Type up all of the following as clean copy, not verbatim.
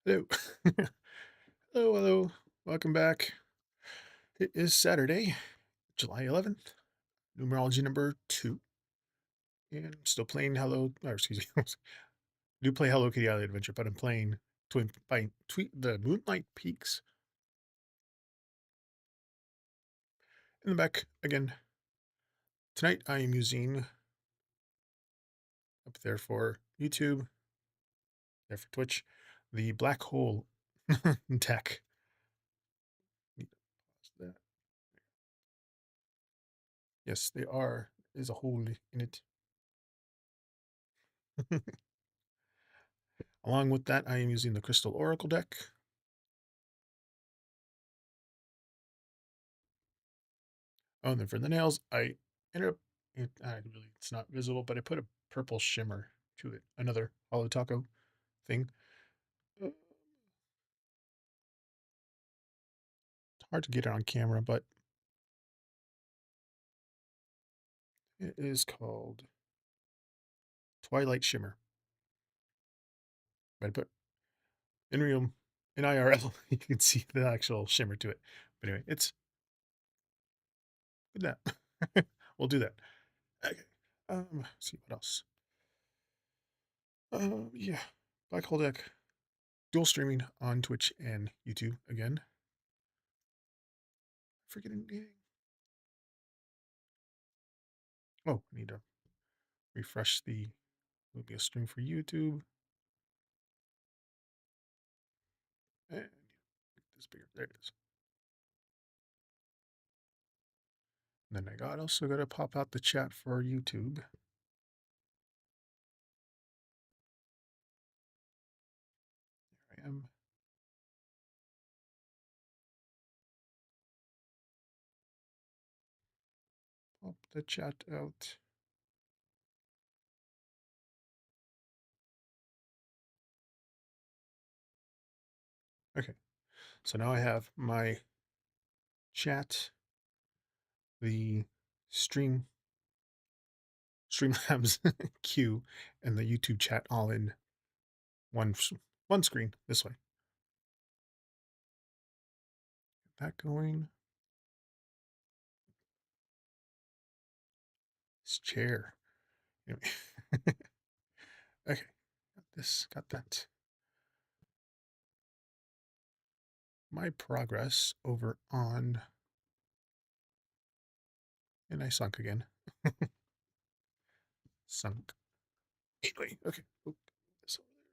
Hello. Hello, hello. Welcome back. It is Saturday, July 11th, numerology number 2. And I'm still playing or excuse me, I do play Hello Kitty Island Adventure, but I'm playing the Moonlight Peaks in the back again. Tonight I am using, up there for YouTube, there for Twitch, the Black Hole deck. Yes, they are. There's a hole in it. Along with that, I am using the Crystal Oracle deck. Oh, and then for the nails, I ended up, it's not visible, but I put a purple shimmer to it. Another Holo Taco thing. It's hard to get it on camera, but it is called Twilight Shimmer. But I put in real, in IRL, you can see the actual shimmer to it. But anyway, it's good that. We'll do that. Okay. Let's see what else. Yeah. Black Hole Deck. Dual streaming on Twitch and YouTube again. Forgetting anything. Oh, I need to refresh the movie a stream for YouTube. And make this bigger. There it is. And then I also got to pop out the chat for YouTube. There I am. Pop the chat out. Okay. So now I have my chat, the Streamlabs queue, and the YouTube chat all in one screen this way. Get that going. This chair. Anyway. Okay. Got this. Got that. My progress over on. And I sunk again. Sunk. Anyway, okay. Oh, this over there.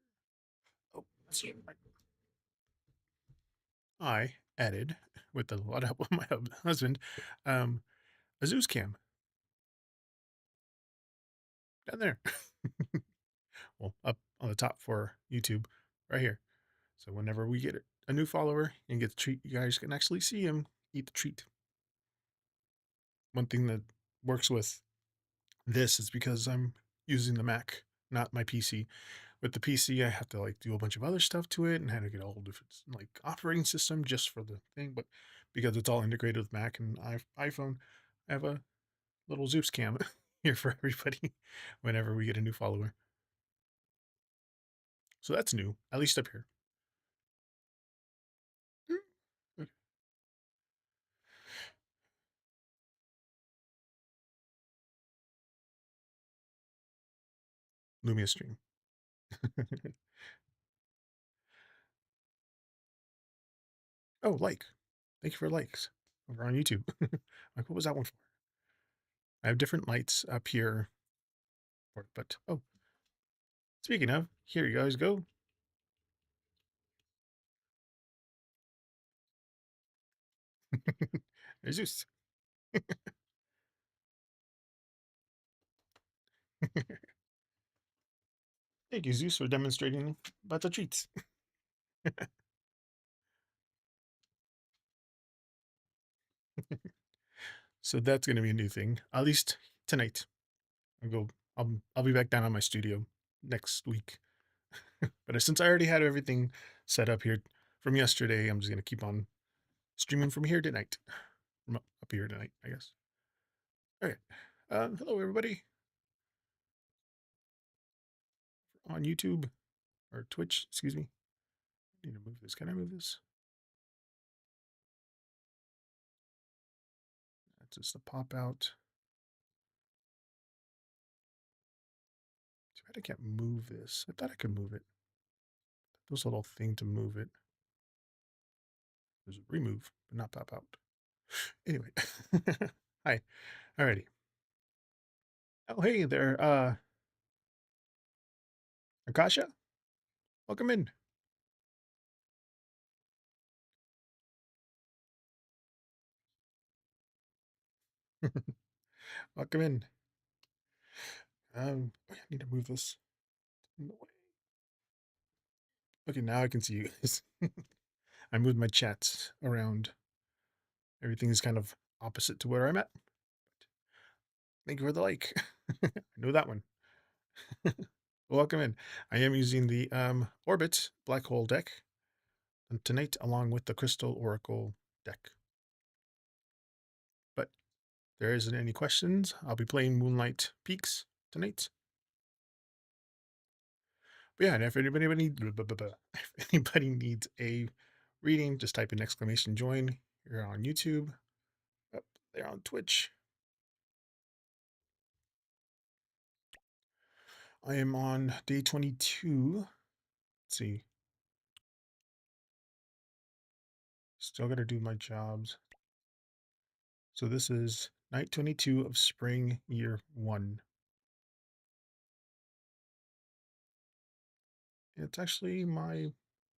Oh, that's right. I added, with a lot of help of my husband, a Zeus cam down there. Well, up on the top for YouTube, right here. So whenever we get a new follower and get the treat, you guys can actually see him eat the treat. One thing that works with this is because I'm using the Mac, not my PC. With the PC, I have to like do a bunch of other stuff to it and had to get a whole different like operating system just for the thing. But because it's all integrated with Mac and iPhone, I have a little Zeus cam here for everybody whenever we get a new follower. So that's new, at least up here. Okay. Lumia stream. Oh, like. Thank you for likes over on YouTube. Like, what was that one for? I have different lights up here for it, but oh, speaking of, here you guys go. There's Zeus. Thank you, Zeus, for demonstrating about the treats. So that's going to be a new thing, at least tonight. I'll be back down on my studio next week. But since I already had everything set up here from yesterday, I'm just going to keep on streaming from here tonight. From up here tonight, I guess. All right. Hello, everybody on YouTube or Twitch, excuse me. need to move this. Can I move this? That's just a pop out. Too bad I can't move this. I thought I could move it. There's a little thing to move it. There's a remove, but not pop out. Anyway. Hi. Alrighty. Oh, hey there, Akasha? Welcome in. Welcome in. I need to move this. Okay, now I can see you guys. I moved my chats around. Everything is kind of opposite to where I'm at. Thank you for the like. I know that one. Welcome in. I am using the Orbit Black Hole deck tonight, along with the Crystal Oracle deck. But there isn't any questions. I'll be playing Moonlight Peaks tonight. But yeah, and if anybody needs a reading, just type in exclamation join. You're on YouTube, up there on Twitch. I am on day 22. Let's see. Still got to do my jobs. So this is night 22 of spring year 1. It's actually my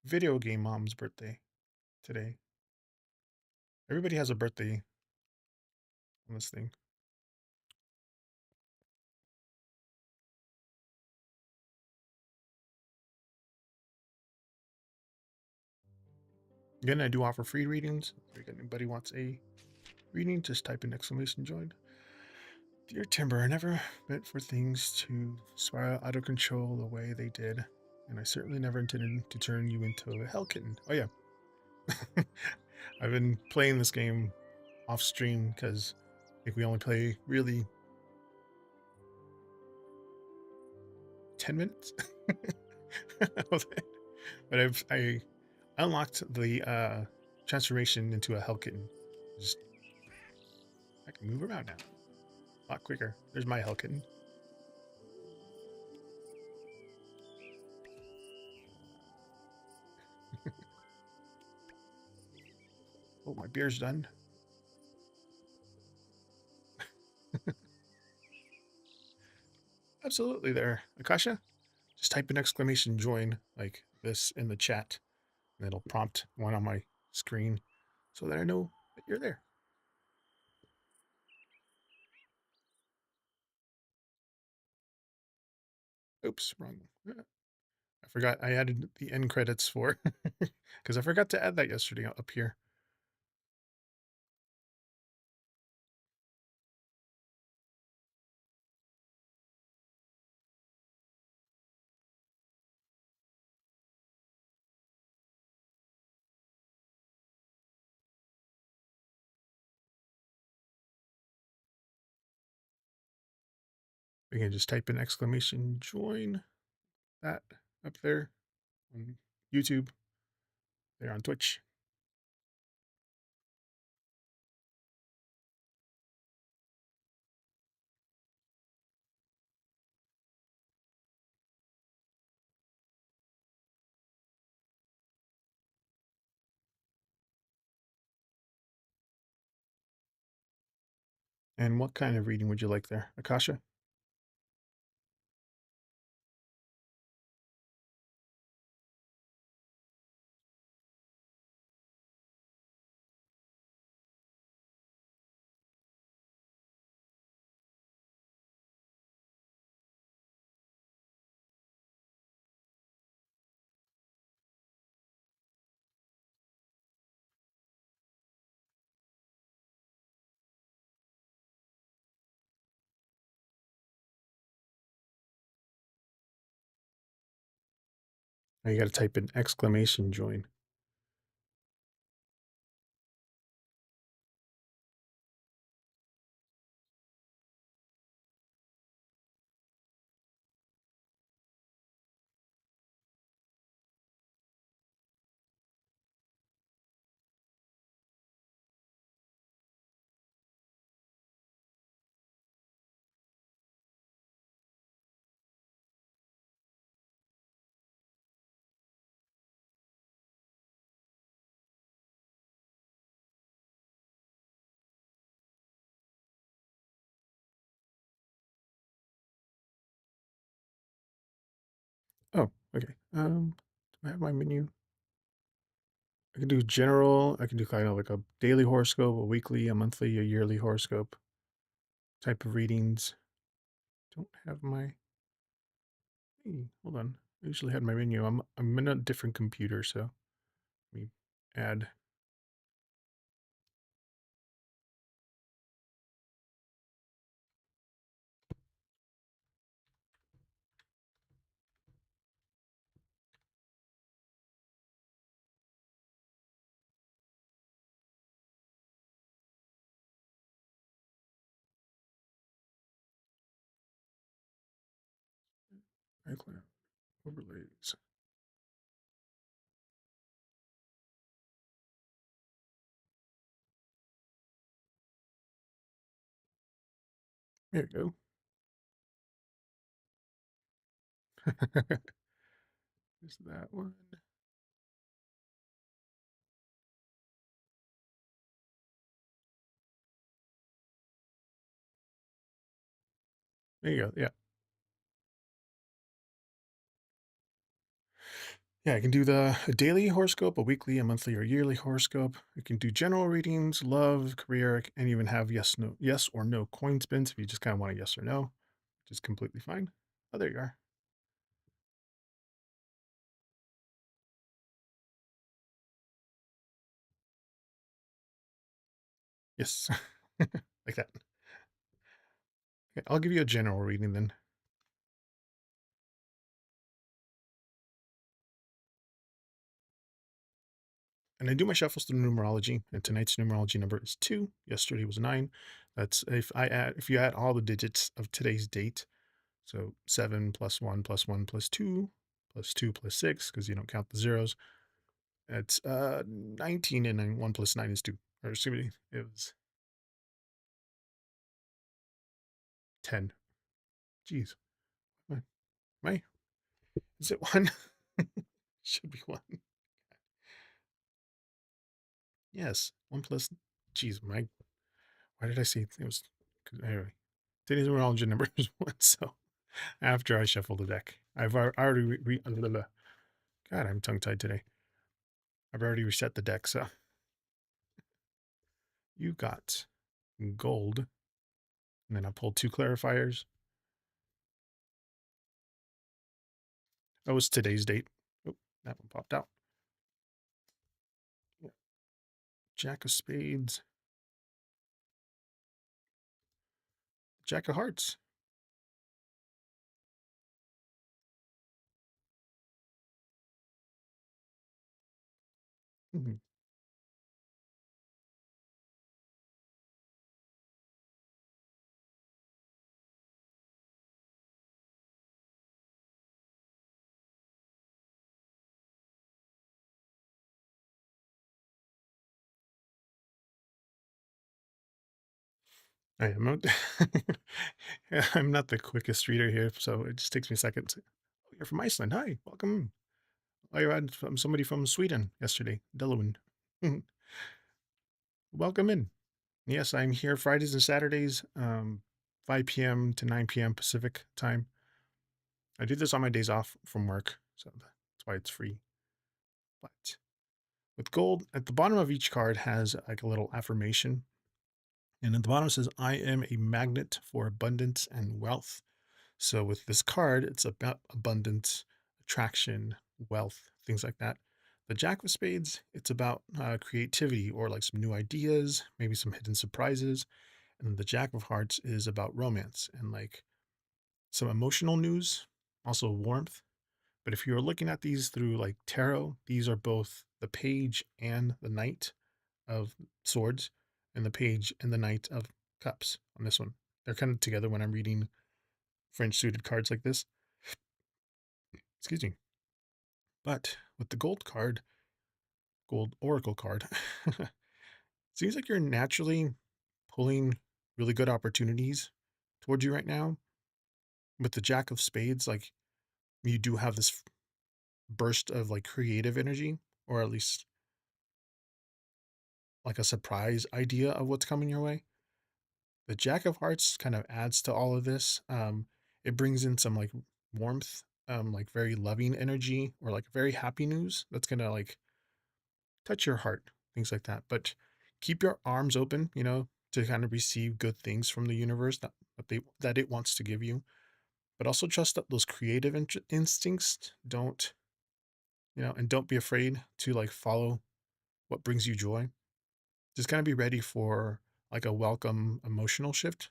video game mom's birthday today. Everybody has a birthday on this thing. Again, I do offer free readings. If anybody wants a reading, just type in exclamation join. Dear Timber, I never meant for things to spiral out of control the way they did, and I certainly never intended to turn you into a hell kitten. Oh yeah. I've been playing this game off stream because I think we only play really 10 minutes. But I unlocked the transformation into a hell kitten. Just, I can move around now a lot quicker. There's my hell kitten. Oh, my beer's done. Absolutely there. Akasha, just type an exclamation join like this in the chat, and it'll prompt one on my screen so that I know that you're there. Oops, wrong. I forgot I added the end credits for, because I forgot to add that yesterday up here. We can just type in exclamation join that up there on YouTube, there on Twitch. And what kind of reading would you like there, Akasha? Now you got to type in exclamation join. Oh, okay. Do I have my menu? I can do general. I can do kind of like a daily horoscope, a weekly, a monthly, a yearly horoscope type of readings. Don't have my. Hey, hold on. I usually had my menu. I'm in a different computer, so let me add iCloud overlays. There you go. Is that one? There you go. Yeah. Yeah, I can do a daily horoscope, a weekly, a monthly, or yearly horoscope. I can do general readings, love, career, and even have yes or no coin spins if you just kind of want a yes or no, which is completely fine. Oh, there you are. Yes. Like that. Okay, I'll give you a general reading then. And I do my shuffles through numerology, and tonight's numerology number is 2. Yesterday was 9. That's if you add all the digits of today's date, so 7 plus 1 plus 1 plus 2 plus 6, because you don't count the zeros. It's 19, and then 1 plus 9 is 2. Or excuse me, it was 10. Jeez. My, is it 1? Should be 1. Yes. 1 plus, jeez, why did I say it was, anyway. Today's numerology number is 1, so after I shuffle the deck, I already God, I'm tongue-tied today. I've already reset the deck, so you got gold, and then I pulled 2 clarifiers. That was today's date. Oh, that one popped out. Jack of spades, Jack of hearts. Mhm. I am not, yeah, I'm not the quickest reader here, so it just takes me a second. Oh, you're from Iceland. Hi, welcome. I had somebody from Sweden yesterday, Delaware. Welcome in. Yes, I'm here Fridays and Saturdays, 5 p.m. to 9 p.m. Pacific time. I do this on my days off from work, so that's why it's free. But with gold, at the bottom of each card has like a little affirmation. And at the bottom it says, I am a magnet for abundance and wealth. So with this card, it's about abundance, attraction, wealth, things like that. The Jack of Spades, it's about creativity or like some new ideas, maybe some hidden surprises. And then the Jack of Hearts is about romance and like some emotional news, also warmth. But if you're looking at these through like tarot, these are both the page and the knight of swords and the page and the knight of cups on this one. They're kind of together when I'm reading French suited cards like this. Excuse me. But with the gold card, gold oracle card, seems like you're naturally pulling really good opportunities towards you right now. With the Jack of Spades, like you do have this burst of like creative energy, or at least like a surprise idea of what's coming your way. The Jack of Hearts kind of adds to all of this. It brings in some like warmth, like very loving energy or like very happy news that's gonna like touch your heart, things like that. But keep your arms open, to kind of receive good things from the universe that it wants to give you. But also trust that those creative instincts don't, and don't be afraid to like follow what brings you joy. Just kind of be ready for like a welcome emotional shift,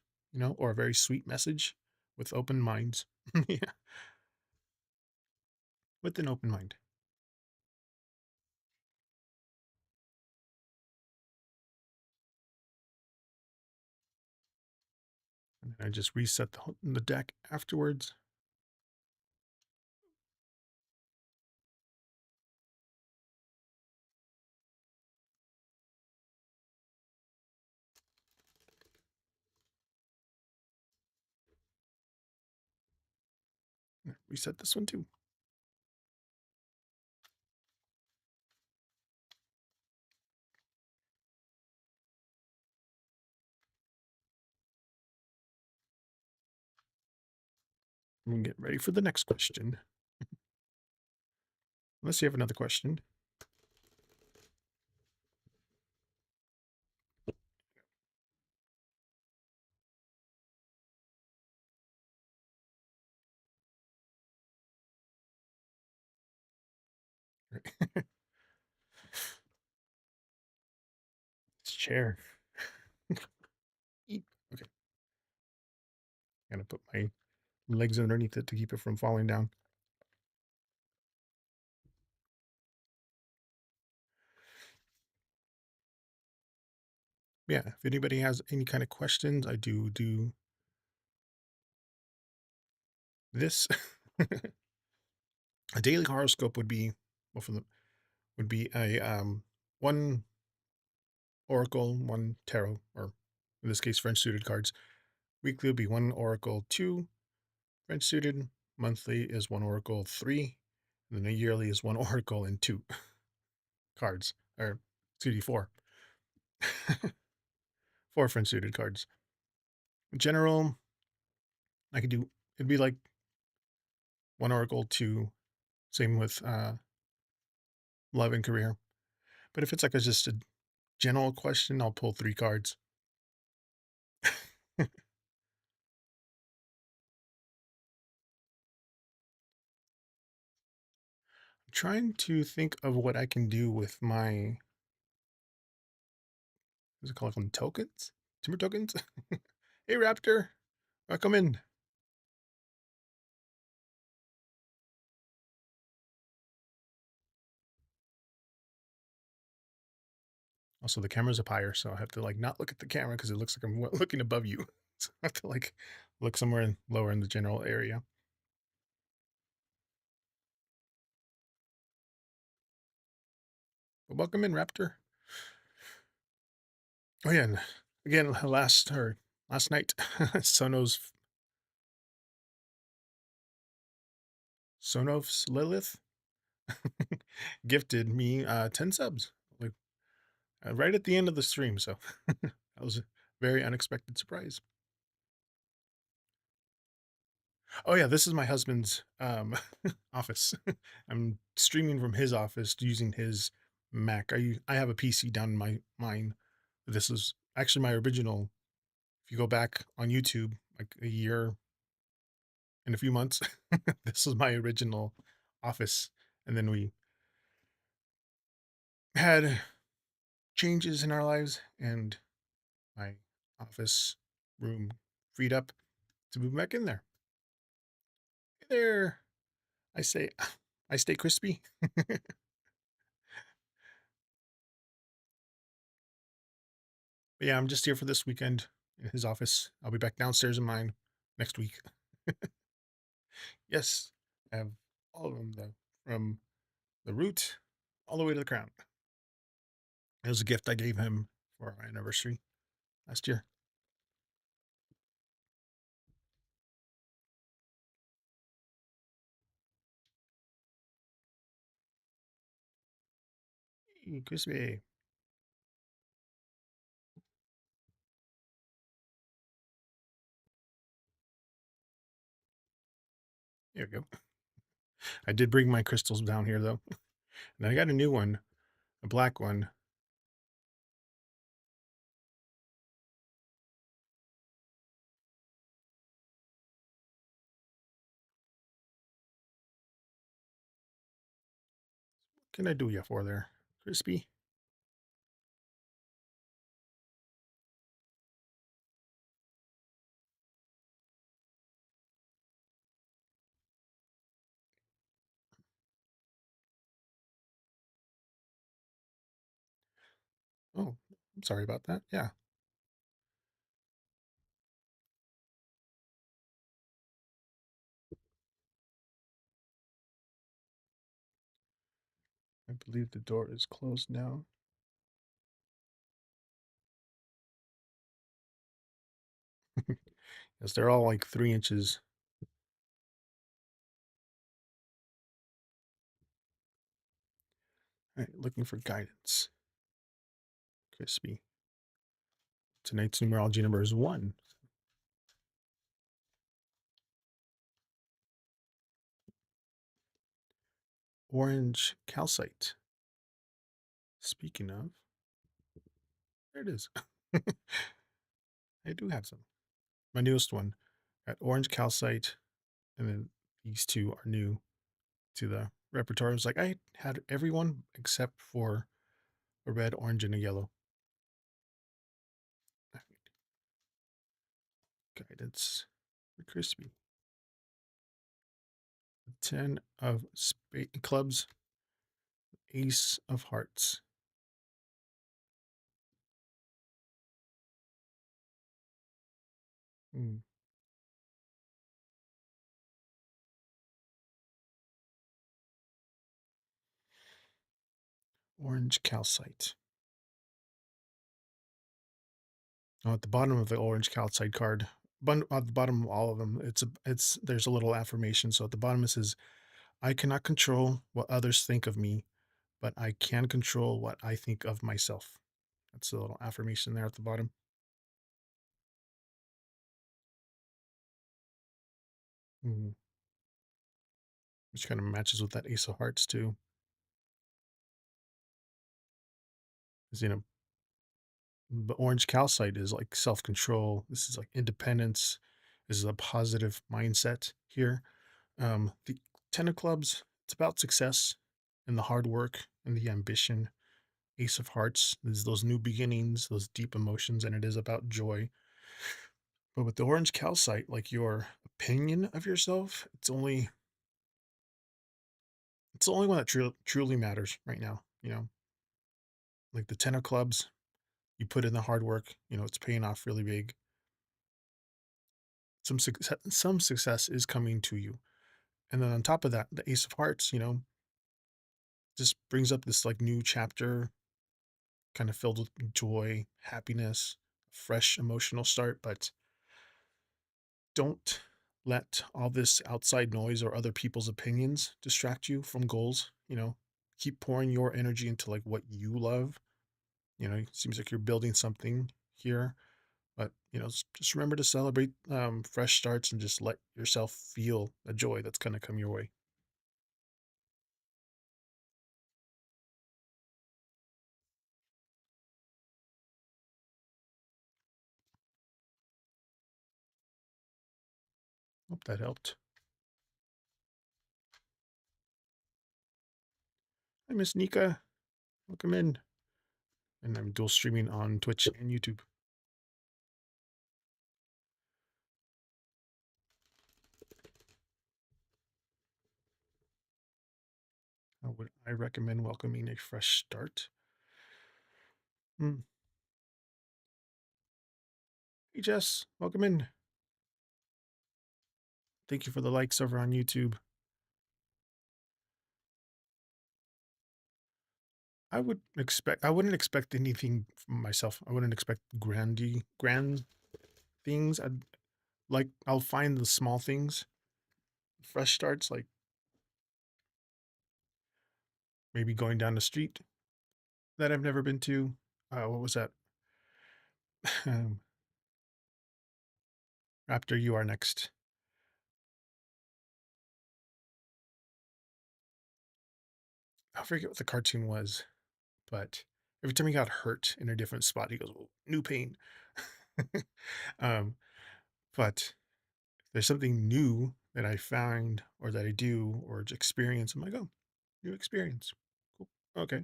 or a very sweet message with open minds. Yeah, with an open mind. And then I just reset the deck afterwards. Reset this one too. And get ready for the next question. Unless you have another question. This chair. Eep. Okay. Gotta put my legs underneath it to keep it from falling down. Yeah, if anybody has any kind of questions, I do this. A daily horoscope would be, well, for the would be a one oracle, one tarot, or in this case French suited cards. Weekly would be one oracle, two French suited. Monthly is one oracle, three. And then a yearly is one oracle and two cards, or excuse me, four. Four French suited cards. In general, I could do, it'd be like one oracle, two. Same with love and career. But if it's like just a general question, I'll pull three cards. I'm trying to think of what I can do with my, what's it called, them tokens? Timber tokens? Hey, Raptor, welcome in. Also, the camera's up higher, so I have to like not look at the camera because it looks like I'm looking above you. So I have to like look somewhere lower in the general area. But welcome in, Raptor. Oh yeah, and again, last night, Sonov's Lilith gifted me 10 subs, like right at the end of the stream. So that was a very unexpected surprise. Oh yeah, this is my husband's office. I'm streaming from his office using his Mac. I have a PC down in mine. This is actually my original. If you go back on YouTube, like a year and a few months, this was my original office. And then we had changes in our lives, and my office room freed up to move back in there. Hey there, I say, I stay crispy. But yeah, I'm just here for this weekend in his office. I'll be back downstairs in mine next week. Yes, I have all of them though, from the root all the way to the crown. It was a gift I gave him for our anniversary last year. Hey, crispy. There we go. I did bring my crystals down here though. And I got a new one, a black one. What can I do you for there? Crispy? Oh, I'm sorry about that. Yeah, I believe the door is closed now. Yes, they're all like 3 inches. All right, looking for guidance. Crispy. Tonight's numerology number is 1. Orange calcite. Speaking of, there it is. I do have some. My newest one. Got orange calcite, and then these two are new to the repertoire. It was like I had everyone except for a red, orange, and a yellow. Guidance for Crispy. 10 of clubs, ace of hearts. Hmm. Orange calcite. Oh, at the bottom of the orange calcite card, at the bottom of all of them, there's a little affirmation. So at the bottom it says, "I cannot control what others think of me, but I can control what I think of myself." That's a little affirmation there at the bottom. Mhm. Which kind of matches with that ace of hearts too. 'Cause, the orange calcite is like self-control. This is like independence. This is a positive mindset here. The 10 of clubs, it's about success and the hard work and the ambition. Ace of hearts is those new beginnings, those deep emotions, and it is about joy. But with the orange calcite, like your opinion of yourself, it's the only one that truly matters right now. Like the 10 of clubs, you put in the hard work, it's paying off really big. Some success is coming to you. And then on top of that, the ace of hearts, just brings up this like new chapter, kind of filled with joy, happiness, fresh emotional start. But don't let all this outside noise or other people's opinions distract you from goals. Keep pouring your energy into like what you love. It seems like you're building something here, but just remember to celebrate fresh starts and just let yourself feel the joy that's going to come your way. Hope that helped. Hi, Miss Nika. Welcome in. And I'm dual streaming on Twitch and YouTube. How would I recommend welcoming a fresh start? Hmm. Hey, Jess. Welcome in. Thank you for the likes over on YouTube. I wouldn't expect anything from myself. I wouldn't expect grand things. I'll find the small things, fresh starts, like maybe going down the street that I've never been to. What was that? Um, Raptor, you are next. I forget what the cartoon was, but every time he got hurt in a different spot, he goes, "Oh, new pain." um, but there's something new that I find or that I do or experience. I'm like, oh, new experience. Cool. Okay.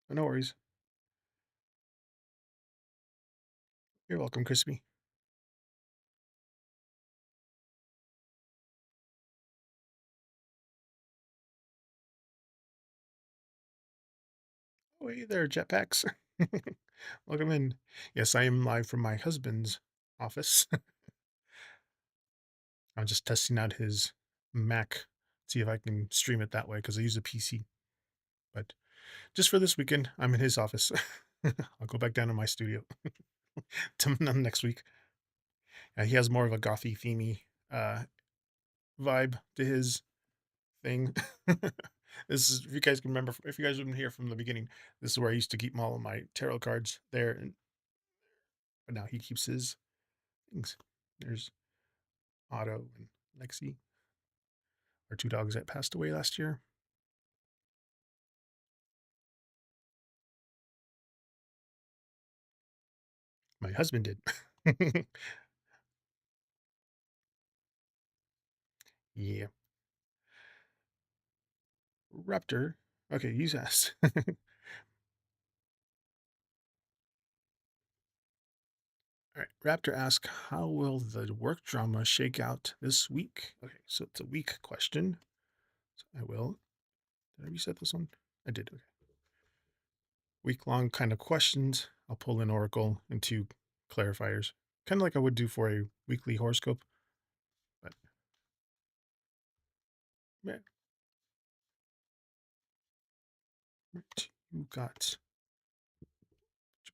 No worries. You're welcome, Crispy. Oh, hey there, jetpacks. Welcome in. Yes, I am live from my husband's office. I'm just testing out his Mac, see if I can stream it that way because I use a PC. But just for this weekend, I'm in his office. I'll go back down to my studio to next week. He has more of a gothy themey vibe to his thing. This is, if you guys can remember, if you guys have been here from the beginning, this is where I used to keep all of my tarot cards there, and but now he keeps his things. There's Otto and Lexi, our two dogs that passed away last year. My husband did. Yeah. Raptor. Okay, you asked. All right. Raptor asks, how will the work drama shake out this week? Okay, so it's a week question. So I will. Did I reset this one? I did. Okay. Week long kind of questions. I'll pull an oracle and two clarifiers, kind of like I would do for a weekly horoscope. But yeah, right, you got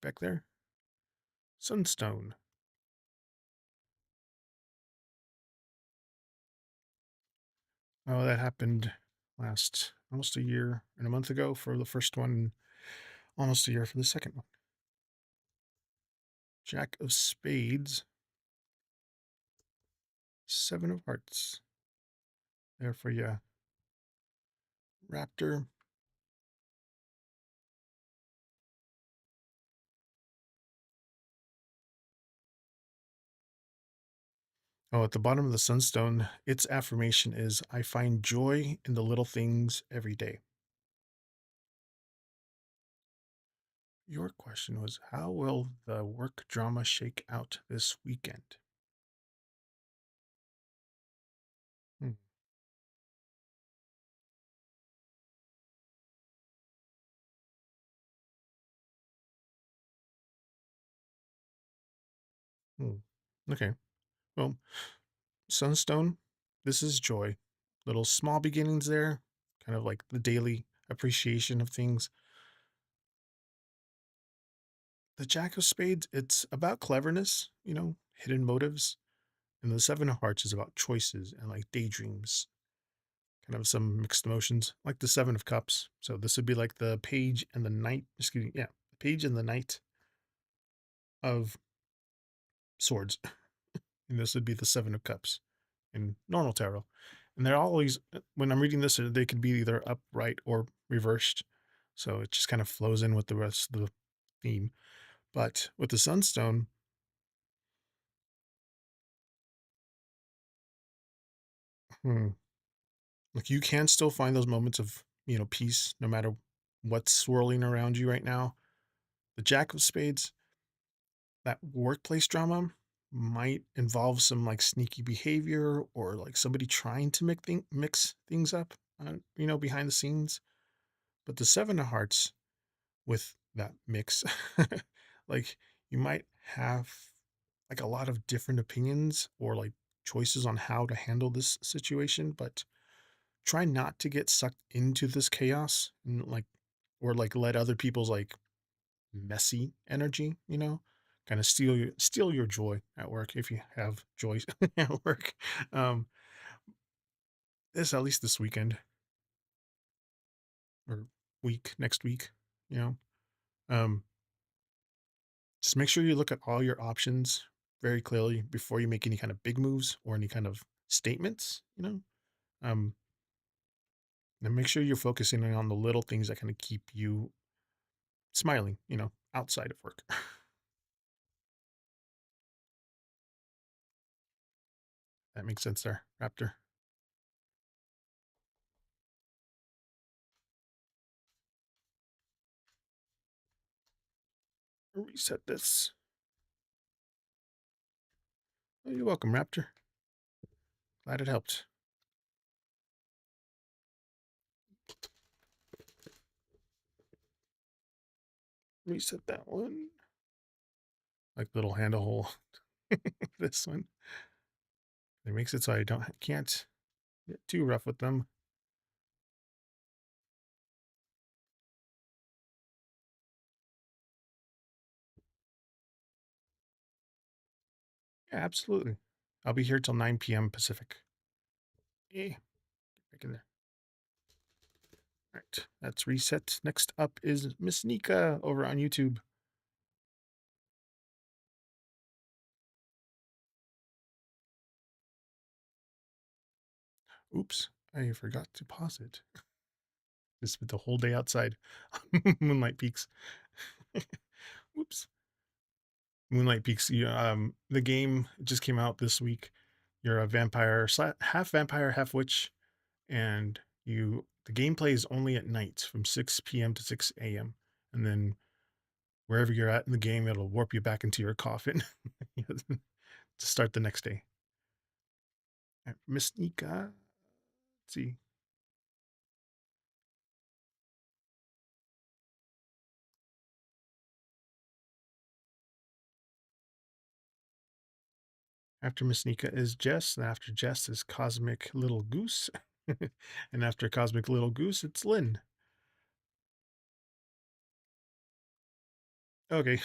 back there. Sunstone. Oh, that happened last almost a year and a month ago for the first one, almost a year for the second one. Jack of Spades. Seven of Hearts. There for you, Raptor. Oh, at the bottom of the Sunstone, its affirmation is, I find joy in the little things every day. Your question was, how will the work drama shake out this weekend? Hmm. Hmm. Okay. Well, Sunstone, this is joy. Little small beginnings there, kind of like the daily appreciation of things. The Jack of Spades, it's about cleverness, hidden motives. And the Seven of Hearts is about choices and like daydreams, kind of some mixed emotions, like the Seven of Cups. So this would be like the page and the knight, excuse me, yeah, the page and the knight of swords. And this would be the Seven of Cups in normal tarot. And they're always, when I'm reading this, they could be either upright or reversed. So it just kind of flows in with the rest of the theme. But with the Sunstone, hmm, like you can still find those moments of, peace no matter what's swirling around you right now. The Jack of Spades, that workplace drama might involve some like sneaky behavior or like somebody trying to mix things up, behind the scenes. But the Seven of Hearts with that mix, like you might have like a lot of different opinions or like choices on how to handle this situation, but try not to get sucked into this chaos and like, or like let other people's like messy energy, kind of steal your joy at work if you have joy at work. Um, this at least this weekend or next week, you know. Um, just make sure you look at all your options very clearly before you make any kind of big moves or any kind of statements, um, and make sure you're focusing on the little things that kind of keep you smiling, outside of work. That makes sense there, Raptor. Reset this. Oh, you're welcome, Raptor. Glad it helped. Reset that one. Like little handle hole. This one. It makes it so I can't get too rough with them. Yeah, absolutely. I'll be here till 9 p.m. Pacific. Yeah, get back in there. All right, that's reset. Next up is Miss Nika over on YouTube. Oops, I forgot to pause it. Just spent the whole day outside. Moonlight Peaks. Whoops. Moonlight Peaks. The game just came out this week. You're a vampire, half vampire, half witch, and the gameplay is only at night from 6 p.m. to 6 a.m. And then wherever you're at in the game, it'll warp you back into your coffin to start the next day. Miss Nika. Let's see. After Miss Nika is Jess, and after Jess is Cosmic Little Goose. And after Cosmic Little Goose, it's Lynn. Okay.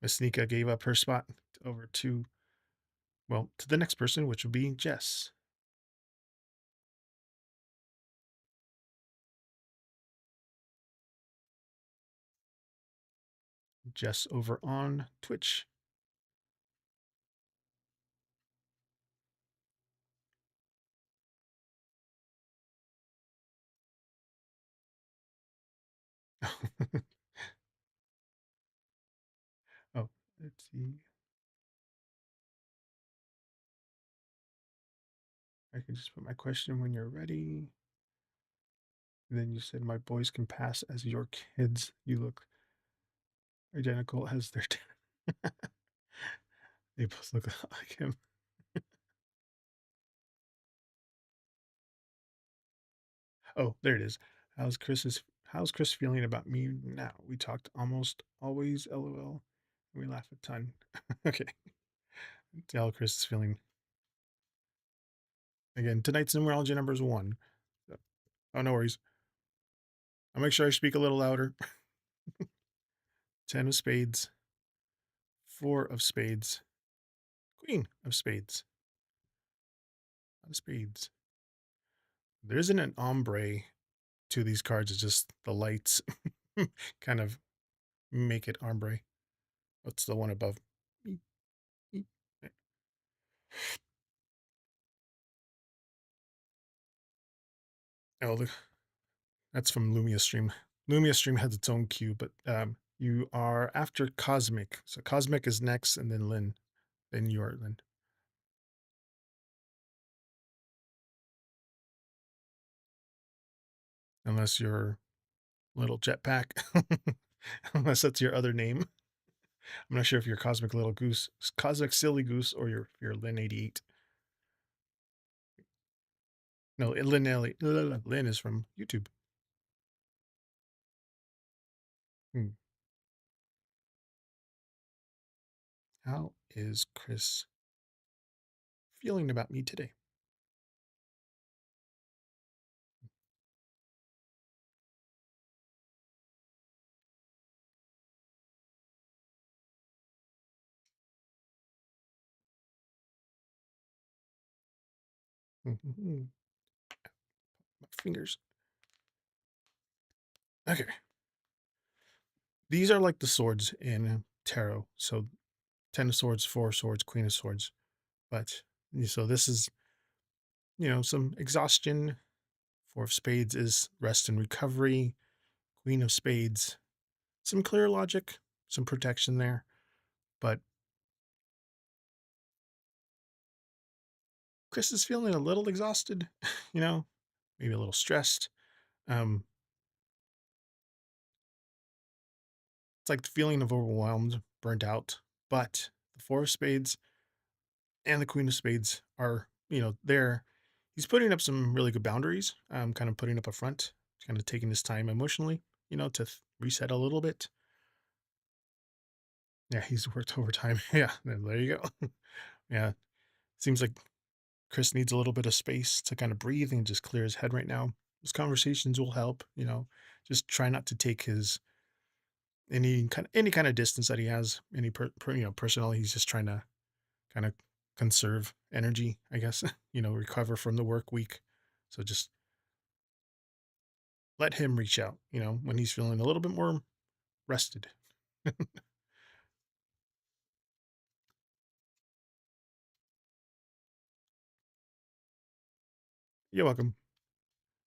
Miss Nika gave up her spot over to the next person, which would be Jess. Jess over on Twitch. Oh, let's see. I can just put my question when you're ready. And then you said my boys can pass as your kids. You look identical as their dad. They both look like him. Oh, there it is. How's Chris feeling about me now? We talked almost always, LOL. We laugh a ton. Okay. Tell Chris is feeling. Again, tonight's numerology number is 1. Oh, no worries. I'll make sure I speak a little louder. 10 of spades. 4 of spades. Queen of spades. Of spades. There isn't an ombre to these cards. It's just the lights kind of make it ombre. What's the one above? Oh, that's from Lumia Stream. Lumia Stream has its own queue, but you are after Cosmic. So Cosmic is next, and then Lynn. Then you are Lynn. Unless you're Little Jetpack. Unless that's your other name. I'm not sure if you're Cosmic Little Goose, Cosmic Silly Goose, or you're Lynn 88. No, Lynn is from YouTube. How is Chris feeling about me today? My fingers. Okay. These are like the swords in tarot. So 10 of swords, 4 of swords, Queen of swords. But so this is some exhaustion. Four of Spades is rest and recovery. Queen of Spades, some clear logic, some protection there. But Chris is feeling a little exhausted, maybe a little stressed. Um, it's like the feeling of overwhelmed, burnt out. But the Four of Spades and the Queen of Spades are, there. He's putting up some really good boundaries, kind of putting up a front, kind of taking his time emotionally, to reset a little bit. Yeah, he's worked overtime. Yeah, there you go. Yeah, seems like Chris needs a little bit of space to kind of breathe and just clear his head right now. Those conversations will help, just try not to take his any kind of distance that he has, any personal. He's just trying to kind of conserve energy, I guess, recover from the work week. So just let him reach out, when he's feeling a little bit more rested. You're welcome.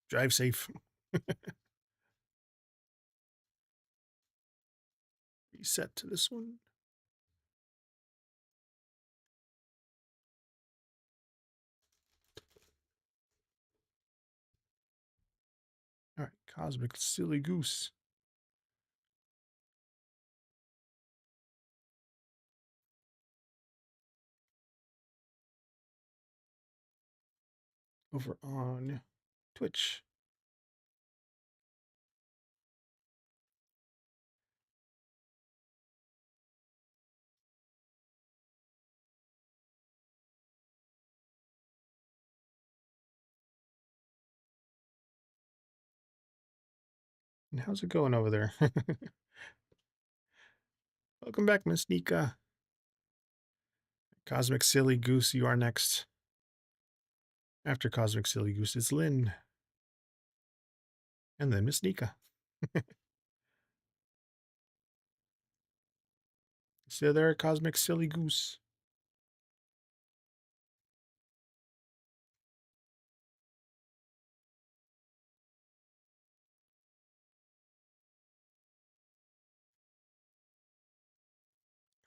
Drive safe. Reset to this one. All right, Cosmic Silly Goose. Over on Twitch. And how's it going over there? Welcome back, Miss Nika. Cosmic Silly Goose, you are next. After Cosmic Silly Goose is Lynn. And then Miss Nika. So there, Cosmic Silly Goose.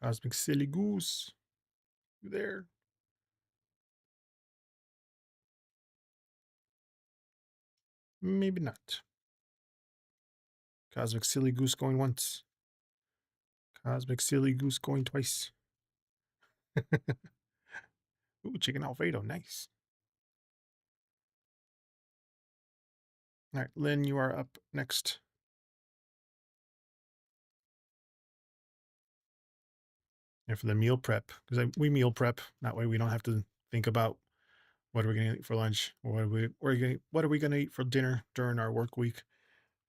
Cosmic Silly Goose. You there? Maybe not. Cosmic Silly Goose going once. Cosmic Silly Goose going twice. Ooh, Chicken Alfredo. Nice. All right, Lynn, you are up next. And for the meal prep, because we meal prep. That way we don't have to think about what are we going to eat for lunch or what are we going to eat for dinner during our work week.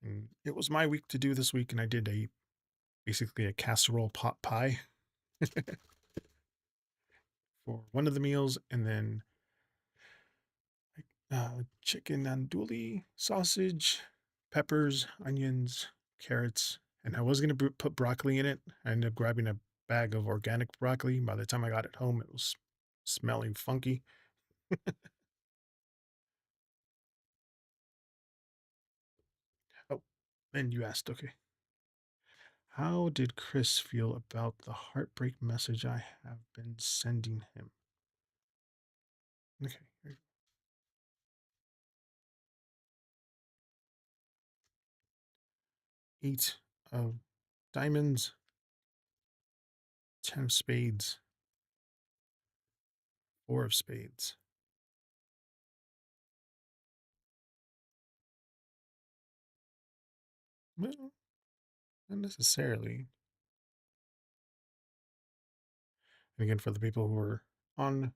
And it was my week to do this week, and I did basically a casserole pot pie for one of the meals, and then chicken andouille, sausage, peppers, onions, carrots, and I was gonna put broccoli in it. I ended up grabbing a bag of organic broccoli. By the time I got it home, it was smelling funky. Oh, and you asked, okay, how did Chris feel about the heartbreak message I have been sending him? Okay, here 8 of diamonds, 10 of spades, 4 of spades. Well, not necessarily. And again, for the people who are on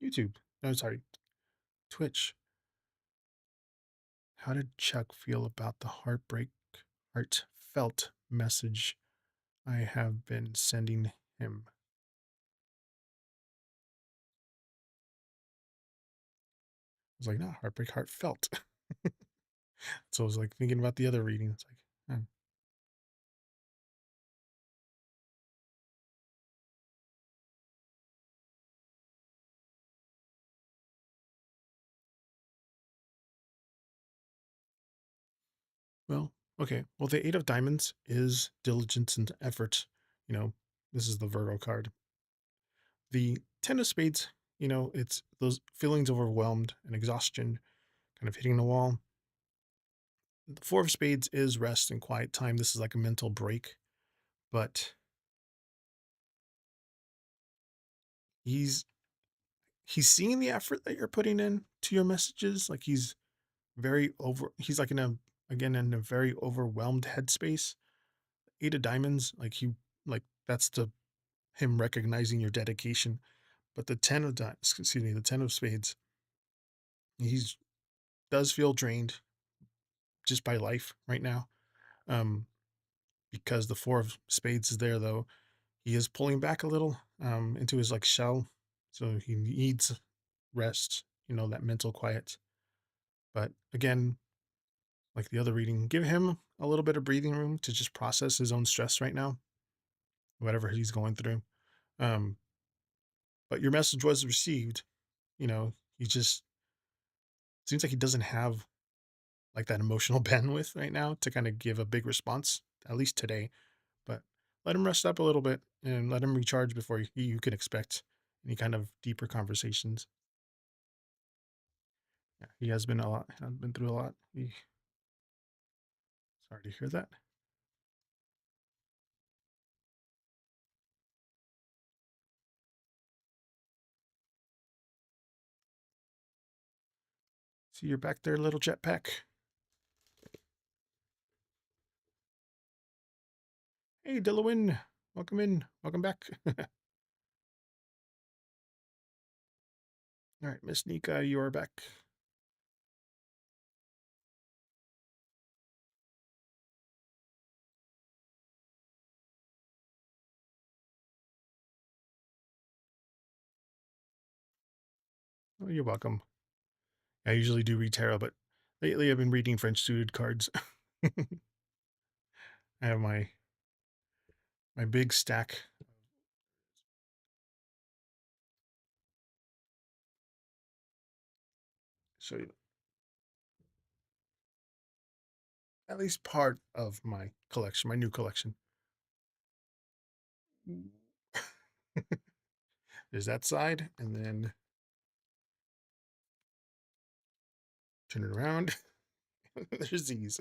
YouTube, no, sorry, Twitch, how did Chuck feel about the heartfelt message I have been sending him? I was like, not heartbreak, heartfelt. So I was like thinking about the other reading. It's like, Okay. Well, the 8 of diamonds is diligence and effort. You know, this is the Virgo card. The 10 of spades, it's those feelings overwhelmed and exhaustion kind of hitting the wall. The 4 of spades is rest and quiet time. This is like a mental break, but he's he's seeing the effort that you're putting in to your messages. Like he's like in a very overwhelmed headspace. 8 of diamonds, like that's the him recognizing your dedication. But the 10 of spades, he's does feel drained just by life right now. Um, because the 4 of spades is there though. He is pulling back a little into his like shell. So he needs rest, that mental quiet. But again, like the other reading, give him a little bit of breathing room to just process his own stress right now, whatever he's going through. Um, but your message was received. He just seems like he doesn't have like that emotional bandwidth right now to kind of give a big response, at least today. But let him rest up a little bit and let him recharge before you can expect any kind of deeper conversations. Yeah, he has been a lot, has been through a lot. Sorry to hear that. See, you're back there, little jetpack. Hey, Dillowin, welcome in, welcome back. All right, Miss Nika, you are back. Oh, you're welcome. I usually do read tarot, but lately I've been reading French suited cards. I have my big stack. Show you at least part of my collection, my new collection. There's that side, and then turn it around. There's these.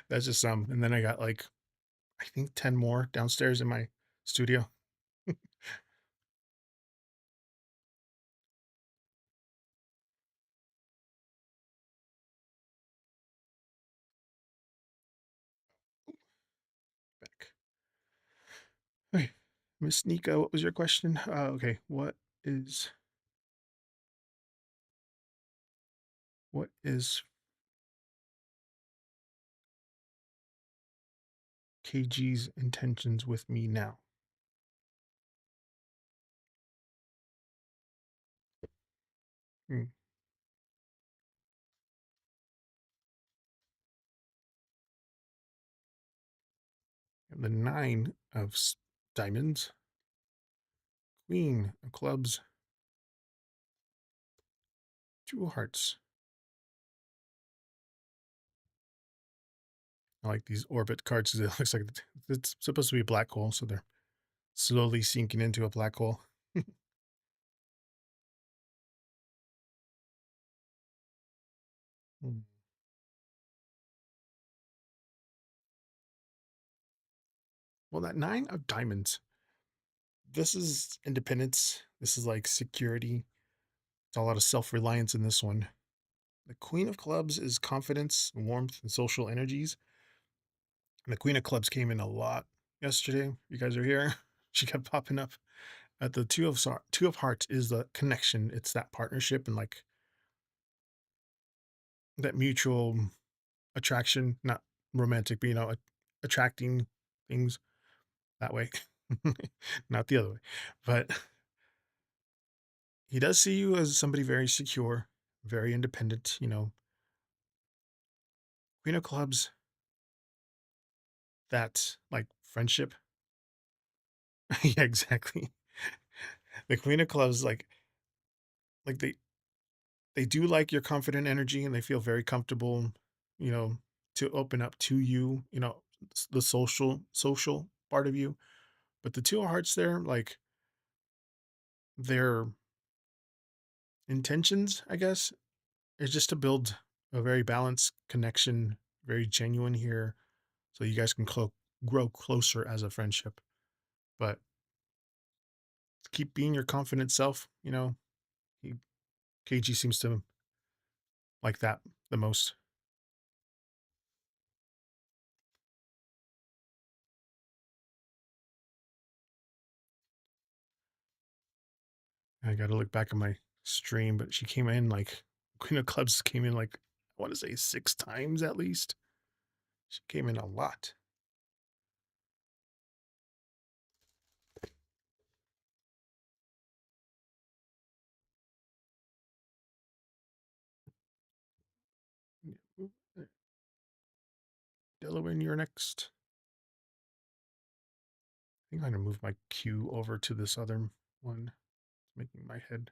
That's just some. And then I got like, I think 10 more downstairs in my studio. Back. Okay. Miss Nika, what was your question? Okay. What is KG's intentions with me now? Hmm. The 9 of diamonds, Queen of clubs, 2 of hearts. I like these orbit cards. It looks like it's supposed to be a black hole, so they're slowly sinking into a black hole. Hmm. Well, that 9 of diamonds, this is independence. This is like security. It's a lot of self reliance in this one. The Queen of Clubs is confidence, warmth, and social energies. And the Queen of Clubs came in a lot yesterday. You guys are here. She kept popping up. At the Two of Hearts is the connection. It's that partnership and like that mutual attraction, not romantic, but attracting things that way, not the other way. But he does see you as somebody very secure, very independent. Queen of Clubs, that like friendship, Yeah, exactly. The Queen of Clubs, like they do like your confident energy and they feel very comfortable, you know, to open up to you, the social part of you. But the Two of Hearts there, like their intentions, I guess, is just to build a very balanced connection, very genuine here, so you guys can grow closer as a friendship. But keep being your confident self. He, KG seems to like that the most. I got to look back at my stream, but she came in like Queen of Clubs came in like I want to say 6 times at least. She came in a lot. Delaware, you're next. I think I'm gonna move my cue over to this other one. It's making my head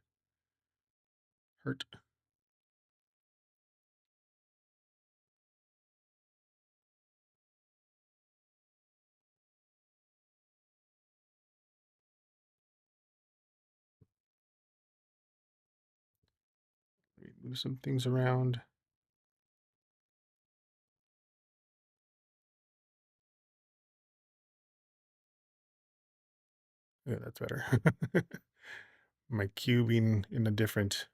hurt. Move some things around. Yeah, that's better. My cue being in a different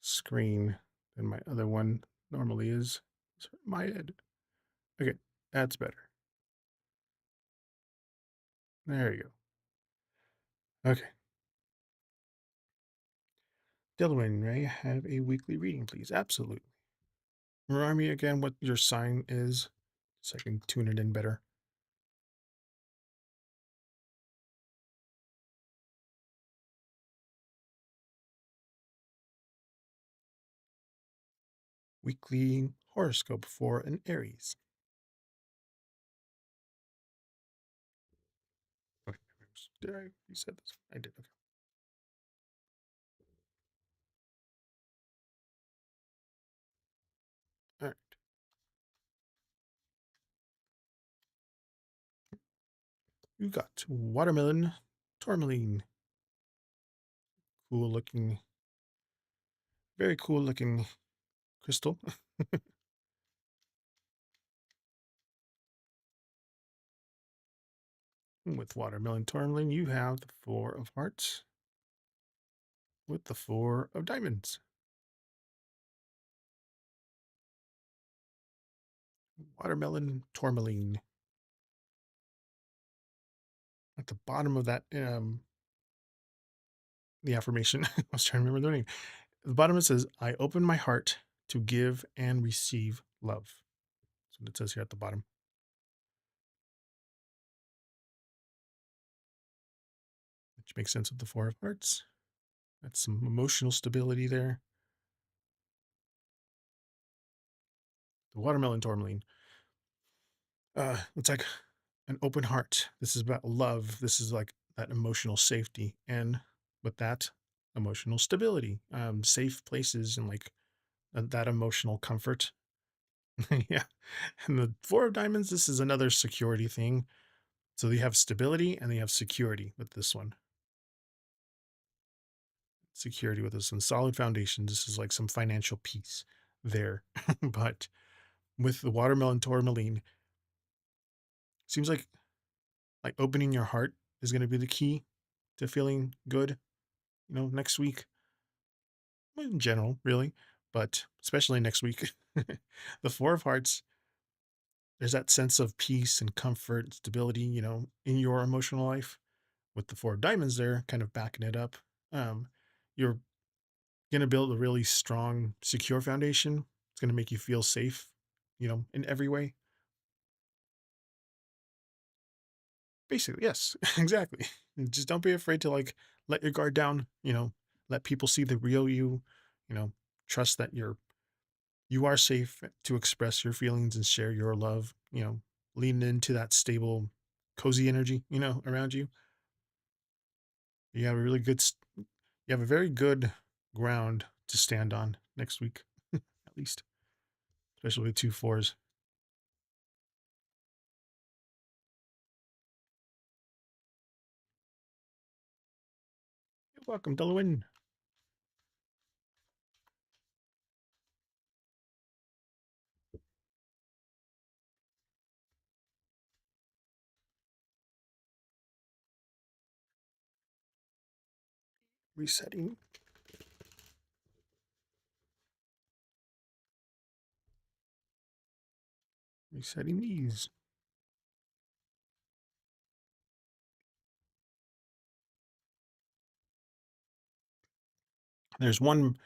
screen than my other one normally is. My head. Okay, that's better. There you go. Okay. Delaware, may I have a weekly reading, please? Absolutely. Remind me again what your sign is so I can tune it in better. Weekly horoscope for an Aries. Okay. Did I reset this? I did. Okay. All right. You got watermelon tourmaline. Cool looking, very cool looking crystal. With watermelon tourmaline, you have the Four of Hearts with the Four of Diamonds. Watermelon tourmaline. At the bottom of that, the affirmation, I was trying to remember the name. At the bottom it says, I open my heart to give and receive love. That's what it says here at the bottom. Which makes sense with the Four of Hearts. That's some emotional stability there. The watermelon tourmaline. It's like an open heart. This is about love. This is like that emotional safety. And with that, emotional stability, safe places, and like that emotional comfort. Yeah. And the Four of Diamonds, this is another security thing. So they have stability and they have security with this one. Security with this one. Solid foundation. This is like some financial peace there. But with the watermelon tourmaline, seems like opening your heart is going to be the key to feeling good, next week. In general, really, but especially next week. The Four of Hearts, there's that sense of peace and comfort and stability, in your emotional life. With the Four of Diamonds there, kind of backing it up. You're going to build a really strong, secure foundation. It's going to make you feel safe, in every way. Basically, yes, exactly. And just don't be afraid to like let your guard down, let people see the real you, you know, trust that you are safe to express your feelings and share your love, lean into that stable cozy energy, you know, around you. You have a really good, you have a very good ground to stand on next week, at least, especially with 2 4s. You're welcome, Delawin. Resetting. Resetting these. There's one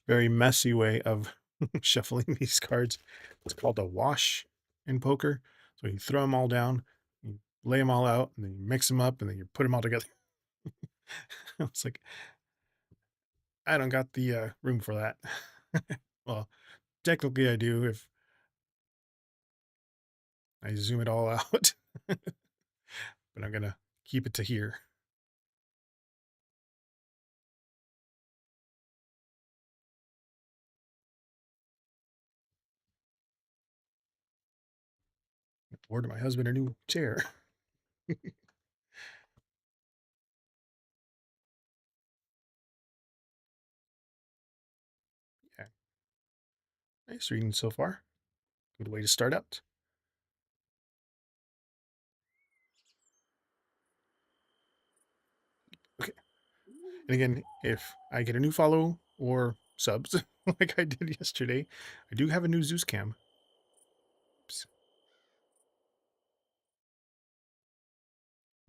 very messy way of shuffling these cards. It's called a wash in poker. So you throw them all down, you lay them all out, and then you mix them up, and then you put them all together. It's like, I don't got the room for that. Well, technically I do if I zoom it all out, but I'm going to keep it to here. Order my husband a new chair. Yeah, nice reading so far. Good way to start out. Okay. And again, if I get a new follow or subs like I did yesterday, I do have a new Zeus cam. Oops.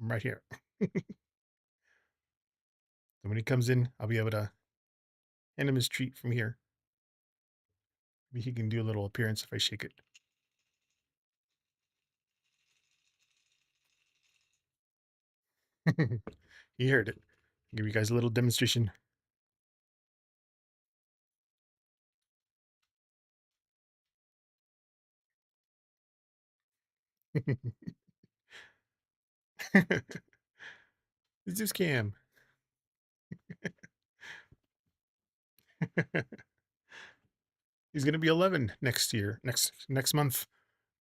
I'm right here. So when he comes in, I'll be able to hand him his treat from here. Maybe he can do a little appearance if I shake it. He heard it. I'll give you guys a little demonstration. Zeus cam. He's gonna be 11 next year. Next month.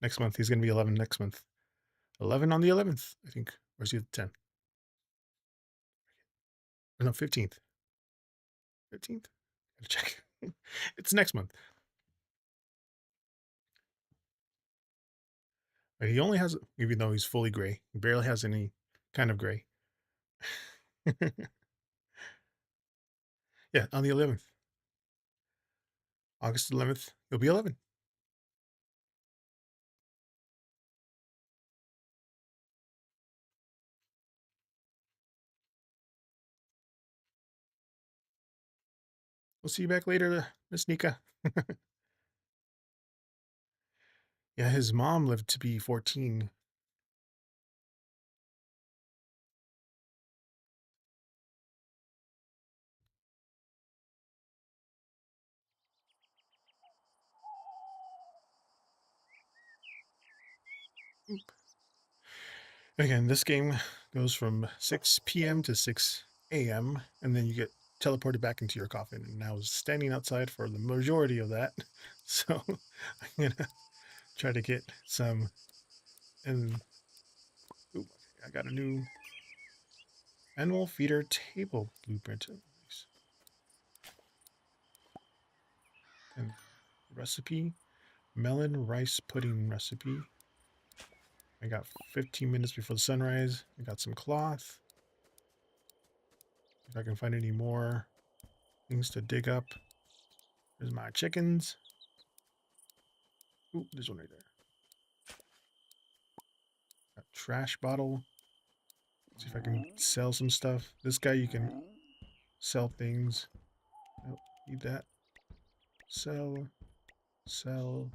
Next month he's gonna be 11 next month. 11 on the 11th, I think. Or is he the 10th? No, 15th. 15th? Gotta check. It's next month. But he only has, even though he's fully gray, he barely has any kind of gray. Yeah, on the 11th. August 11th, he'll be 11. We'll see you back later, Miss Nika. Yeah, his mom lived to be 14. Again, this game goes from 6 p.m. to 6 a.m., and then you get teleported back into your coffin. And I was standing outside for the majority of that. So I'm going to try to get some. And ooh, I got a new animal feeder table blueprint. And recipe, melon rice pudding recipe. I got 15 minutes before the sunrise. I got some cloth. If I can find any more things to dig up. There's my chickens. Ooh, there's one right there. A trash bottle. See if I can sell some stuff. This guy, you can sell things. Oh, need that. Sell. Sell.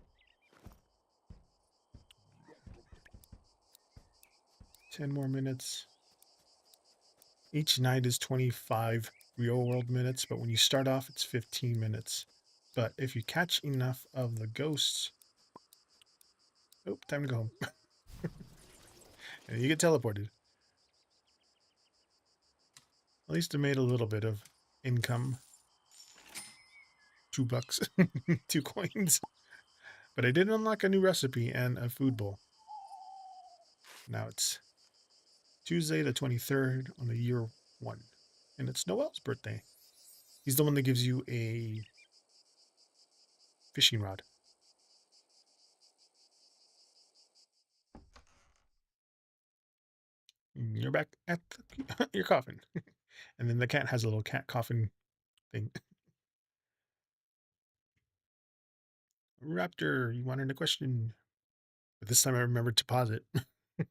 10 more minutes. Each night is 25 real world minutes, but when you start off, it's 15 minutes. But if you catch enough of the ghosts. Oh, time to go home. And you get teleported. At least I made a little bit of income. $2, 2 coins. But I did unlock a new recipe and a food bowl. Now it's Tuesday the 23rd on the year 1. And it's Noel's birthday. He's the one that gives you a fishing rod. You're back at your coffin. And then the cat has a little cat coffin thing. Raptor, you wanted a question. But this time I remembered to pause it. You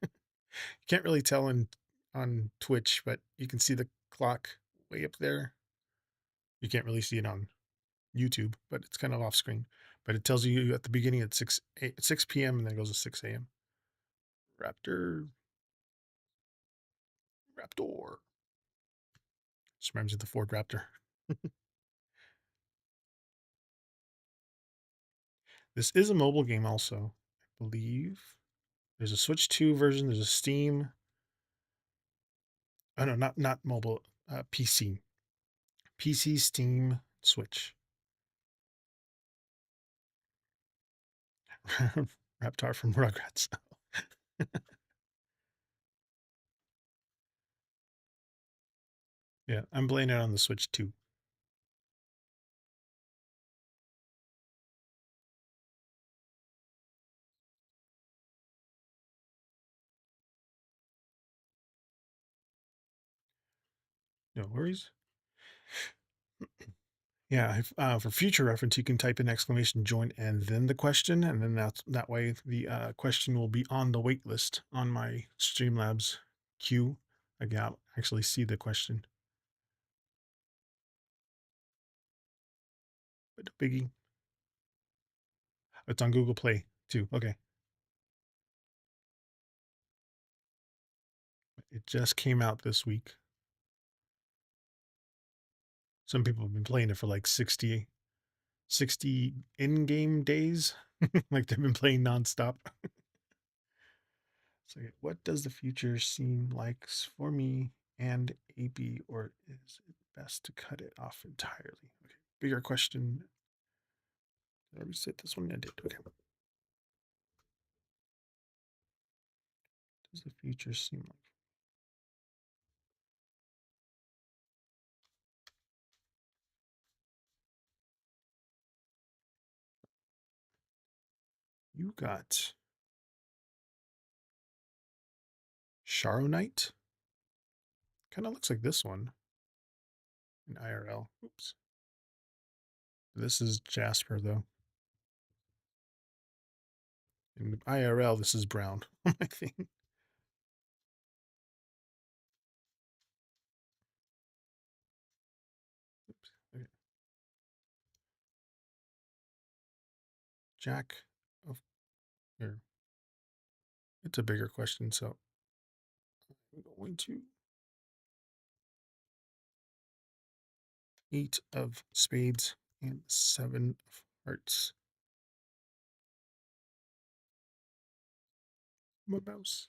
can't really tell on Twitch, but you can see the clock way up there. You can't really see it on YouTube, but it's kind of off screen. But it tells you at the beginning at 6 p.m. and then it goes to 6 a.m. Raptor. Raptor. Just reminds me of the Ford Raptor. This is a mobile game also, I believe. There's a Switch 2 version. There's a Steam. Oh no, not mobile. PC. PC, Steam, Switch. Raptor from Rugrats. Yeah, I'm playing it on the Switch too. No worries. Yeah, for future reference, you can type in exclamation join and then the question, and then that way the question will be on the wait list on my Streamlabs queue. I can actually see the question. But biggie. It's on Google Play too. Okay. It just came out this week. Some people have been playing it for like 60 in-game days. Like they've been playing nonstop. So what does the future seem like for me and AB, or is it best to cut it off entirely? Okay. Bigger question. Did I reset this one? I did. Okay. Does the future seem like? You got Sharonite. Kind of looks like this one in IRL. Oops. This is Jasper though. In IRL, this is brown. I think. Oops. Okay. Jack of here. It's a bigger question, so I'm going to 8 of spades and 7 of hearts. My mouse.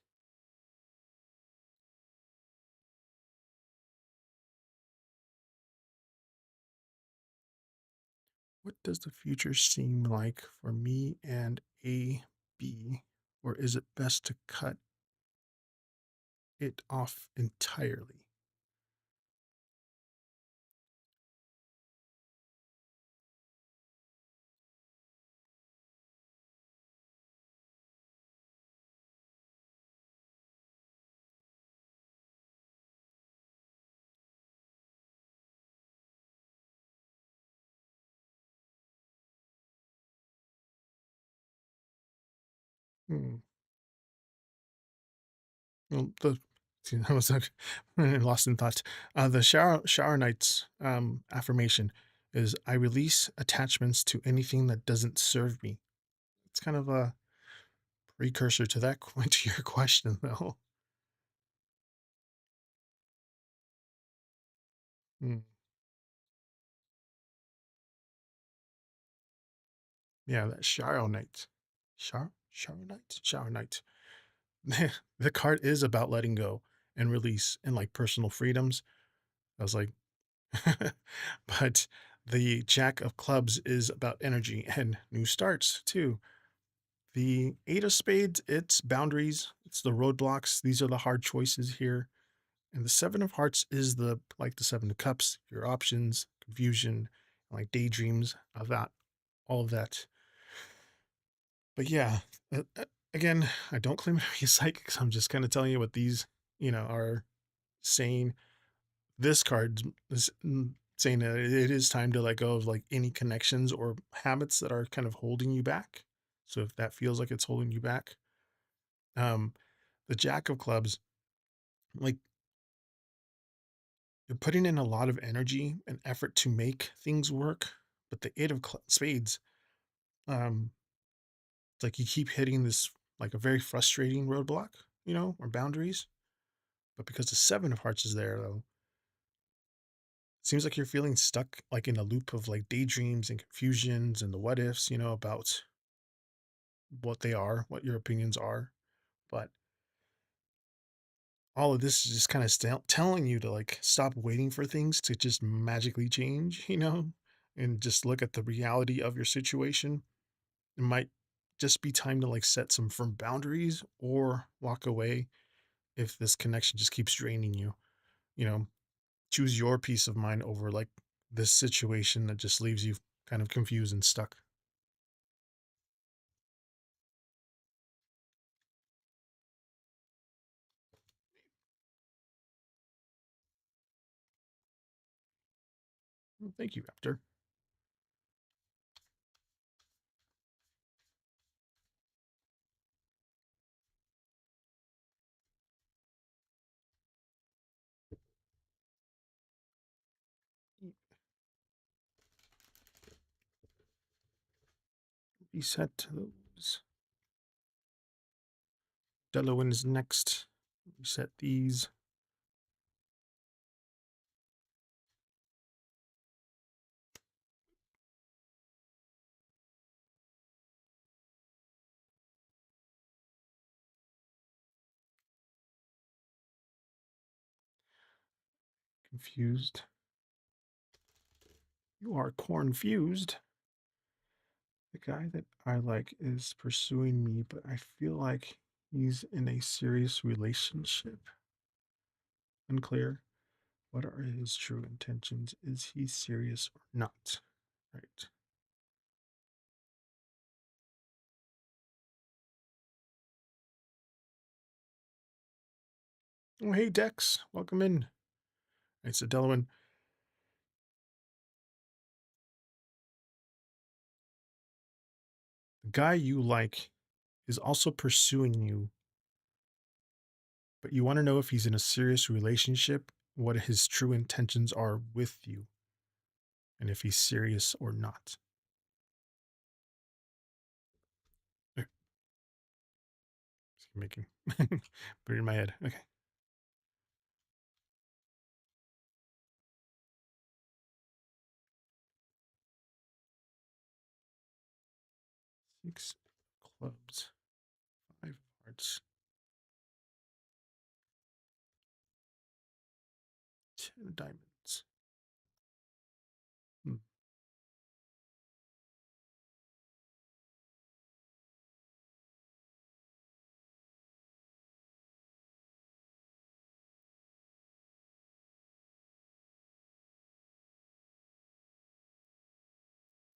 What does the future seem like for me and A, B, or is it best to cut it off entirely? Hmm. Well, I was like, lost in thoughts. The shower night's affirmation is I release attachments to anything that doesn't serve me. It's kind of a precursor to that to your question, though. Hmm. Yeah, that shower night. Shower night? Shower night. The card is about letting go and release and like personal freedoms. I was like, but the Jack of Clubs is about energy and new starts too. The Eight of Spades, it's boundaries, it's the roadblocks. These are the hard choices here. And the Seven of Hearts is the like the Seven of Cups, your options, confusion, like daydreams of that, all of that. But yeah, again, I don't claim to be a psychic. So I'm just kind of telling you what these, are saying. This card is saying that it is time to let go of like any connections or habits that are kind of holding you back. So if that feels like it's holding you back, um, the Jack of Clubs, like you're putting in a lot of energy and effort to make things work, but the Eight of Spades, um, it's like you keep hitting this like a very frustrating roadblock, or boundaries. But because the Seven of Hearts is there, though, it seems like you're feeling stuck like in a loop of like daydreams and confusions and the what ifs, about what they are, what your opinions are. But all of this is just kind of telling you to like stop waiting for things to just magically change, and just look at the reality of your situation. It might just be time to like set some firm boundaries or walk away if this connection just keeps draining you. You know, choose your peace of mind over like this situation that just leaves you kind of confused and stuck. Well, thank you, After. Reset those. Delawin is next. Reset these. Confused. You are confused. The guy that I like is pursuing me, but I feel like he's in a serious relationship. Unclear. What are his true intentions? Is he serious or not? Right. Oh, hey, Dex. Welcome in. Right, so Delawin, the guy you like is also pursuing you, but you want to know if he's in a serious relationship, what his true intentions are with you, and if he's serious or not. Okay, making put it in my head. Okay. 6 clubs, 5 hearts, 10 diamonds. Hmm.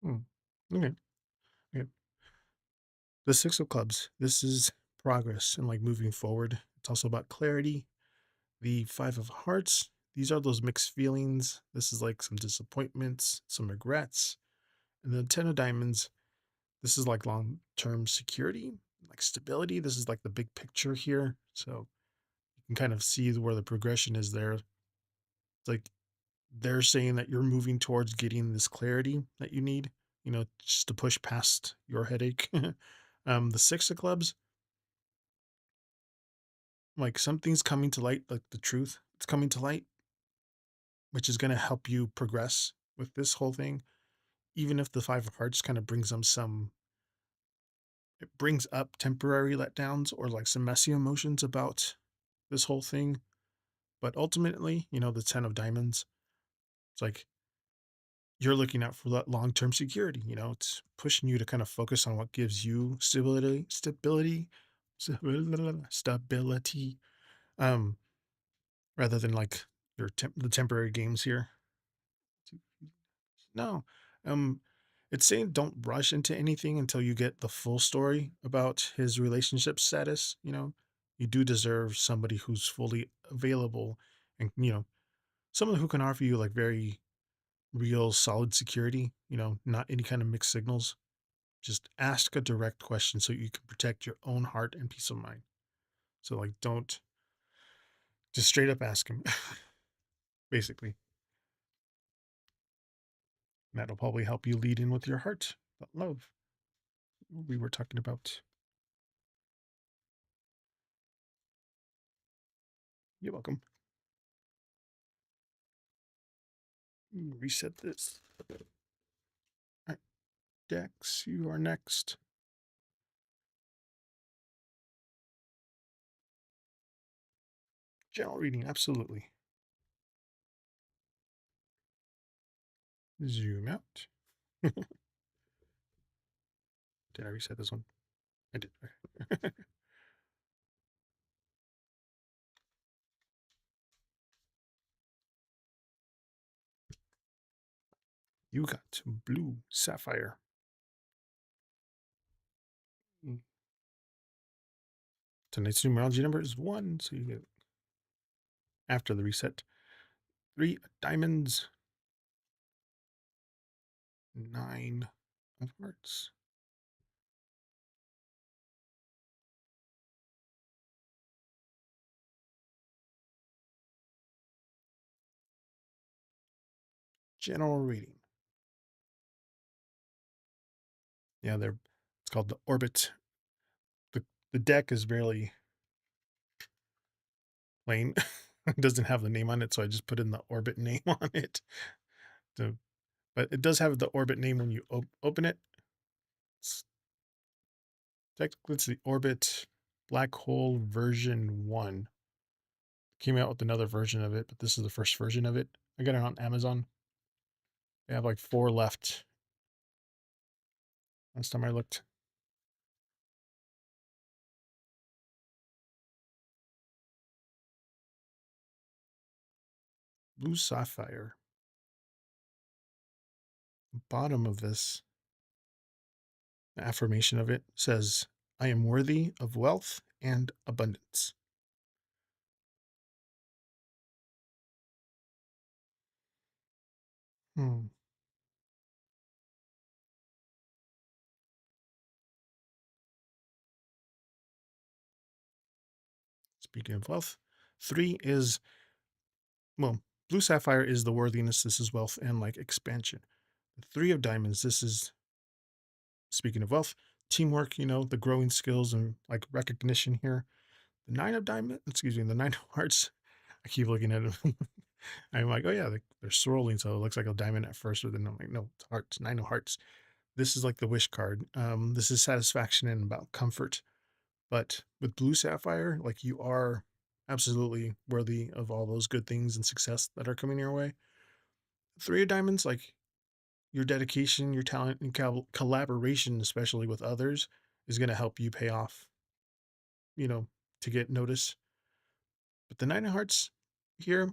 Hmm. Okay. Okay. The 6 of clubs. This is progress and like moving forward. It's also about clarity. The 5 of hearts. These are those mixed feelings. This is like some disappointments, some regrets. And then 10 of diamonds. This is like long term security, like stability. This is like the big picture here. So you can kind of see where the progression is there. It's like they're saying that you're moving towards getting this clarity that you need, just to push past your headache. The 6 of clubs, like something's coming to light, like the truth, it's coming to light, which is going to help you progress with this whole thing. Even if the 5 of hearts kind of brings them some it brings up temporary letdowns or like some messy emotions about this whole thing. But ultimately, the 10 of diamonds, it's like you're looking out for that long-term security. It's pushing you to kind of focus on what gives you stability, um, rather than like the temporary games here. No, um, it's saying don't rush into anything until you get the full story about his relationship status. You do deserve somebody who's fully available and, someone who can offer you like very real solid security, not any kind of mixed signals. Just ask a direct question so you can protect your own heart and peace of mind. So like don't just straight up ask him, basically. That'll probably help you lead in with your heart. That love we were talking about. You're welcome. Reset this. All right, Dex, you are next. General reading, absolutely. Zoom out. Did I reset this one? I did. You got blue sapphire. Mm. Tonight's numerology number is 1, so you get, after the reset, 3 diamonds, 9 of hearts. General reading. Yeah, it's called the orbit. The deck is barely plain. It doesn't have the name on it, so I just put in the orbit name on it. So, but it does have the orbit name when you open it. It's technically it's the orbit black hole version 1. Came out with another version of it, but this is the first version of it. I got it on Amazon. They have like 4 left. Last time I looked. Blue sapphire. Bottom of this affirmation of it says, I am worthy of wealth and abundance. Hmm. Speaking of wealth, 3 is, well, blue sapphire is the worthiness. This is wealth and like expansion. The 3 of diamonds, this is, speaking of wealth, teamwork, the growing skills and like recognition here. The 9 of diamond, excuse me, the 9 of hearts. I keep looking at them. I'm like, oh yeah, they're swirling, so it looks like a diamond at first, but then I'm like, no, it's hearts, 9 of hearts. This is like the wish card. This is satisfaction and about comfort. But with blue sapphire, like you are absolutely worthy of all those good things and success that are coming your way. 3 of diamonds, like your dedication, your talent, and collaboration, especially with others, is going to help you pay off, you know, to get notice. But the 9 of hearts here,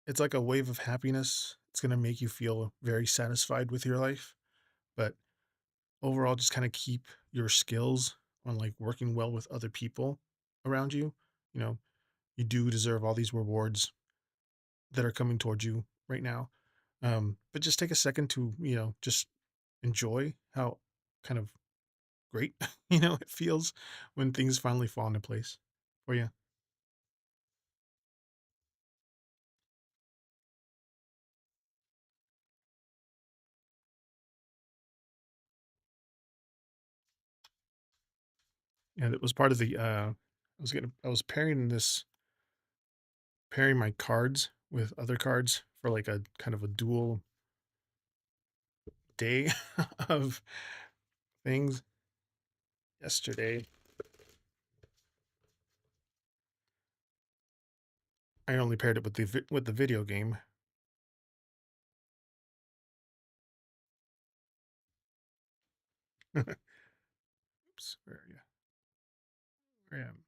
it's like a wave of happiness. It's going to make you feel very satisfied with your life. But overall, just kind of keep your skills on like working well with other people around you. You know, you do deserve all these rewards that are coming towards you right now. But just take a second to, just enjoy how kind of great, it feels when things finally fall into place for you. And it was part of I was pairing my cards with other cards for like a kind of a dual day of things yesterday. I only paired it with the video game. Oops, where are you? Where I am?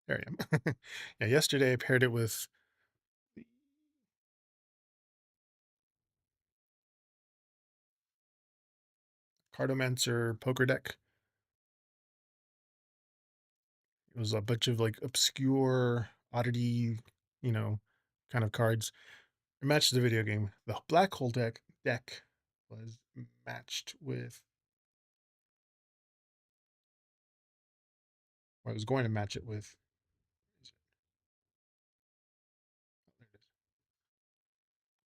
There I am. Yeah, yesterday I paired it with the Cartomancer poker deck. It was a bunch of like obscure oddity, kind of cards. It matched the video game. The black hole deck was matched with, or I was going to match it with.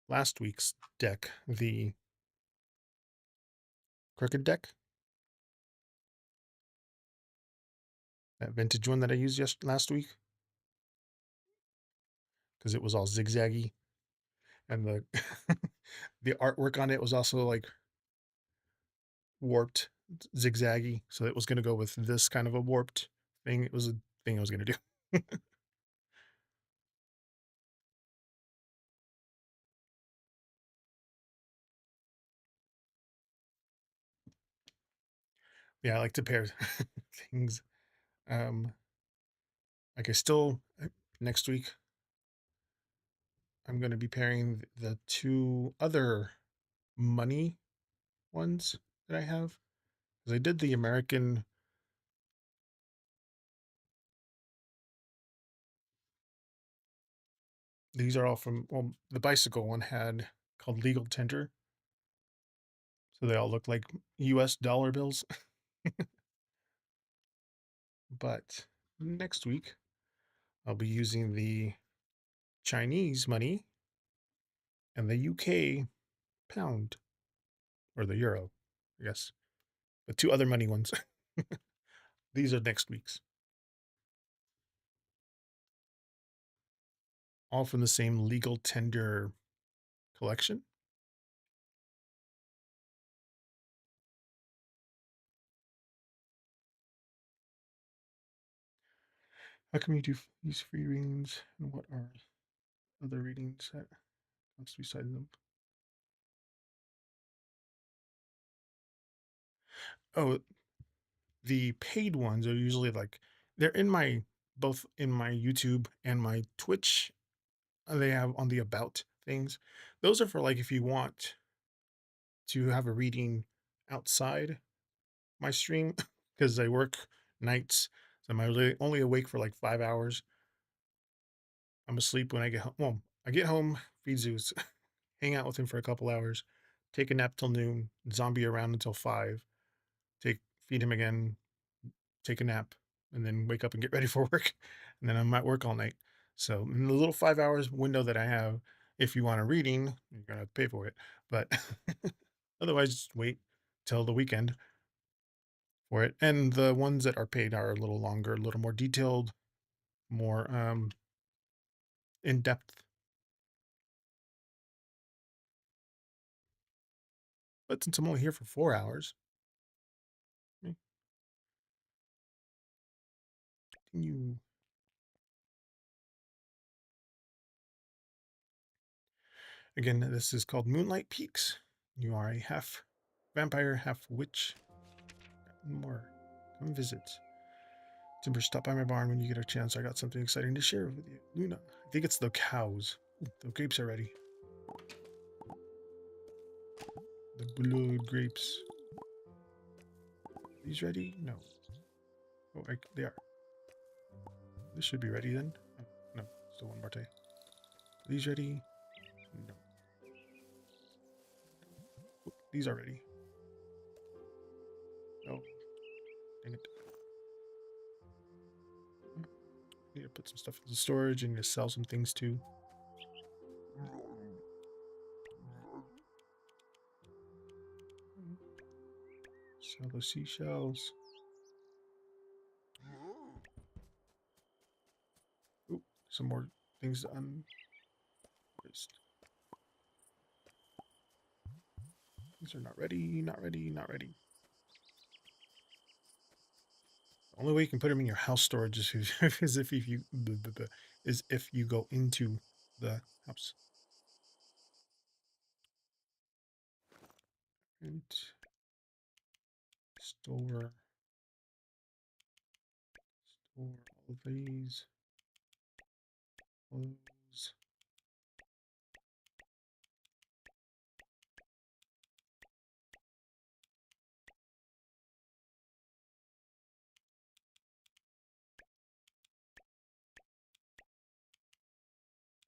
Last week's deck, the crooked deck, that vintage one that I used last week, because it was all zigzaggy, and the the artwork on it was also like warped, zigzaggy. So it was going to go with this kind of a warped thing. It was a thing I was going to do. Yeah, I like to pair things. Um, like I still next week I'm going to be pairing the two other money ones that I have. Because I did the American. These are all from, well, the bicycle one had called Legal Tender. So they all look like US dollar bills. But next week, I'll be using the Chinese money and the UK pound, or the euro, I guess. The two other money ones. These are next week's. All from the same Legal Tender collection. How come you do these free readings, and what are other readings that comes beside them? Oh, the paid ones are usually like, they're in my, both in my YouTube and my Twitch. They have on the about things. Those are for like if you want to have a reading outside my stream, because I work nights, so I'm only awake for like 5 hours. I'm asleep when I get home. Well, I get home, feed Zeus, hang out with him for a couple hours, take a nap till noon, zombie around until 5, feed him again, take a nap, and then wake up and get ready for work. And then I'm at work all night. So in the little 5 hours window that I have, if you want a reading, you're gonna have to pay for it. But otherwise, just wait till the weekend for it. And the ones that are paid are a little longer, a little more detailed, more in depth. But since I'm only here for 4 hours, continue. Again, this is called Moonlight Peaks. You are a half vampire, half witch. More. Come visit. Timber, stop by my barn when you get a chance. I got something exciting to share with you. Luna, I think it's the cows. The grapes are ready. The blood grapes. Are these ready? No. Oh, they are. This should be ready then. Oh, no, still one more day. Are these ready? No. Oh, these are ready. Oh, dang it. Need to put some stuff in the storage and just sell some things too. Sell the seashells. Oop, some more things These are not ready, not ready, not ready. The only way you can put them in your house storage is if you is if you go into the house. And store all of these. Close.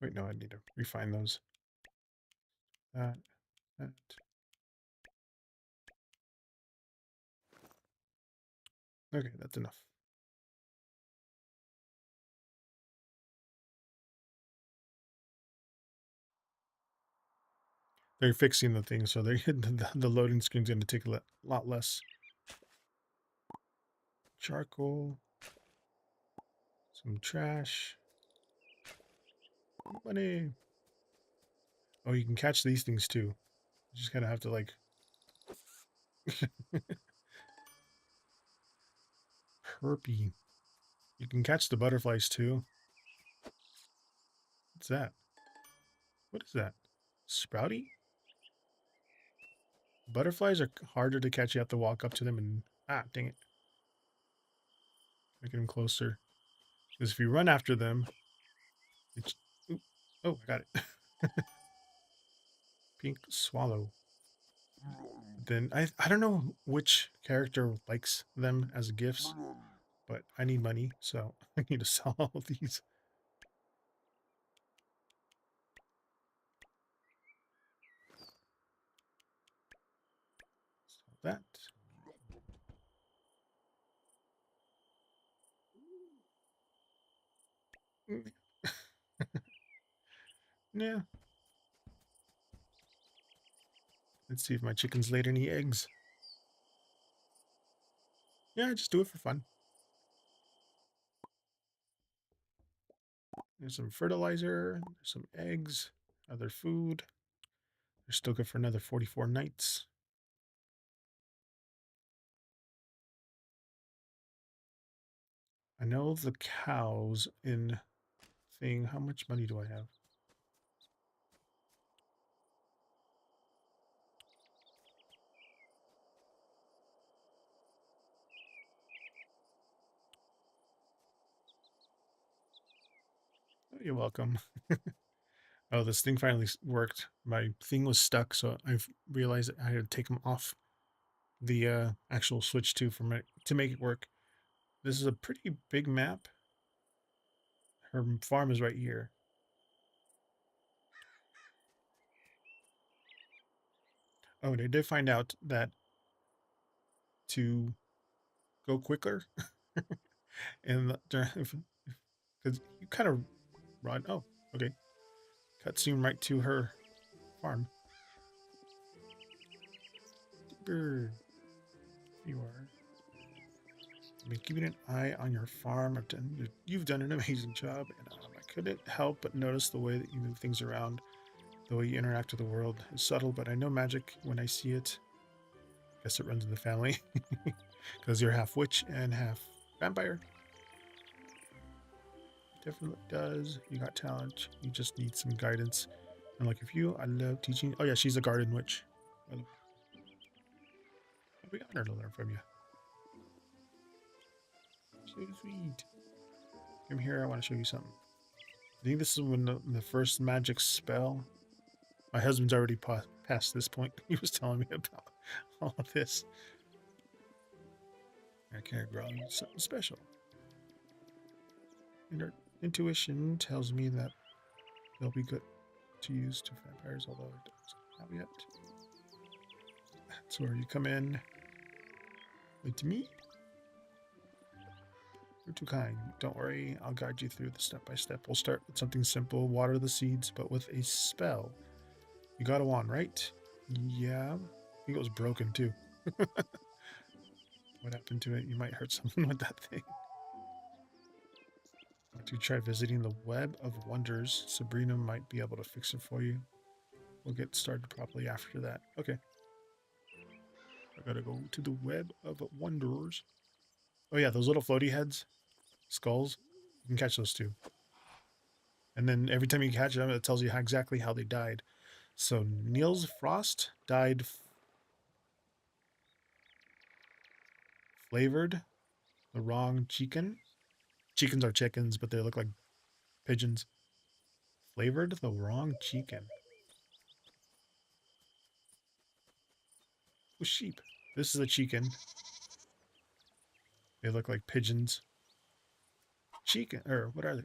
Wait, no, I need to refine those. That. Okay, that's enough. They're fixing the thing, so the loading screen's going to take a lot less. Charcoal. Some trash. Money. Oh, you can catch these things too. You just kind of have to like... Herpy. You can catch the butterflies too. What's that? What is that? Sprouty? Butterflies are harder to catch. You have to walk up to them and... Ah, dang it. Make them closer. Because if you run after them... It's... Oh, I got it. Pink swallow. Then I don't know which character likes them as gifts, but I need money, so I need to sell all these. Sell that. Yeah. Let's see if my chickens laid any eggs. Yeah, just do it for fun. There's some fertilizer, there's some eggs, other food. They're still good for another 44 nights. I know the cows in thing. How much money do I have? Oh, you're welcome. Oh, this thing finally worked. My thing was stuck, so I've realized I had to take them off the actual switch to to make it work. This is a pretty big map. Her farm is right here. Oh, and I did find out that to go quicker and because you kind of run. Oh, okay. Cutscene right to her farm. Bird, you are. I've been keeping an eye on your farm. You've done an amazing job, and I couldn't help but notice the way that you move things around, the way you interact with the world. It's subtle, but I know magic when I see it. Guess it runs in the family, because you're half witch and half vampire. Definitely does. You got talent. You just need some guidance. And like if you, I love teaching. Oh yeah, she's a garden witch. I'd be honored to learn from you. So sweet. Come here. I want to show you something. I think this is when the first magic spell. My husband's already past this point. He was telling me about all of this. I can't grow something special. Intuition tells me that they'll be good to use to vampires, although I don't know yet. That's where you come in. Wait, to me? You're too kind. Don't worry, I'll guide you through the step by step. We'll start with something simple, water the seeds, but with a spell. You got a wand, right? Yeah. I think it was broken too. What happened to it? You might hurt someone with that thing. Want to try visiting the Web of Wonders? Sabrina might be able to fix it for you. We'll get started properly after that. Okay. I gotta go to the web of wonders. Oh yeah, those little floaty heads, skulls, you can catch those too. And then every time you catch them, it tells you exactly how they died. So Niels Frost died flavored the wrong chicken. Chickens are chickens, but they look like pigeons. Flavored the wrong chicken. Oh, sheep. This is a chicken. They look like pigeons. Chicken, or what are they?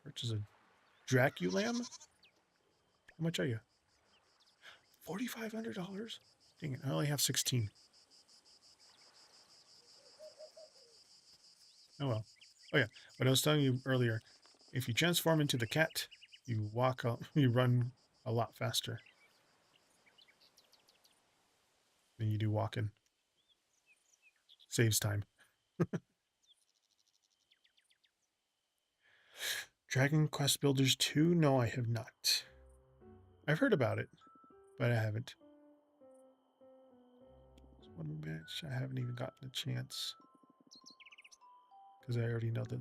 Which is a Draculam? How much are you? $4,500? Dang it, I only have 16. Oh well. Oh yeah, what I was telling you earlier, if you transform into the cat, you walk out, you run a lot faster than you do walking. Saves time. Dragon Quest Builders 2? No, I have not. I've heard about it, but I haven't. One match, I haven't even gotten a chance. Because I already know that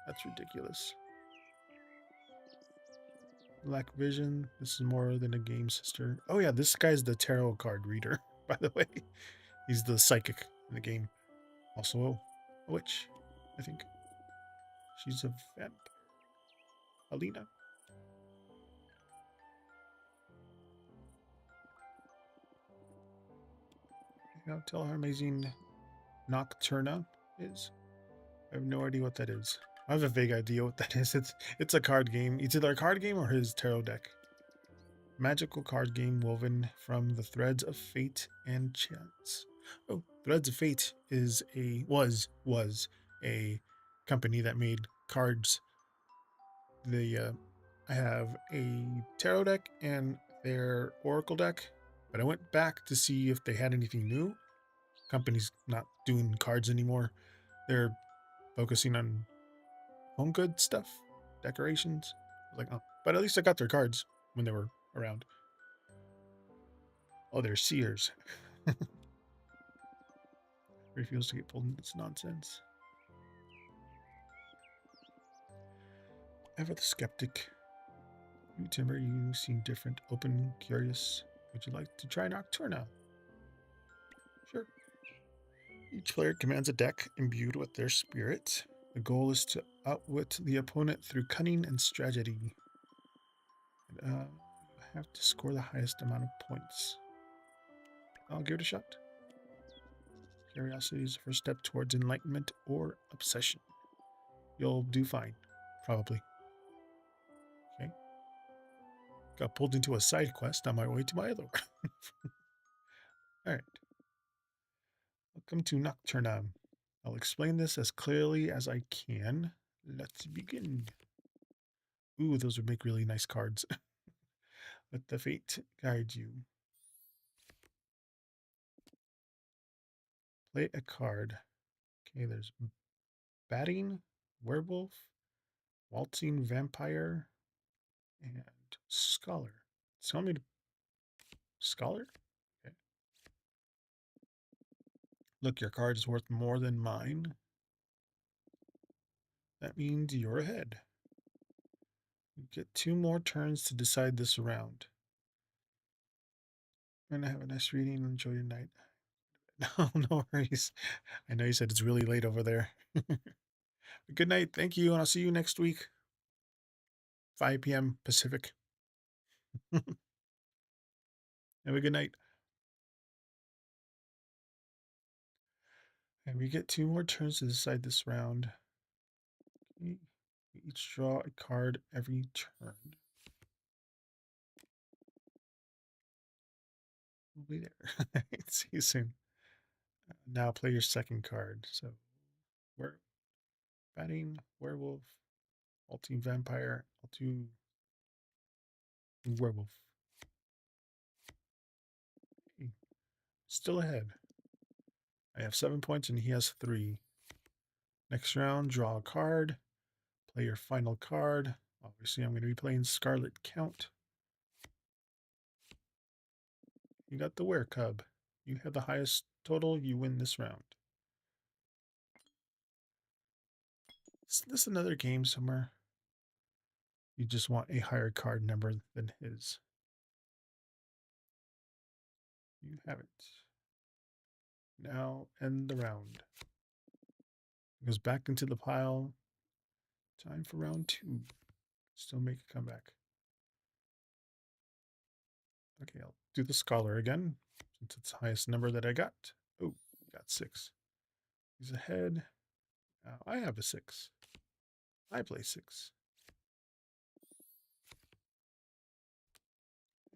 that's ridiculous. Black Vision. This is more than a game, sister. Oh yeah, this guy's the tarot card reader, by the way. He's the psychic in the game. Also a witch, I think. She's a vamp. Alina. Now tell her amazing Nocturna is. I have no idea what that is. I have a vague idea what that is. It's a card game. It's either a card game or his tarot deck. Magical card game woven from the threads of fate and chance. Oh, Threads of Fate is was a company that made cards. I have a tarot deck and their oracle deck, but I went back to see if they had anything new. Company's not doing cards anymore. They're focusing on home good stuff, decorations. Like, oh, but at least I got their cards when they were around. Oh, they're seers. Refuse to get pulled into this nonsense. Ever the skeptic. You, Timber, you seem different, open, curious. Would you like to try Nocturna? Sure. Each player commands a deck imbued with their spirit. The goal is to outwit the opponent through cunning and strategy. You have to score the highest amount of points. I'll give it a shot. Curiosity is the first step towards enlightenment or obsession. You'll do fine, probably. Okay. Got pulled into a side quest on my way to my other one. All right. Welcome to Nocturna. I'll explain this as clearly as I can. Let's begin. Ooh, those would make really nice cards. Let the fate guide you. Play a card. Okay, there's Batting, Werewolf, Waltzing Vampire, and Scholar. Tell me to Scholar? Okay. Look, your card is worth more than mine. That means you're ahead. You get 2 more turns to decide this round. I'm gonna have a nice reading. Enjoy your night. No, no worries. I know you said it's really late over there. Good night. Thank you. And I'll see you next week, 5 p.m. Pacific. Have a good night. And we get 2 more turns to decide this round. We each draw a card every turn. We'll be there. See you soon. Now play your second card. So, we're Batting, Werewolf, Ultimate Vampire. I'll do Werewolf. Still ahead. I have 7 points and he has 3. Next round, draw a card. Play your final card. Obviously, I'm going to be playing Scarlet Count. You got the Werecub. You have the highest total, you win this round. Is this another game somewhere? You just want a higher card number than his. You have it. Now end the round. It goes back into the pile. Time for round 2. Still make a comeback. Okay, I'll do the scholar again, since it's the highest number that I got. Oh, got 6. He's ahead. Now I have a 6. I play 6.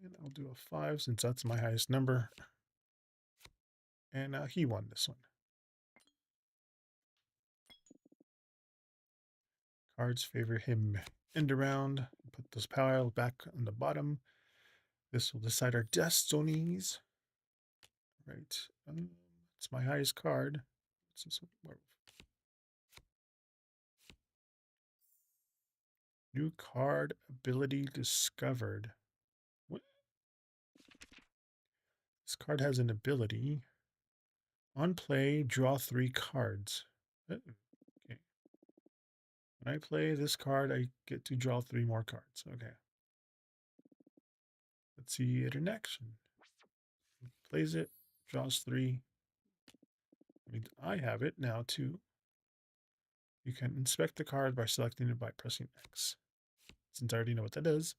And I'll do a 5 since that's my highest number. And he won this one. Cards favor him. End around. Put those piles back on the bottom. This will decide our destinies. Right. It's my highest card. What's this one? New card ability discovered. What? This card has an ability. On play, draw 3 cards. Okay. When I play this card, I get to draw 3 more cards. Okay. Let's see it in action. Plays it, draws 3. I have it now too. You can inspect the card by selecting it by pressing X. Since I already know what that is.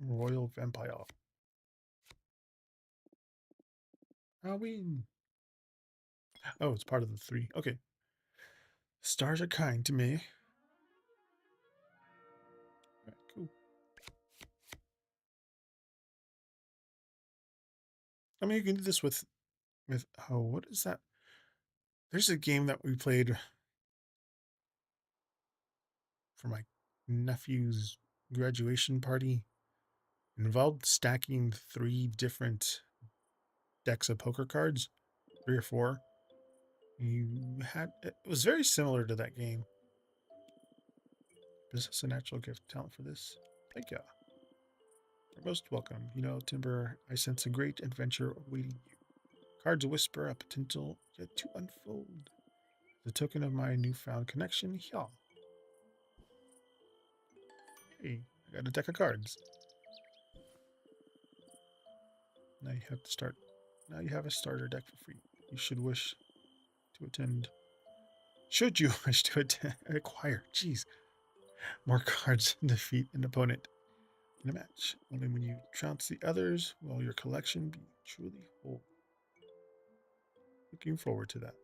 Royal Vampire. Halloween. Oh, it's part of the 3. Okay. Stars are kind to me. Right, cool. I mean, you can do this with oh, what is that? There's a game that we played for my nephew's graduation party. It involved stacking 3 different decks of poker cards, 3 or 4. It was very similar to that game. Is this a natural gift talent for this? Thank you. You're most welcome. You know, Timber, I sense a great adventure awaiting you. Cards whisper a potential yet to unfold. The token of my newfound connection, here. Hey, I got a deck of cards. Now you have to start. Now you have a starter deck for free. You should wish to attend. Should you wish to acquire, jeez, more cards and defeat an opponent in a match. Only when you trounce the others will your collection be truly whole. Looking forward to that.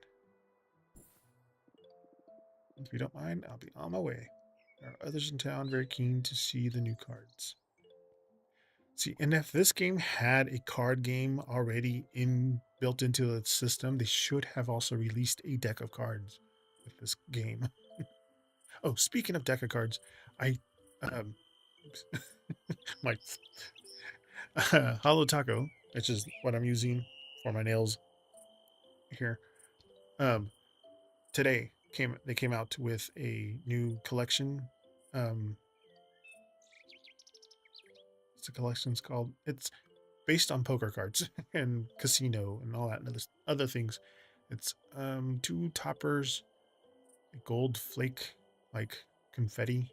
If you don't mind, I'll be on my way. There are others in town very keen to see the new cards. See, and if this game had a card game already built into the system, they should have also released a deck of cards with this game. Oh, speaking of deck of cards, I my Hollow Taco, which is what I'm using for my nails here. Today they came out with a new collection. It's a collection's called. It's based on poker cards and casino and all that and other things. It's 2 toppers, a gold flake like confetti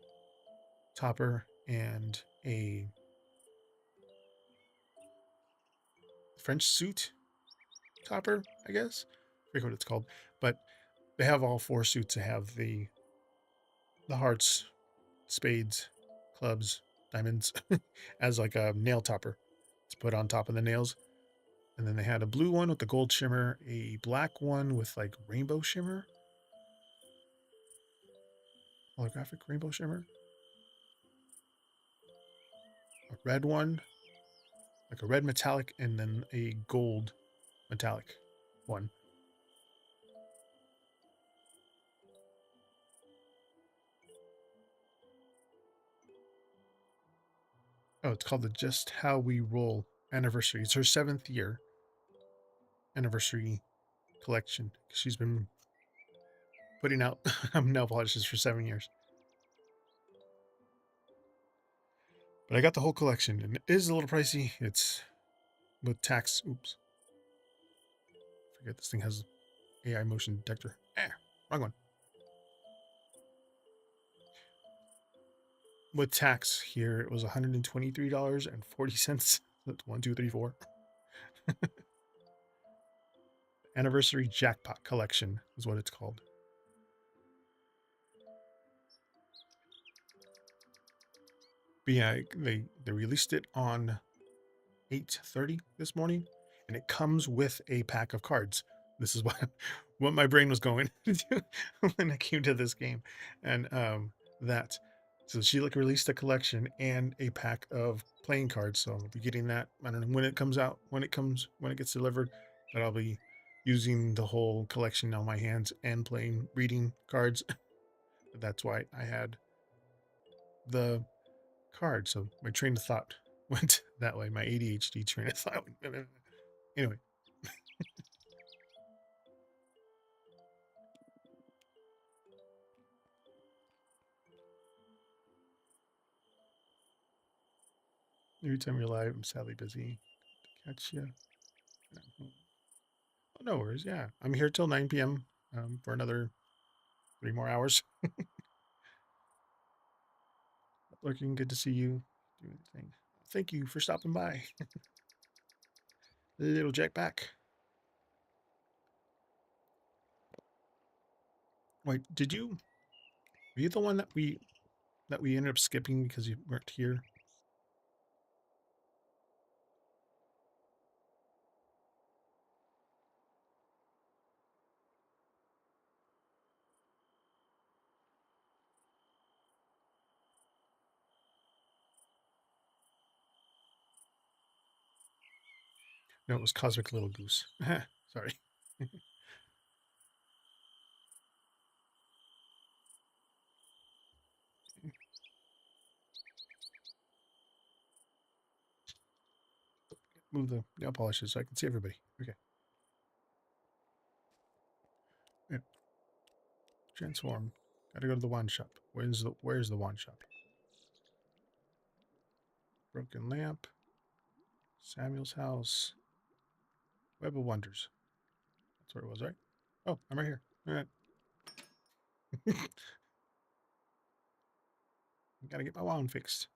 topper, and a French suit topper, I guess. I forget what it's called. But they have all 4 suits. They have the hearts, spades, clubs, diamonds as like a nail topper to put on top of the nails. And then they had a blue one with the gold shimmer, a black one with like rainbow shimmer, holographic rainbow shimmer, a red one, like a red metallic, and then a gold metallic one. Oh, it's called the Just How We Roll anniversary. It's her 7th year anniversary collection. She's been putting out nail polishes for 7 years. But I got the whole collection, and it is a little pricey. It's with tax. Oops. Forget this thing has AI motion detector. Wrong one. With tax here, it was $123.40. That's 1, 2, 3, 4. Anniversary Jackpot Collection is what it's called. But yeah, they released it on 8:30 this morning, and it comes with a pack of cards. This is what my brain was going to do when I came to this game, and that. So she released a collection and a pack of playing cards. So I'll be getting that. I don't know when it comes out, when it gets delivered, but I'll be using the whole collection on my hands and playing reading cards. That's why I had the card. So my train of thought went that way. My ADHD train of thought. Anyway, every time you're live, I'm sadly busy to catch you. Oh, no worries. Yeah, I'm here till 9 p.m. For another 3 more hours. Looking good to see you doing the thing. Thank you for stopping by. Little Jack back. Wait, were you the one that we ended up skipping because you weren't here? No, it was Cosmic Little Goose. Sorry. Move the nail polishes so I can see everybody. Okay. Yeah. Transform. Gotta go to the wand shop. Where's the wand shop? Broken lamp. Samuel's house. Web of Wonders. That's where it was, right? Oh, I'm right here. All right. Gotta get my wand fixed.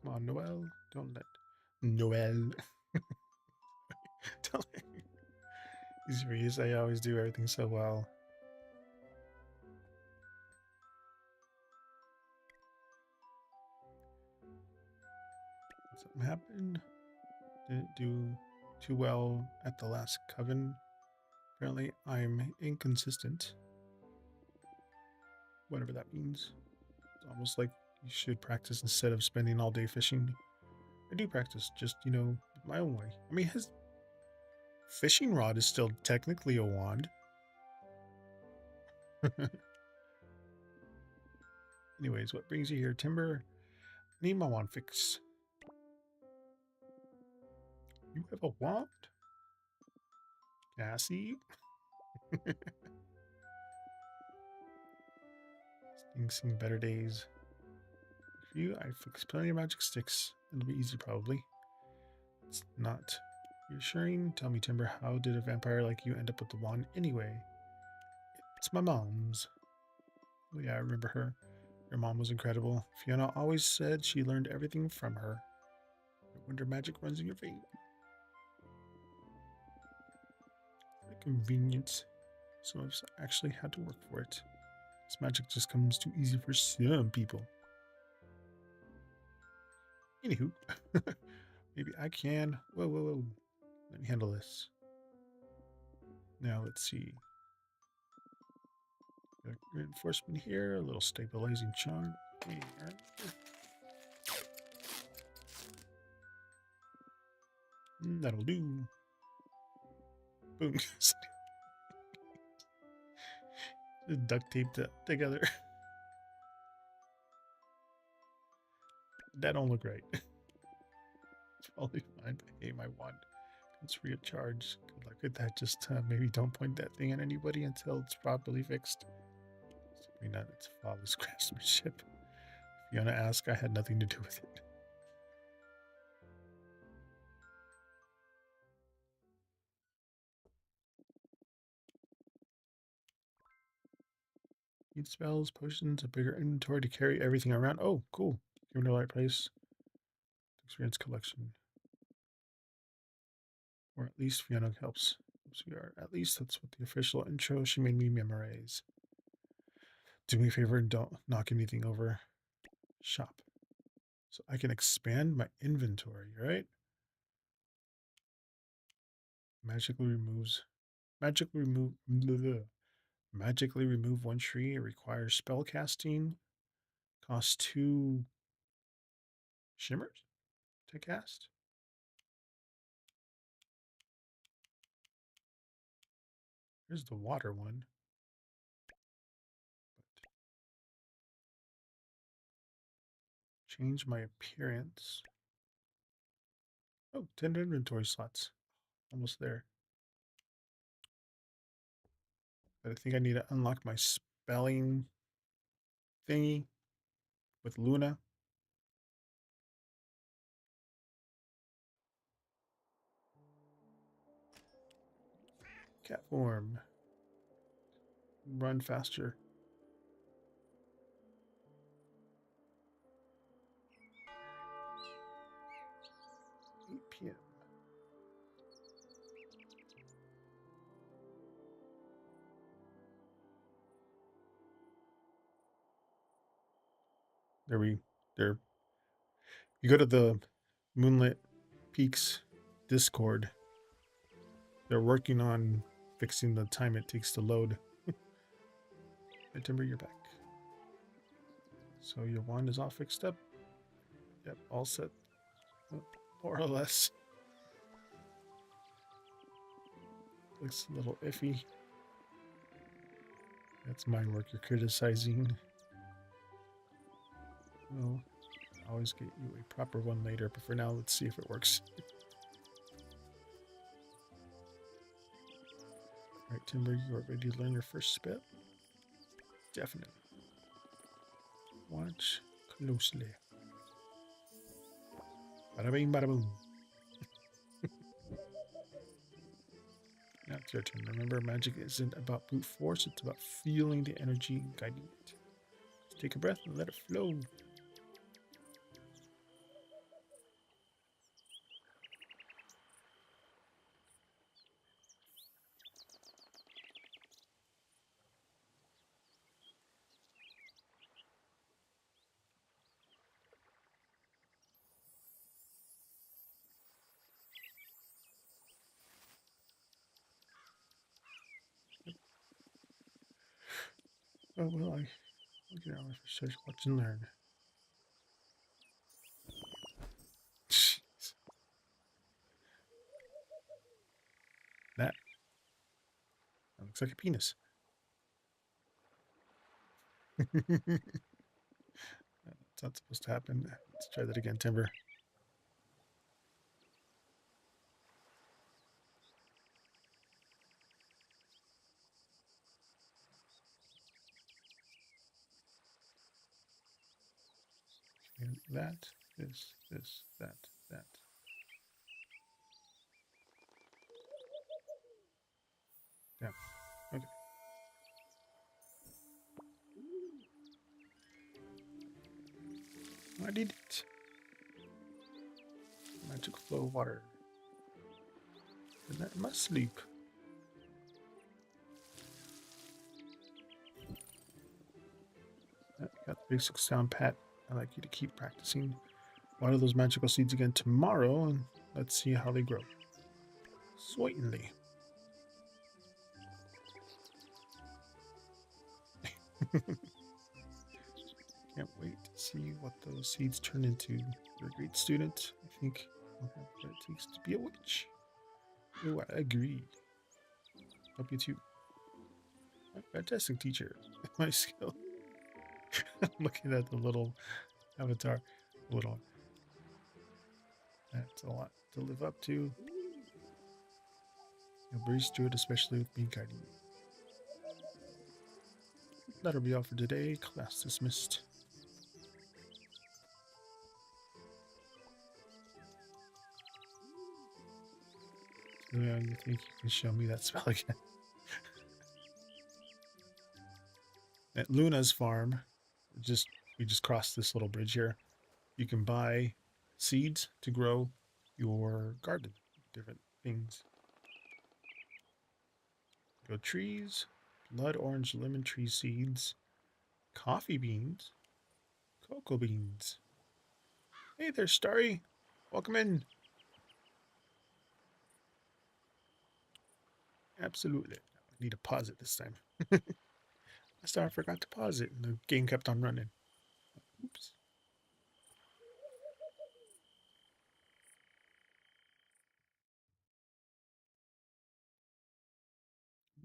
Come on, Noel. Don't let Noel. Don't let these reads. I always do everything so well. Something happened. Didn't do too well at the last coven. Apparently, I'm inconsistent. Whatever that means. It's almost like you should practice instead of spending all day fishing. I do practice, just, my own way. I mean, his fishing rod is still technically a wand. Anyways, what brings you here, Timber? Need my wand fix. You have a wand? Cassie? Things seen better days. For you, I fixed plenty of magic sticks. It'll be easy, probably. It's not reassuring. Tell me, Timber, how did a vampire like you end up with the wand anyway? It's my mom's. Oh, yeah, I remember her. Your mom was incredible. Fiona always said she learned everything from her. No wonder magic runs in your veins. The convenience. Some of us actually had to work for it. This magic just comes too easy for some people. Anywho, maybe I can. Whoa, whoa, whoa. Let me handle this. Now let's see. Reinforcement here, a little stabilizing charm here. That'll do. Boom. Duct taped it together. That don't look right. It's probably fine. Hey, my wand. It's free of charge. Good luck Look at that. Just maybe don't point that thing at anybody until it's properly fixed. Certainly not its flawless craftsmanship. If you want to ask, I had nothing to do with it. Need spells, potions, a bigger inventory to carry everything around. Oh, cool. Give me the right place. Experience collection. Or at least Fiona helps. We are. At least that's what the official intro she made me memorize. Do me a favor and don't knock anything over. Shop. So I can expand my inventory, right? Magically removes. Magically remove. Magically remove one tree. It requires spell casting. Costs 2 shimmers to cast. Here's the water one. Change my appearance. Oh, 10 inventory slots. Almost there. But I think I need to unlock my spelling thingy with Luna. Cat form. Run faster. 8 p.m. There. You go to the Moonlit Peaks Discord. They're working on fixing the time it takes to load. Hey, Timber, you're back. So your wand is all fixed up. Yep, all set. More or less. Looks a little iffy. That's my work you're criticizing. Well, I'll always get you a proper one later, but for now, let's see if it works. Alright, Timber, you are ready to learn your first spell? Definitely. Watch closely. Bada bing, bada boom. Now it's your turn. Remember, magic isn't about brute force, it's about feeling the energy and guiding it. Just take a breath and let it flow. Oh, well, I'll get out of search, watch, and learn. Jeez. That looks like a penis. That's not supposed to happen. Let's try that again, Timber. And that, this, that. Yeah. Okay. I did it. Magic flow water. And that must sleep. Got the basic sound pat. I'd like you to keep practicing. Water those magical seeds again tomorrow, and let's see how they grow. Certainly. Can't wait to see what those seeds turn into. You're a great student. I think you'll have what it takes to be a witch. Oh, I agree. Help you too. Fantastic teacher. My skill. I'm looking at the little avatar. Little. That's a lot to live up to. You'll breeze through it, especially with me guiding you. That'll be all for today. Class dismissed. So yeah, you think you can show me that spell again? At Luna's farm, just we just crossed this little bridge here. You can buy seeds to grow your garden, different things. Go trees, blood orange lemon tree seeds, coffee beans, cocoa beans. Hey there, Starry. Welcome in. Absolutely. I need to pause it this time. Last time I forgot to pause it and the game kept on running. Oops.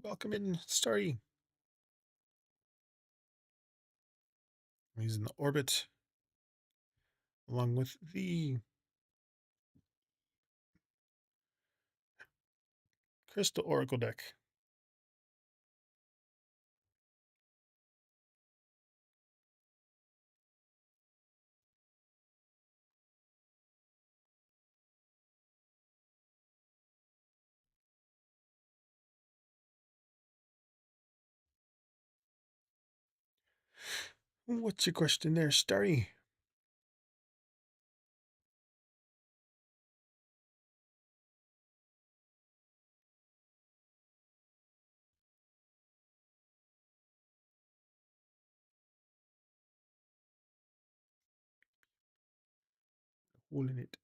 Welcome in, Starry. I'm using the orbit along with the Crystal Oracle deck. What's your question there, Starry? Hole in it.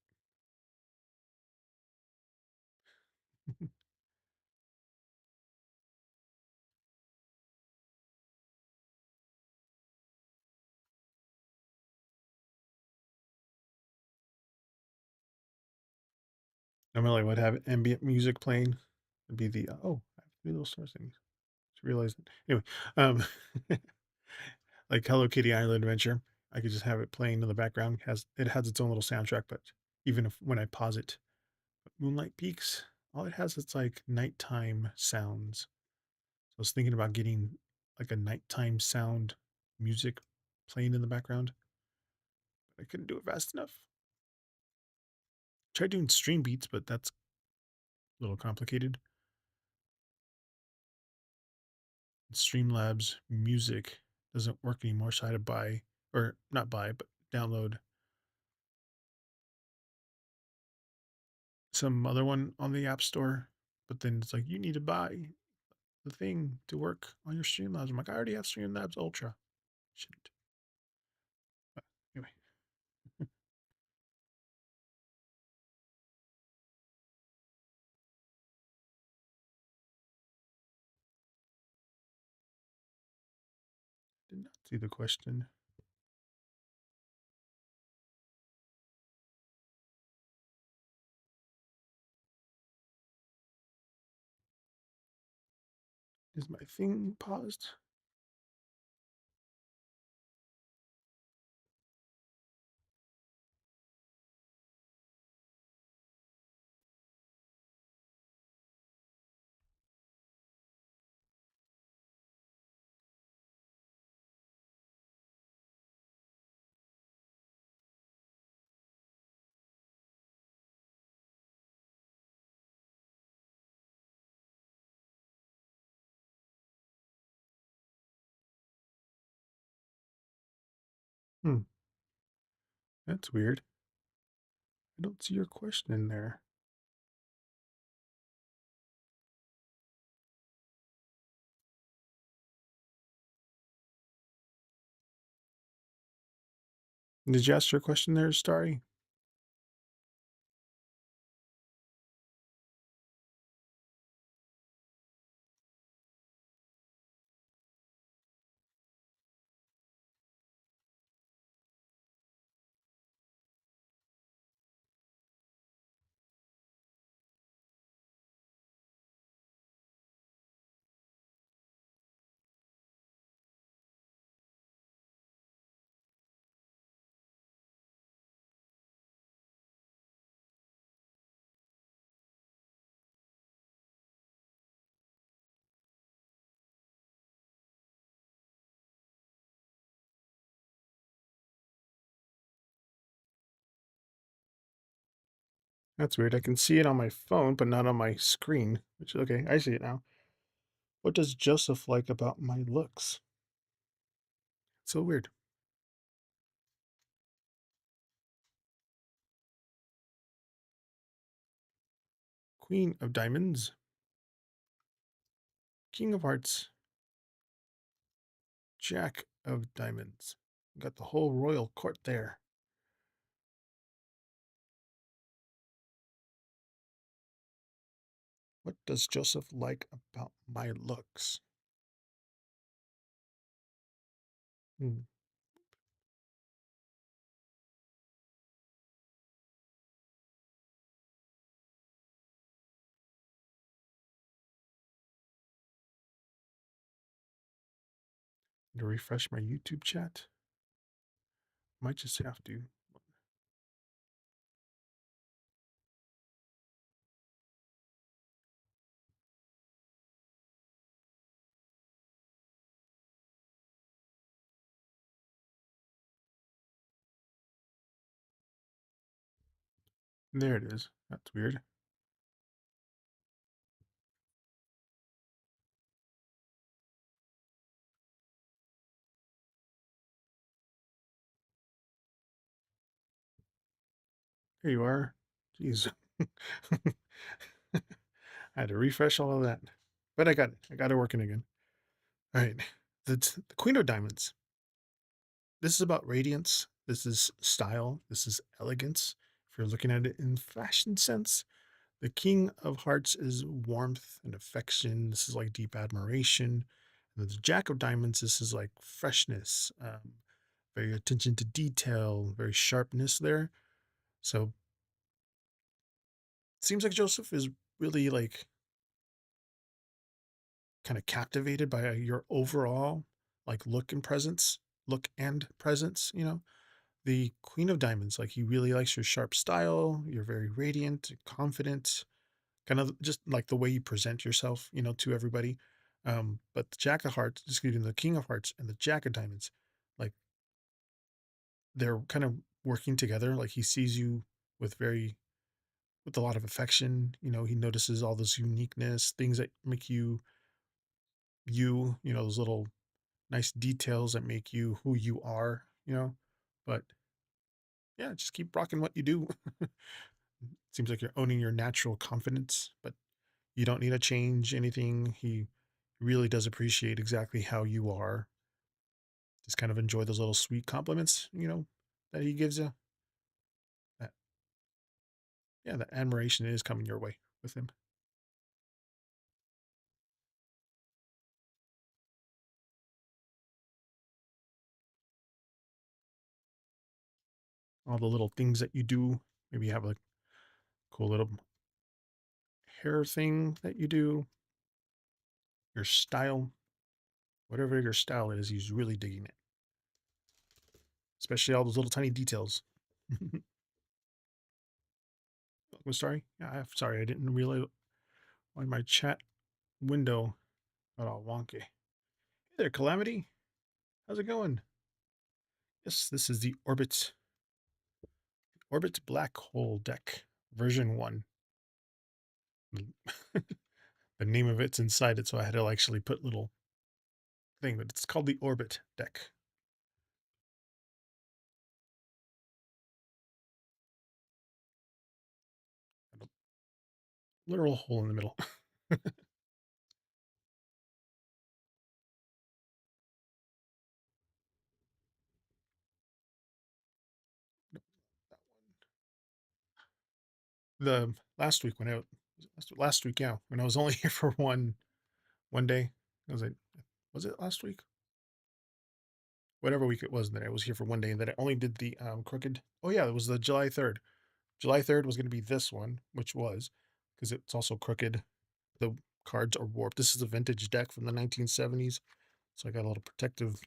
Normally I would have ambient music playing. It'd be the oh, I have three little stars things. Just realized it. Anyway, um like Hello Kitty Island Adventure. I could just have it playing in the background. It has its own little soundtrack, but even if when I pause it, Moonlight Peaks, all it has is like nighttime sounds. So I was thinking about getting like a nighttime sound music playing in the background, but I couldn't do it fast enough. Tried doing stream beats, but that's a little complicated. Streamlabs music doesn't work anymore, so I had to buy, or not buy, but download some other one on the App Store. But then it's like, you need to buy the thing to work on your Streamlabs. I'm like, I already have Streamlabs Ultra. Shouldn't. But anyway, did not see the question. Is my thing paused? Hmm, that's weird. I don't see your question in there. Did you ask your question there, Starry? That's weird. I can see it on my phone, but not on my screen. Which okay, I see it now. What does Joseph like about my looks? So weird. Queen of Diamonds, King of Hearts, Jack of Diamonds. Got the whole royal court there. What does Joseph like about my looks? Hmm. To refresh my YouTube chat, might just have to. There it is. That's weird. Here you are. Jeez. I had to refresh all of that. But I got it. I got it working again. All right. The Queen of Diamonds. This is about radiance. This is style. This is elegance. If you're looking at it in fashion sense, the King of Hearts is warmth and affection. This is like deep admiration. And the Jack of Diamonds, this is like freshness, very attention to detail, very sharpness there. So it seems like Joseph is really like kind of captivated by your overall like look and presence, you know. The Queen of Diamonds, like he really likes your sharp style. You're very radiant, confident, kind of just like the way you present yourself, you know, to everybody. But the Jack of Hearts, excuse me, the King of Hearts and the Jack of Diamonds, like they're kind of working together. Like he sees you with with a lot of affection. You know, he notices all this uniqueness, things that make you know, those little nice details that make you who you are, you know. But yeah, just keep rocking what you do. Seems like you're owning your natural confidence, but you don't need to change anything. He really does appreciate exactly how you are. Just kind of enjoy those little sweet compliments, you know, that he gives you. That, yeah, that admiration is coming your way with him. All the little things that you do. Maybe you have a cool little hair thing that you do. Your style, whatever your style is, he's really digging it. Especially all those little tiny details. I'm sorry. Yeah, I'm sorry. I didn't realize why my chat window got all wonky. Hey there, Calamity. How's it going? Yes, this is the Orbit Black Hole deck, version 1. The name of it's inside it, so I had to actually put little thing, but it's called the Orbit deck. A literal hole in the middle. The last week when last week, yeah, when I was only here for one day, I was it last week? Whatever week it was that I was here for one day, and that I only did the crooked. Oh yeah, it was the July 3rd. July 3rd was going to be this one, which was because it's also crooked. The cards are warped. This is a vintage deck from the 1970s, so I got a little protective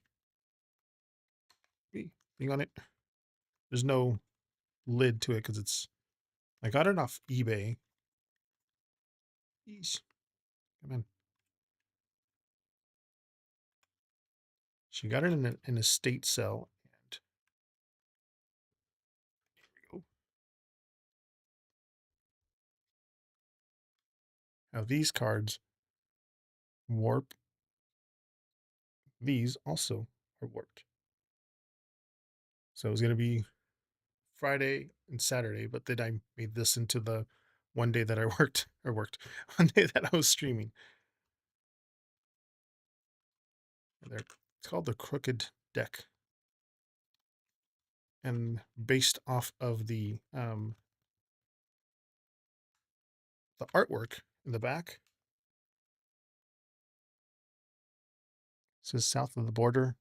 thing on it. There's no lid to it because I got it off eBay. Jeez, come on. She got it in an estate sale, and here we go. Now these cards warp. These also are warped. So it was going to be Friday and Saturday, but then I made this into the one day that I worked, one day that I was streaming. It's called the Crooked Deck. And based off of the artwork in the back, it says south of the border.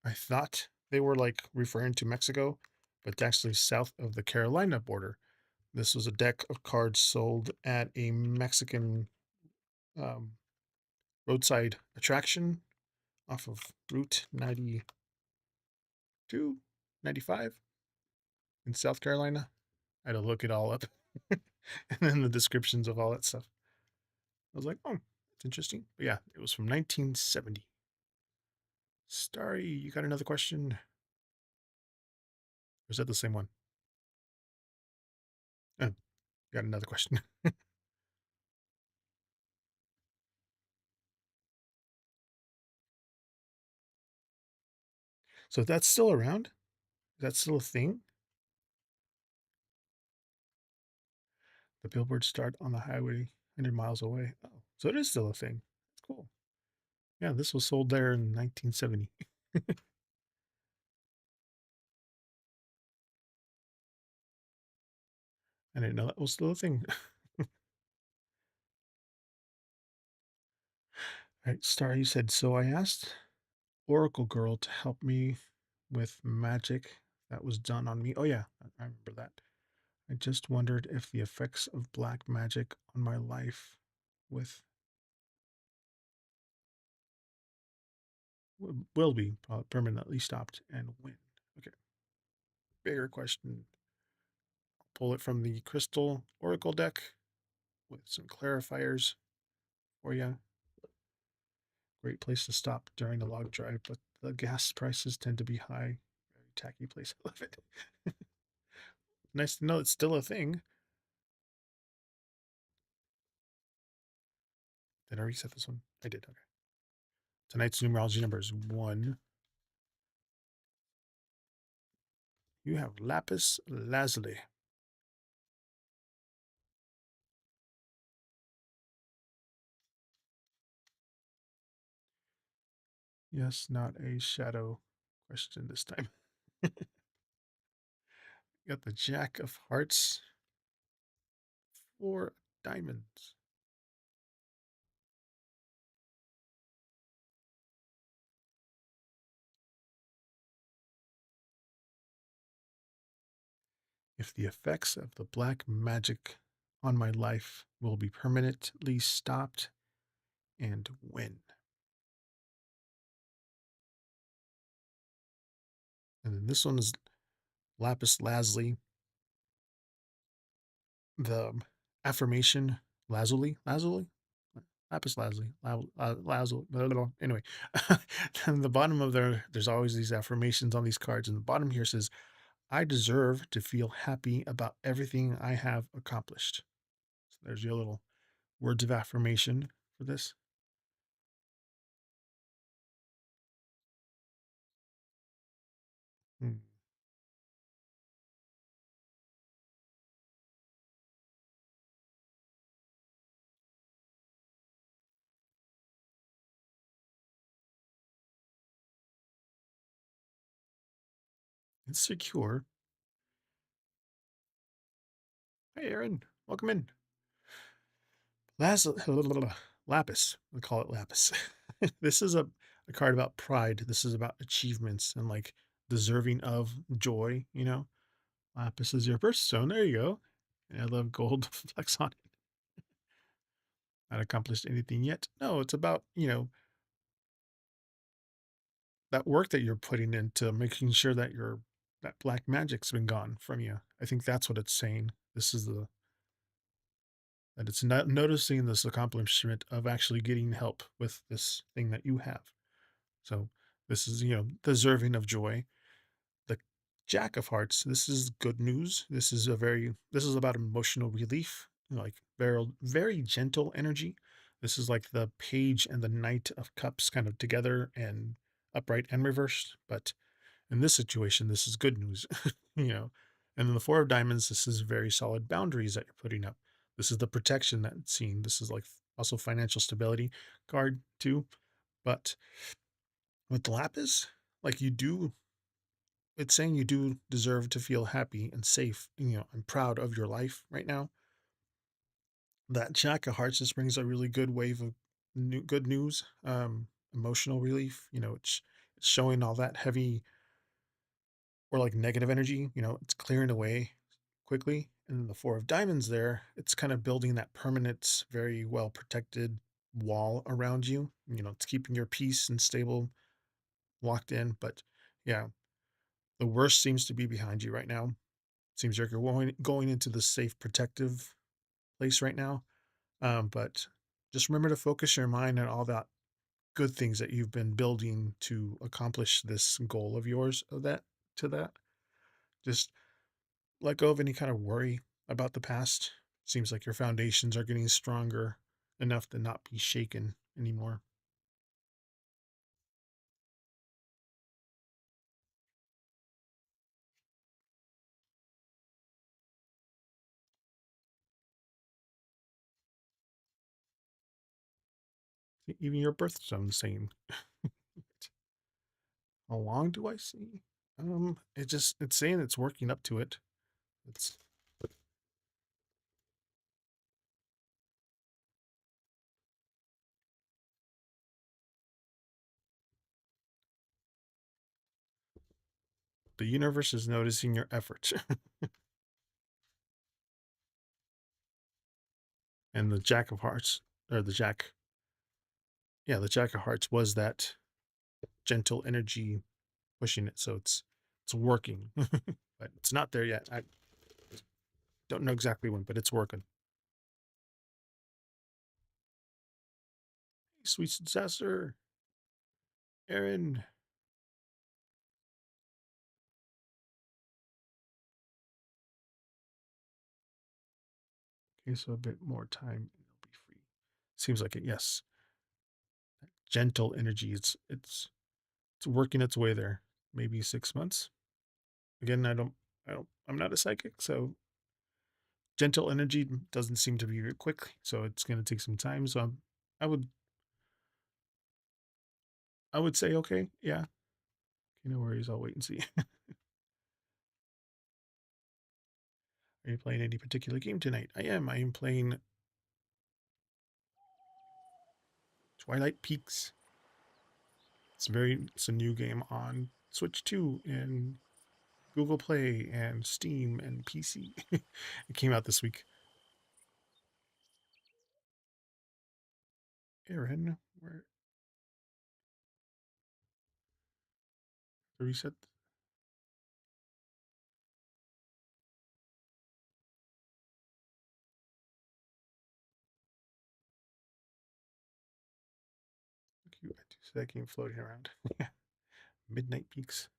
I thought they were like referring to Mexico, but it's actually south of the Carolina border. This was a deck of cards sold at a Mexican um, roadside attraction off of Route 92, 95 in South Carolina. I had to look it all up. And then the descriptions of all that stuff. I was like, oh, that's interesting. But yeah, it was from 1970. Starry, you got another question? Or is that the same one? Oh, got another question. So that's still around? Is that still a thing? The billboards start on the highway 100 miles away. Oh, so it is still a thing. That's cool. Yeah, this was sold there in 1970. I didn't know that was still a thing. All right, Star, you said, so I asked Oracle Girl to help me with magic that was done on me. Oh, yeah, I remember that. I just wondered if the effects of black magic on my life with will be permanently stopped and when. Okay, bigger question. Pull it from the Crystal Oracle deck with some clarifiers for you. Great place to stop during the log drive, but the gas prices tend to be high. Very tacky place. I love it. Nice to know it's still a thing. Did I reset this one? I did. Okay. Tonight's numerology number is 1. You have lapis lazuli. Yes, not a shadow question this time. Got the Jack of Hearts, 4 diamonds. If the effects of the black magic on my life will be permanently stopped and when. And then this one is lapis lazuli. The affirmation lazuli, lapis lazuli, lazuli. Anyway, and the bottom of there's always these affirmations on these cards, and the bottom here says, "I deserve to feel happy about everything I have accomplished." So there's your little words of affirmation for this. Hmm. It's secure. Hey, Aaron, welcome in. Las- Lapis. We call it lapis. This is a card about pride. This is about achievements and like deserving of joy, you know? Lapis is your birthstone. There you go. And I love gold flecks on it. Not accomplished anything yet. No, it's about, that work that you're putting into making sure that that black magic's been gone from you. I think that's what it's saying. This is that it's not noticing this accomplishment of actually getting help with this thing that you have. So this is, deserving of joy. The Jack of Hearts, this is good news. This is about emotional relief. like very gentle energy. This is like the page and the knight of cups kind of together and upright and reversed. But in this situation, this is good news, you know. And then the four of diamonds, this is very solid boundaries that you're putting up. This is the protection that it's seen. This is like also financial stability card too. But with the lapis, like you do, it's saying you do deserve to feel happy and safe, and proud of your life right now. That Jack of Hearts just brings a really good wave of good news, emotional relief. It's showing all that heavy or like negative energy. It's clearing away quickly. And then the Four of Diamonds there, it's kind of building that permanent, very well protected wall around you. It's keeping your peace and stable, locked in. But yeah, the worst seems to be behind you right now. Seems like you're going into the safe, protective place right now. But just remember to focus your mind on all that good things that you've been building to accomplish this goal of yours of that to that. Just let go of any kind of worry about the past. Seems like your foundations are getting stronger enough to not be shaken anymore. Even your birthstone's saying, how long do I see? It's saying it's working up to it. It's the universe is noticing your efforts. And the Jack of Hearts, or the Jack, yeah, the Jack of Hearts was that gentle energy pushing it, so it's working. But it's not there yet. I don't know exactly when, but it's working. Hey, sweet successor, Aaron. Okay, so a bit more time and it'll be free. Seems like it, yes. Gentle energy. It's working its way there. Maybe 6 months. Again, I'm not a psychic, so gentle energy doesn't seem to be quick, so it's gonna take some time. So I would I would say okay, yeah. Okay, no worries, I'll wait and see. Are you playing any particular game tonight? I am. I am playing Twilight Peaks. It's a new game on Switch 2 and Google Play and Steam and PC. It came out this week. Aaron, where the reset? You see that game floating around. Midnight Peaks.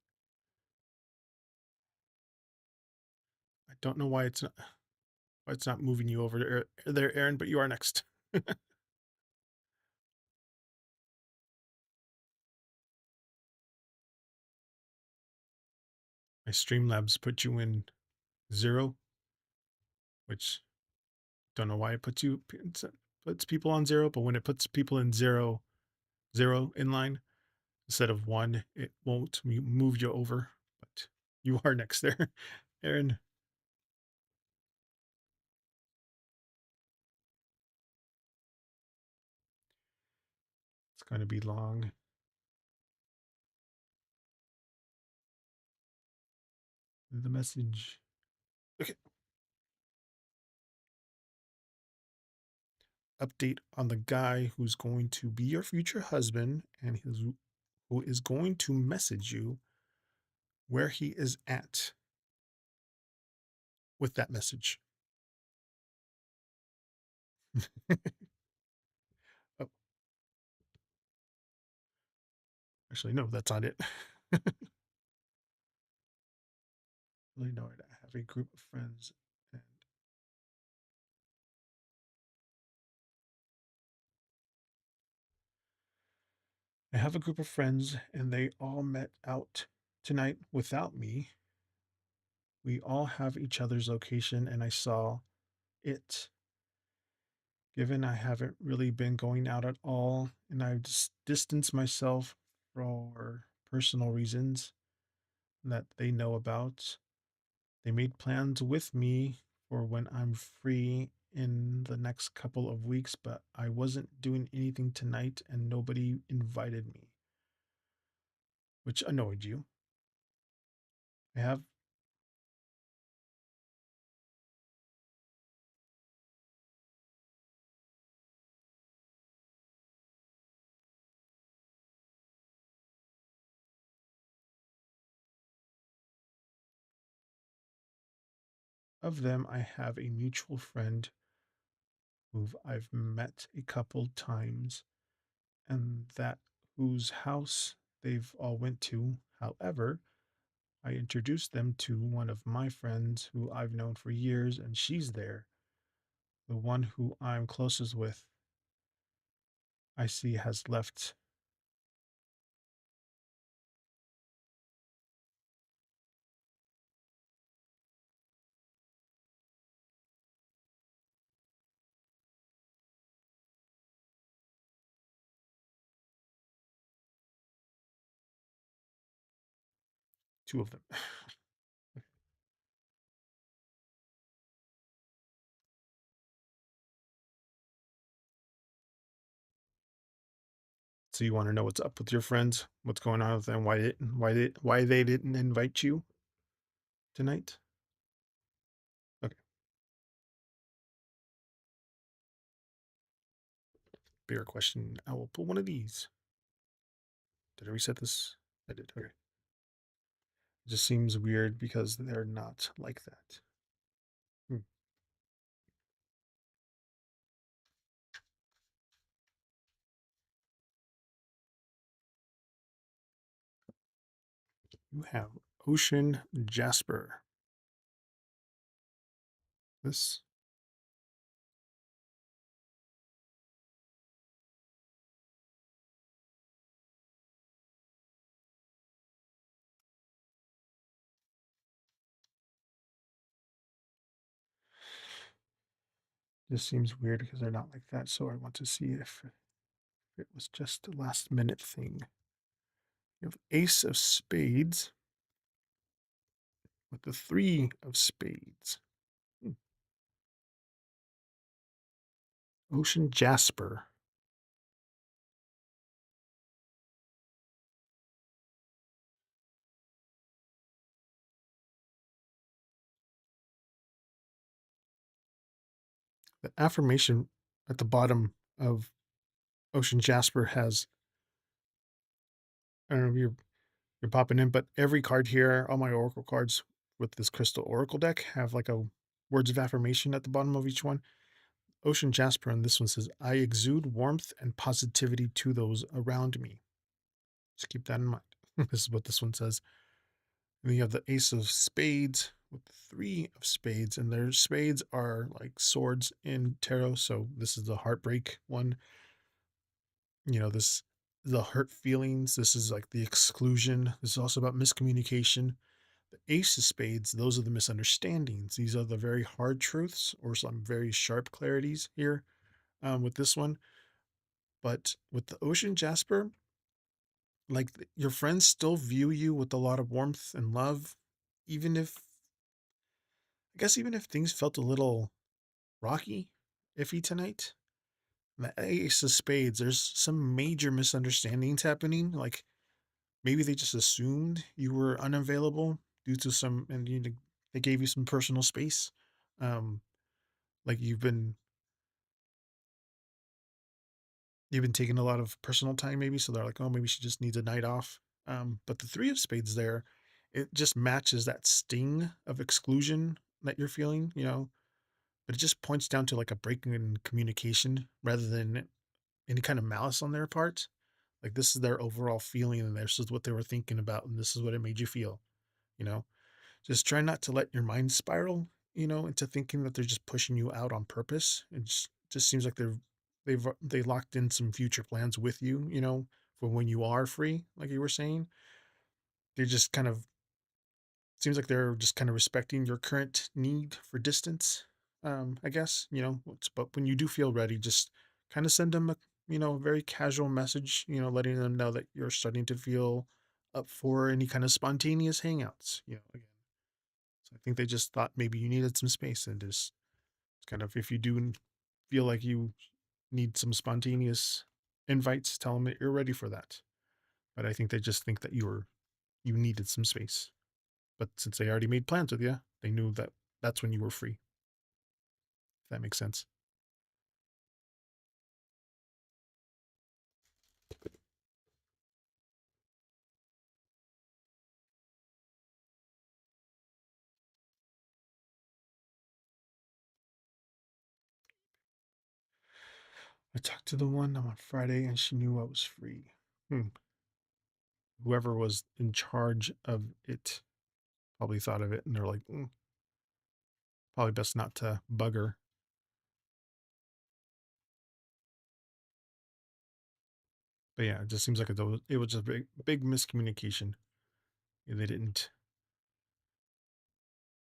I don't know why it's not moving you over there, Aaron, but you are next. My Streamlabs put you in 0, which don't know why it puts people on 0, but when it puts people in 0 in line instead of 1, it won't move you over. But you are next there, Aaron. It's going to be long. The message. Okay. Update on the guy who's going to be your future husband and who is going to message you where he is at with that message. Oh, actually, no, that's not it. Really know it. I have a group of friends, and I have a group of friends and they all met out tonight without me. We all have each other's location and I saw it. Given I haven't really been going out at all and I've just distanced myself for personal reasons that they know about, they made plans with me for when I'm free in the next couple of weeks, but I wasn't doing anything tonight and nobody invited me, which annoyed you. I have of them, I have a mutual friend who I've met a couple times and that whose house they've all went to. However, I introduced them to one of my friends who I've known for years and she's there. The one who I'm closest with, I see has left two of them. So you want to know what's up with your friends? What's going on with them? Why they didn't invite you tonight? Okay, bigger question. I will pull one of these. Did I reset this? I did. Okay. It just seems weird because they're not like that. Hmm. You have Ocean Jasper. This just seems weird because they're not like that. So I want to see if it was just a last minute thing. You have Ace of Spades with the Three of Spades. Hmm. Ocean Jasper. The affirmation at the bottom of Ocean Jasper has, I don't know if you're popping in, but every card here, all my Oracle cards with this Crystal Oracle deck have like a words of affirmation at the bottom of each one. Ocean Jasper and this one says, I exude warmth and positivity to those around me. Just keep that in mind. This is what this one says. And then you have the Ace of Spades with the Three of Spades, and their spades are like swords in tarot. So this is the heartbreak one. You know, this the hurt feelings. This is like the exclusion. This is also about miscommunication. The Ace of Spades, those are the misunderstandings. These are the very hard truths or some very sharp clarities here with this one. But with the Ocean Jasper, like your friends still view you with a lot of warmth and love, even if, I guess, even if things felt a little rocky, iffy tonight. The Ace of Spades, there's some major misunderstandings happening. Like maybe they just assumed you were unavailable due to some, and they gave you some personal space. Um, like you've been taking a lot of personal time, maybe. So they're like, oh, maybe she just needs a night off. But the Three of Spades there, it just matches that sting of exclusion that you're feeling, but it just points down to like a break in communication rather than any kind of malice on their part. Like this is their overall feeling and this is what they were thinking about and this is what it made you feel, you know? Just try not to let your mind spiral, into thinking that they're just pushing you out on purpose. It just seems like they locked in some future plans with you, for when you are free, like you were saying. They're just kind of seems like they're just kind of respecting your current need for distance. I guess, but when you do feel ready, just kind of send them a, very casual message, letting them know that you're starting to feel up for any kind of spontaneous hangouts, again. So I think they just thought maybe you needed some space and just kind of, if you do feel like you need some spontaneous invites, tell them that you're ready for that. But I think they just think that you needed some space. But since they already made plans with you, they knew that that's when you were free. If that makes sense. I talked to the one on Friday and she knew I was free. Hmm. Whoever was in charge of it probably thought of it and they're like, probably best not to bug her. But yeah, it just seems like it was just a big miscommunication. They didn't,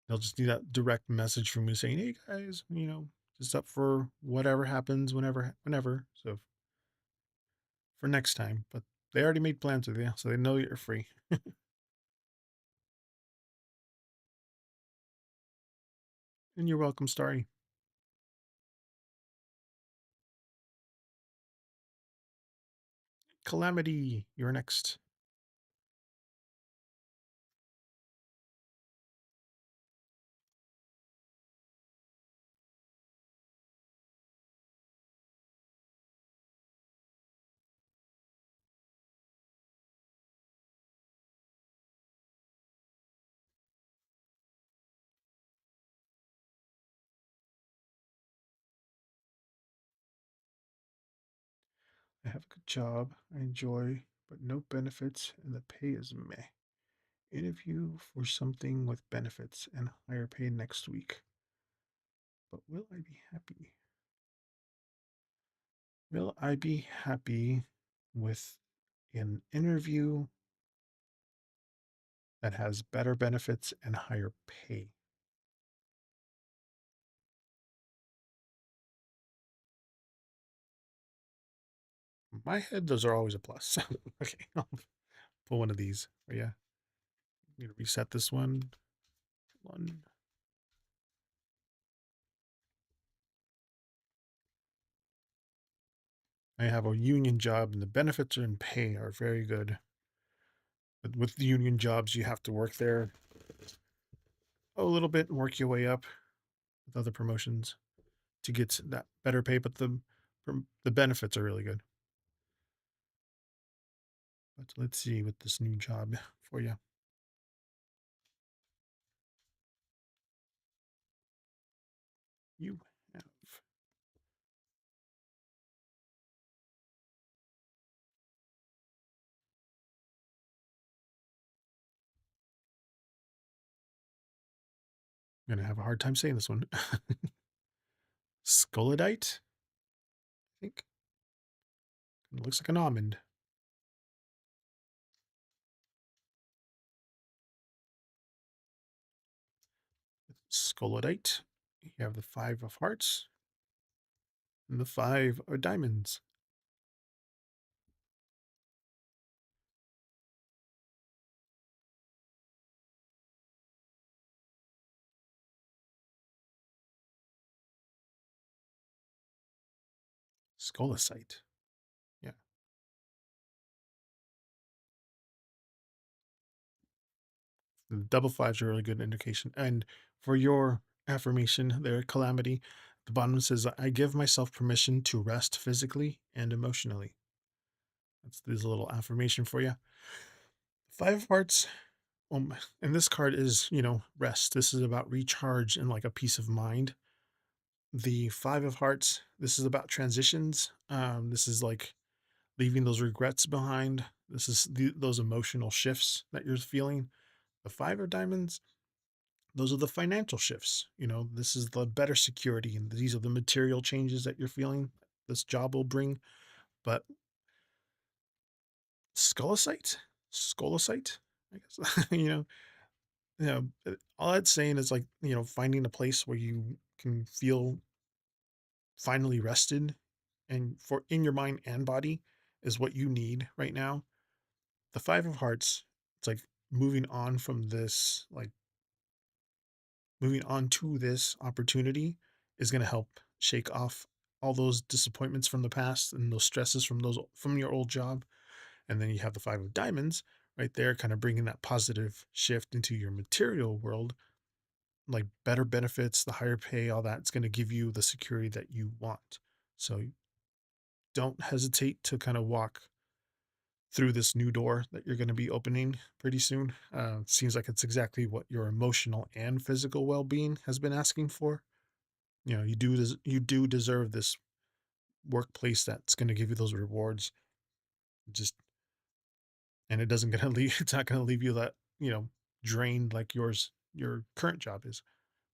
they'll just need that direct message from you saying, hey guys, just up for whatever happens whenever. So for next time, but they already made plans with you, so they know you're free. And you're welcome, Starry. Calamity, you're next. I have a good job I enjoy, but no benefits, and the pay is meh. Interview for something with benefits and higher pay next week. But will I be happy? Will I be happy with an interview that has better benefits and higher pay? In my head, those are always a plus. Okay, I'll pull one of these. Oh, yeah. I'm going to reset this one. One. I have a union job, and the benefits and pay are very good. But with the union jobs, you have to work there a little bit and work your way up with other promotions to get that better pay. But the benefits are really good. But let's see with this new job for you. You have I'm gonna have a hard time saying this one. Scolidite, I think. It looks like an almond. Scolidite. You have the 5 of hearts and the 5 of diamonds. Scolicite. Yeah. The double fives are a really good indication. And for your affirmation there, Calamity, the bottom says, I give myself permission to rest physically and emotionally. That's this little affirmation for you. 5 of hearts. And this card is, rest. This is about recharge and like a peace of mind. The 5 of hearts, this is about transitions. This is like leaving those regrets behind. This is those emotional shifts that you're feeling. The 5 of diamonds, those are the financial shifts. This is the better security, and these are the material changes that you're feeling this job will bring. But Scolecite, Scolecite, I guess. All that's saying is like, finding a place where you can feel finally rested and for in your mind and body is what you need right now. The 5 of hearts, it's like moving on from this, like moving on to this opportunity is going to help shake off all those disappointments from the past and those stresses from your old job. And then you have the 5 of diamonds right there, kind of bringing that positive shift into your material world, like better benefits, the higher pay, all that's going to give you the security that you want. So don't hesitate to kind of walk through this new door that you're going to be opening pretty soon. Seems like it's exactly what your emotional and physical well-being has been asking for. You do deserve this workplace that's going to give you those rewards. Just and it doesn't gonna leave. It's not going to leave you that drained like your current job is.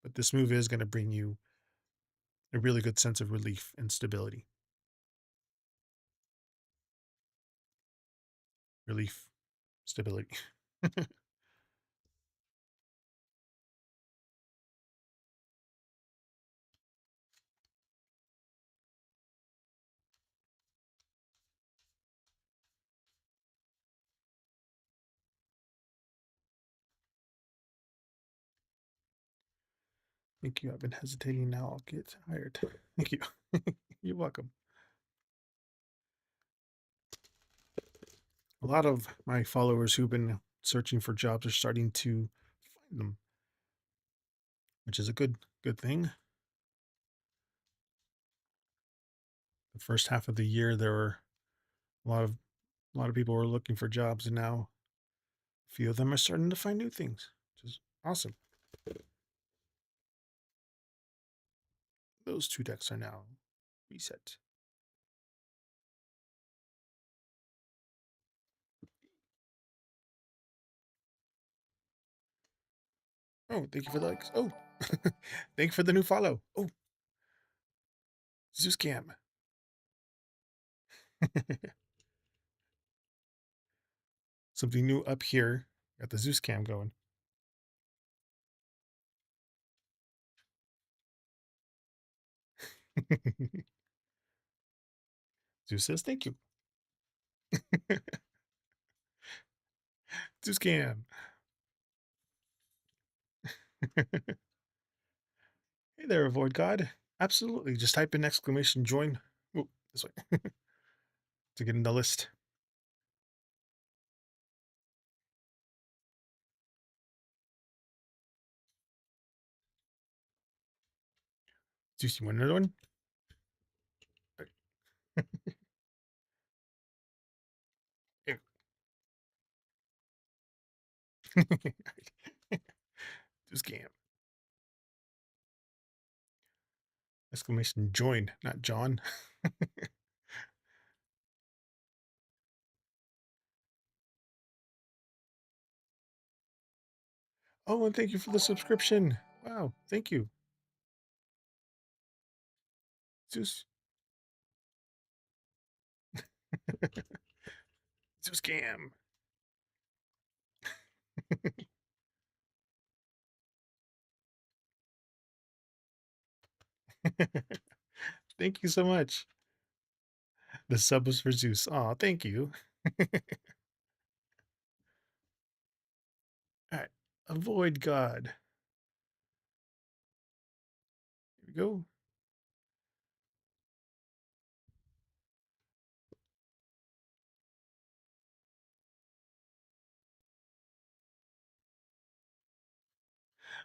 But this move is going to bring you a really good sense of relief and stability. Relief, stability. Thank you. I've been hesitating now. I'll get hired. Thank you. You're welcome. A lot of my followers who've been searching for jobs are starting to find them, which is a good thing. The first half of the year there were a lot of people were looking for jobs, and now a few of them are starting to find new things, which is awesome. Those 2 decks are now reset. Oh, thank you for the likes. Oh, thank you for the new follow. Oh, Zeus Cam. Something new up here. Got the Zeus Cam going. Zeus says thank you. Zeus Cam. Hey there, Avoid God. Absolutely. Just type in exclamation join. Oh, this way to get in the list. Zeus, you want another one? Here. Zeus Cam. Exclamation join, not John. Oh, and thank you for the subscription. Wow, thank you. Zeus. Zeus Cam. Thank you so much. The sub was for Zeus. Aw, thank you. All right. Avoid God. Here we go.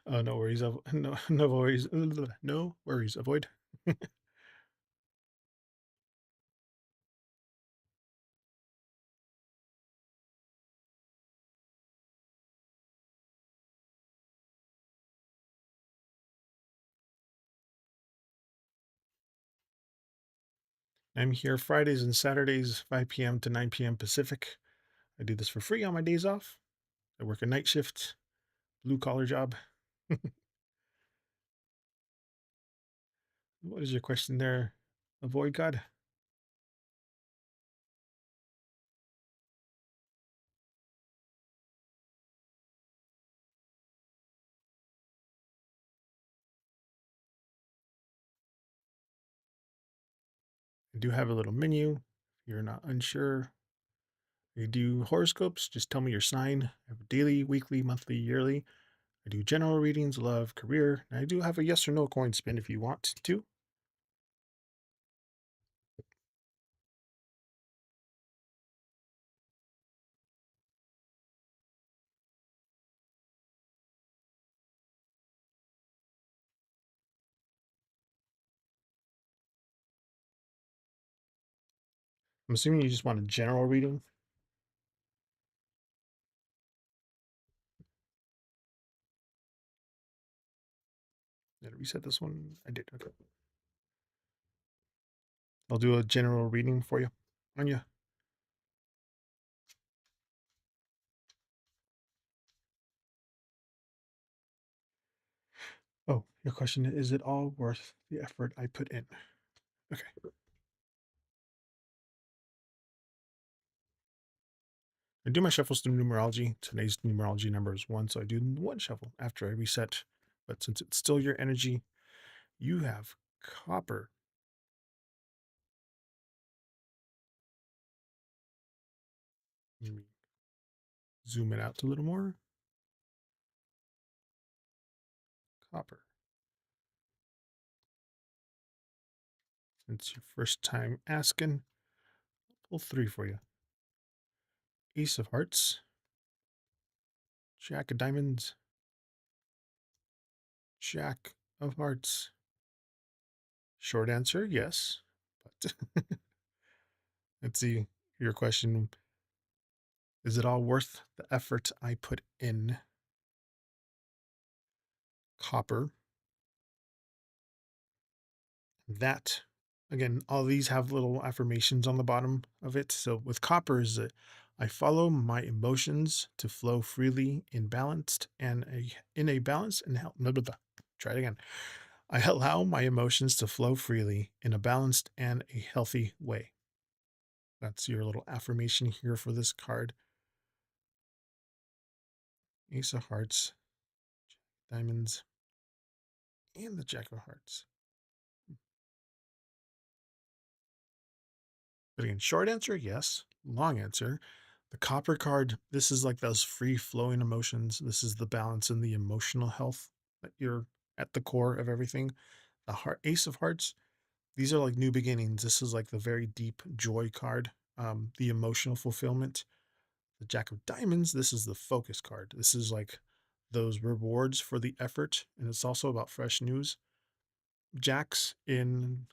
Oh, no worries. No worries. No worries. Avoid. I'm here Fridays and Saturdays, 5 p.m. to 9 p.m. Pacific. I do this for free on my days off. I work a night shift, blue collar job. What is your question there? Avoid God. I do have a little menu. If you're not unsure, I do horoscopes. Just tell me your sign. I have daily, weekly, monthly, yearly. I do general readings, love, career. And I do have a yes or no coin spin if you want to. I'm assuming you just want a general reading. Did I reset this one? I did. Okay. I'll do a general reading for you. Anya. Oh, your question is it all worth the effort I put in? Okay. I do my shuffles through numerology. Today's numerology number is 1, so I do one shuffle after I reset. But since it's still your energy, you have copper. Let me zoom it out a little more. Copper. Since your first time asking, pull 3 for you. Ace of Hearts, Jack of Diamonds, Jack of Hearts. Short answer, yes. But let's see your question. Is it all worth the effort I put in? Copper. That, again, all these have little affirmations on the bottom of it. So with copper is that I follow my emotions to flow freely in balanced and in a balanced and help. Blah, blah, blah. Try it again. I allow my emotions to flow freely in a balanced and a healthy way. That's your little affirmation here for this card. Ace of Hearts, Diamonds, and the Jack of Hearts. But again, short answer, yes. Long answer, the copper card, this is like those free flowing emotions. This is the balance and the emotional health that you're at the core of everything. The heart, Ace of Hearts, these are like new beginnings. This is like the very deep joy card, the emotional fulfillment. The Jack of Diamonds, this is the focus card. This is like those rewards for the effort. And it's also about fresh news. Jacks in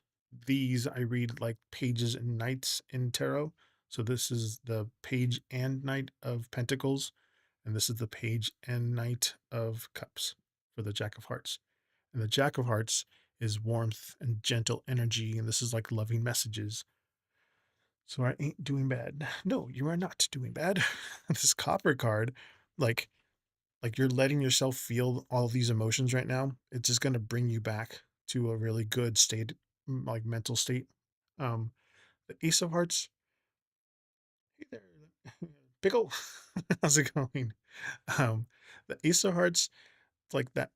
these, I read like pages and knights in tarot. So this is the page and knight of pentacles, and this is the page and knight of cups for the Jack of Hearts. And the Jack of Hearts is warmth and gentle energy, and this is like loving messages. So I ain't doing bad. No, you are not doing bad. This copper card, like you're letting yourself feel all these emotions right now. It's just gonna bring you back to a really good state, like mental state. Um, the Ace of Hearts, hey there, Pickle, how's it going? Um, the Ace of Hearts, like that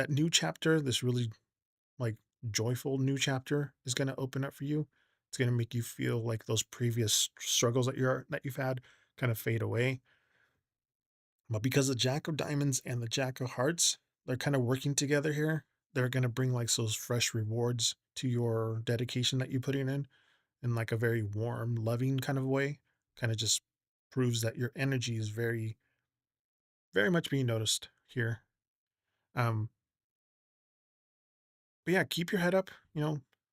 new chapter, this really like joyful new chapter is gonna open up for you. It's gonna make you feel like those previous struggles that you've had kind of fade away. But because the Jack of Diamonds and the Jack of Hearts, they're kind of working together here. They're going to bring like those fresh rewards to your dedication that you put in like a very warm, loving kind of way. Kind of just proves that your energy is very, very much being noticed here. Um, but yeah, keep your head up.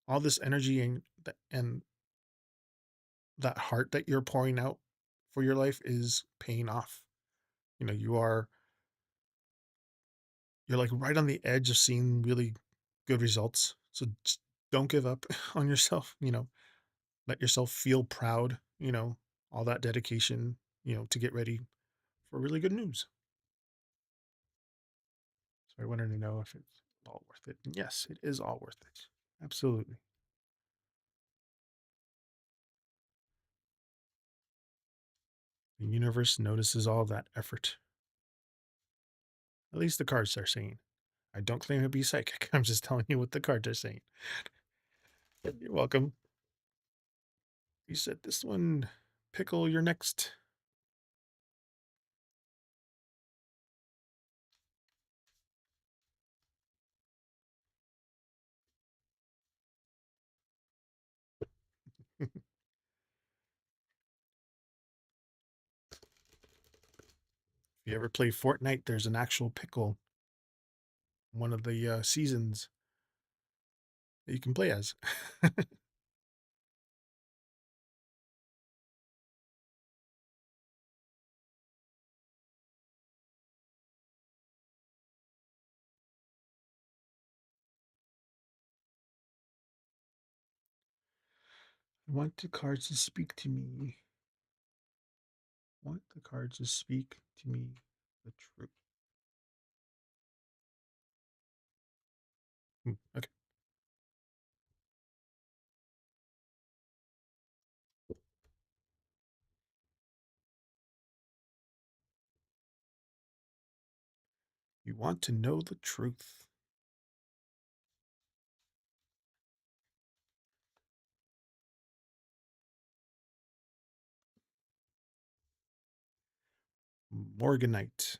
All this energy and that heart that you're pouring out for your life is paying off. You know, you're like right on the edge of seeing really good results. So just don't give up on yourself, let yourself feel proud, all that dedication, to get ready for really good news. So I wanted to know if it's all worth it. And yes, it is all worth it. Absolutely. The universe notices all that effort. At least the cards are saying. I don't claim to be psychic. I'm just telling you what the cards are saying. You're welcome. You said this one, Pickle, you're next. If you ever play Fortnite, there's an actual pickle, one of the seasons that you can play as. I want the cards to speak to me. I want the cards to speak to me the truth. Okay. You want to know the truth. Morganite.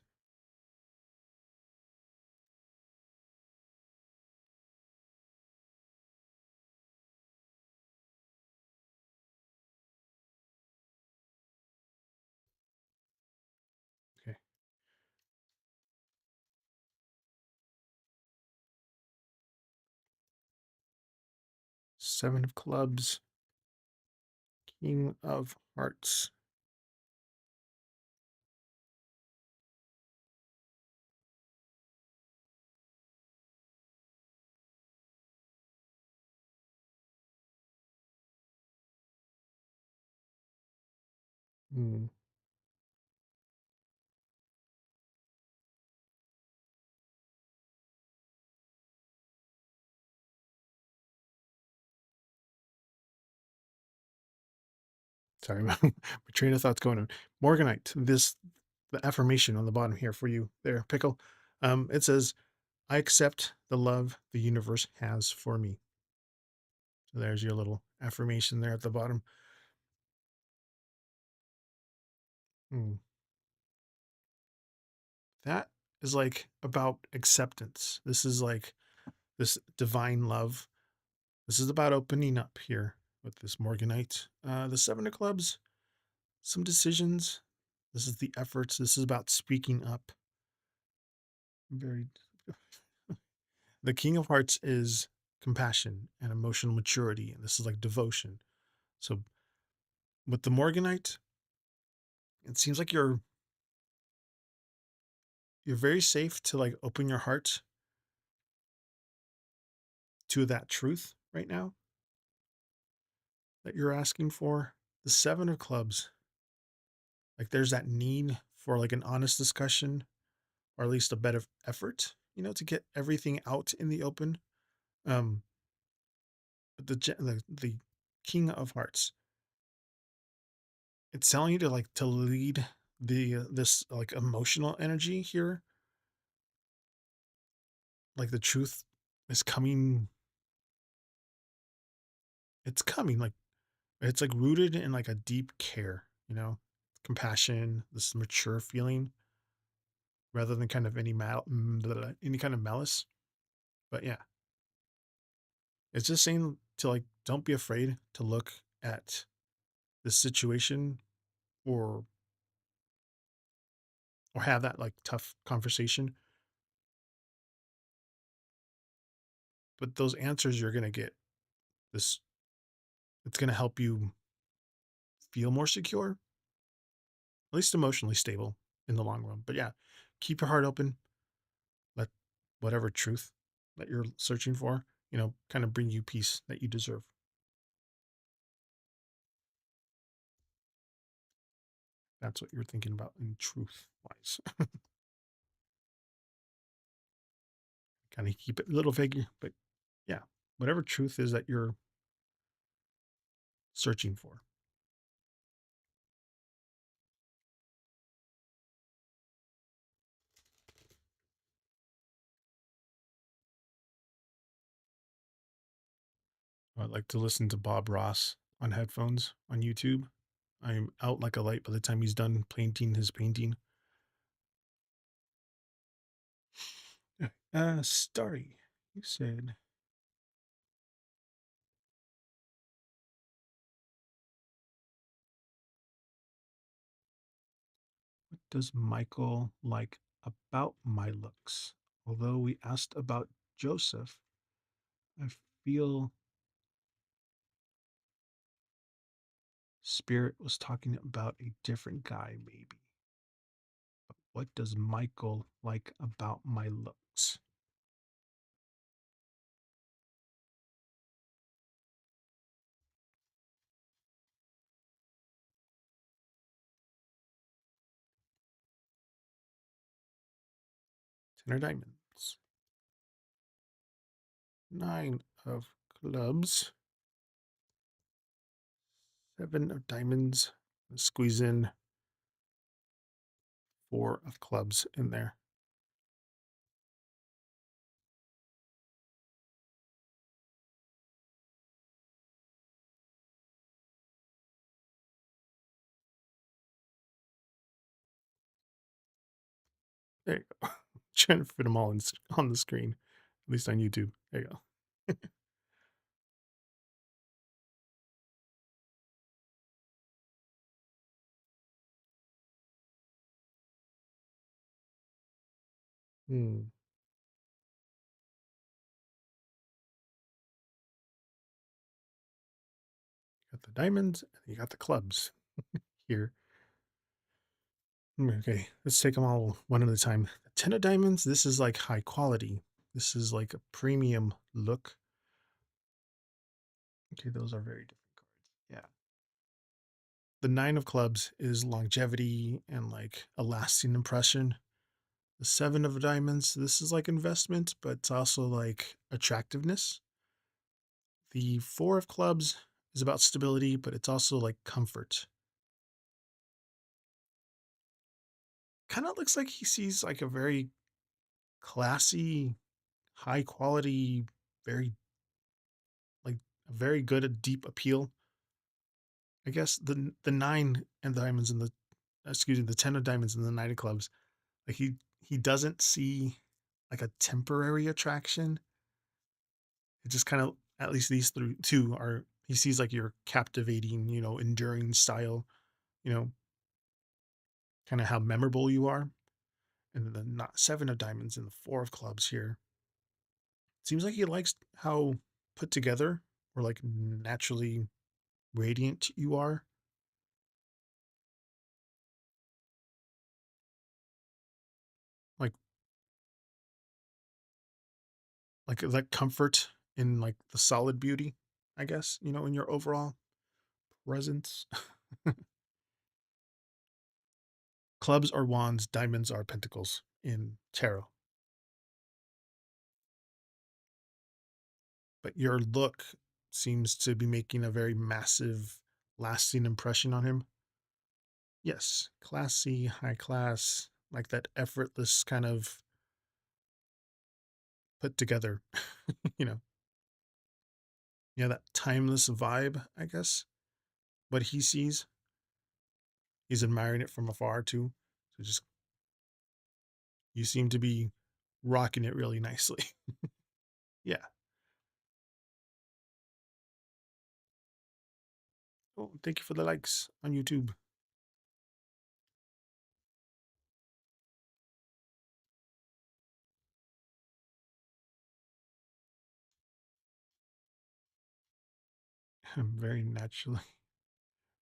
Okay. Seven of clubs. King of hearts. Hmm. Sorry, my train of thought's going on. Morganite. The affirmation on the bottom here for you there, Pickle. It says, I accept the love the universe has for me. So there's your little affirmation there at the bottom. Hmm. That is like about acceptance. This is like this divine love. This is about opening up here with this Morganite. The Seven of Clubs, some decisions. This is the efforts. This is about speaking up. Very. The King of Hearts is compassion and emotional maturity, and this is like devotion. So with the Morganite, it seems like you're very safe to like open your heart to that truth right now that you're asking for. The Seven of Clubs, like there's that need for like an honest discussion or at least a bit of effort, to get everything out in the open. Um, but the King of Hearts, it's telling you to like to lead the this like emotional energy here. Like the truth is coming. It's coming. Like it's like rooted in like a deep care, compassion, this mature feeling, rather than kind of any kind of malice. But yeah, it's just saying to like don't be afraid to look at this situation or have that like tough conversation. But those answers you're gonna get, this it's gonna help you feel more secure, at least emotionally stable in the long run. But yeah, keep your heart open. Let whatever truth that you're searching for, kind of bring you peace that you deserve. That's what you're thinking about in truth wise. Kind of keep it a little vague, but yeah, whatever truth is that you're searching for. I like to listen to Bob Ross on headphones on YouTube. I'm out like a light by the time he's done painting his painting. Starry, you said, what does Michael like about my looks? Although we asked about Joseph, I feel Spirit was talking about a different guy, maybe. But what does Michael like about my looks? Ten of diamonds. Nine of clubs. Seven of diamonds. Squeeze in four of clubs in there. There you go. Trying to fit them all on the screen, at least on YouTube. There you go. Hmm. Got the diamonds, and you got the clubs here. Okay, let's take them all one at a time. The ten of diamonds, this is like high quality. This is like a premium look. Okay, those are very different cards. Yeah. The nine of clubs is longevity and like a lasting impression. The seven of diamonds, this is like investment, but it's also like attractiveness. The four of clubs is about stability, but it's also like comfort. Kind of looks like he sees like a very classy, high quality, very like a very good deep appeal. I guess the nine and diamonds and the excuse me, the ten of diamonds and the nine of clubs, like he doesn't see like a temporary attraction. It just kind of, at least these two are, he sees like your captivating, enduring style, you know, kind of how memorable you are. And then the not seven of diamonds and the four of clubs here. Seems like he likes how put together or like naturally radiant you are. Like that comfort in like the solid beauty, I guess, in your overall presence. Clubs are wands, diamonds are pentacles in tarot. But your look seems to be making a very massive, lasting impression on him. Yes, classy, high class, like that effortless kind of put together, you know, yeah, that timeless vibe, I guess. What he sees, he's admiring it from afar too. So just, you seem to be rocking it really nicely. Yeah. Oh, thank you for the likes on YouTube. I'm very naturally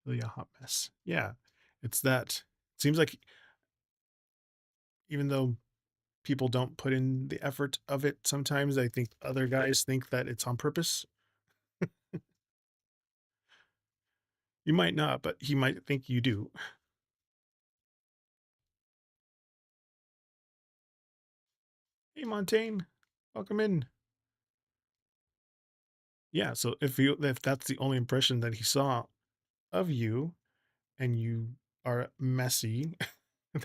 really a hot mess. Yeah. It's that. It seems like even though people don't put in the effort of it sometimes, I think other guys think that it's on purpose. You might not, but he might think you do. Hey, Montaigne, welcome in. Yeah, so if that's the only impression that he saw of you and you are messy,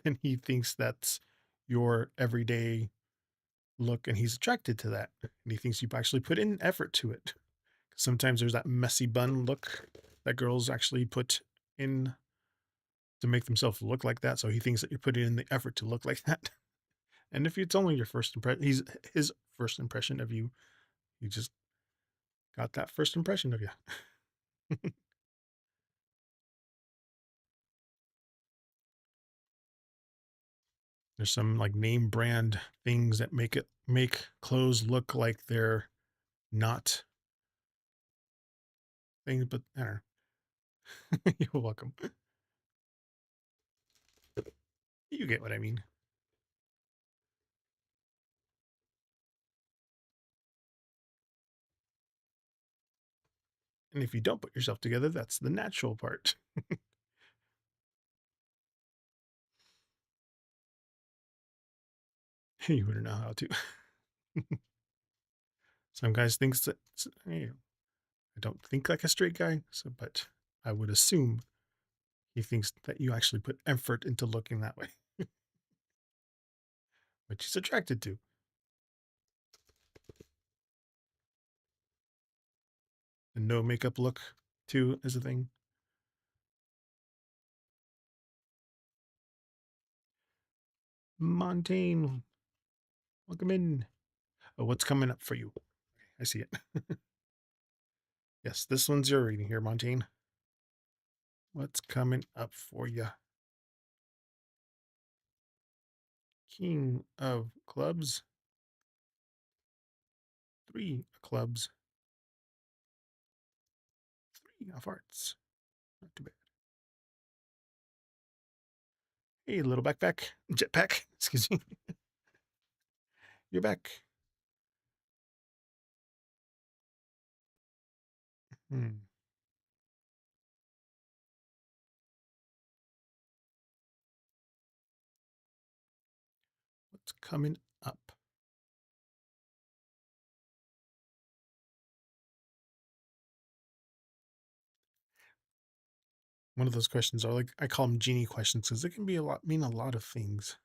then he thinks that's your everyday look and he's attracted to that. And he thinks you've actually put in effort to it. Sometimes there's that messy bun look that girls actually put in to make themselves look like that. So he thinks that you're putting in the effort to look like that. And if it's only your first impression, his first impression of you, he just got that first impression of you. There's some like name brand things that make clothes look like they're not things, but I don't know. You're welcome. You get what I mean. And if you don't put yourself together, that's the natural part. You wouldn't know how to. Some guys thinks that I don't think like a straight guy, so but I would assume he thinks that you actually put effort into looking that way, which he's attracted to. The no makeup look too is a thing. Montaigne, welcome in. Oh, what's coming up for you? I see it. Yes, this one's your reading here, Montaigne. What's coming up for you? King of clubs. 3 of clubs. 3 of hearts. Not too bad. Hey, little backpack. Jetpack. Excuse me. You're back. Hmm. What's coming up? One of those questions are like, I call them genie questions because it can be mean a lot of things.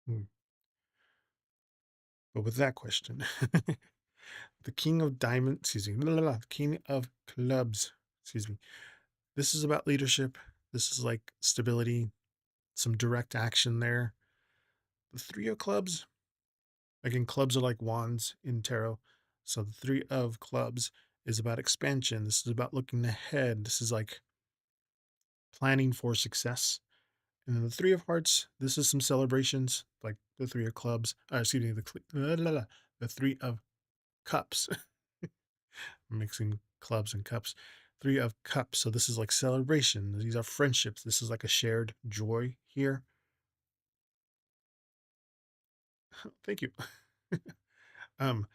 Hmm. But with that question, the king of diamonds, excuse me, the king of clubs, excuse me. This is about leadership. This is like stability, some direct action there. The 3 of clubs, again, clubs are like wands in tarot. So the 3 of clubs is about expansion. This is about looking ahead. This is like planning for success. And then the 3 of hearts, this is some celebrations, like the 3 of clubs. Excuse me, the 3 of cups. Mixing clubs and cups. 3 of cups. So this is like celebration. These are friendships. This is like a shared joy here. Thank you. um,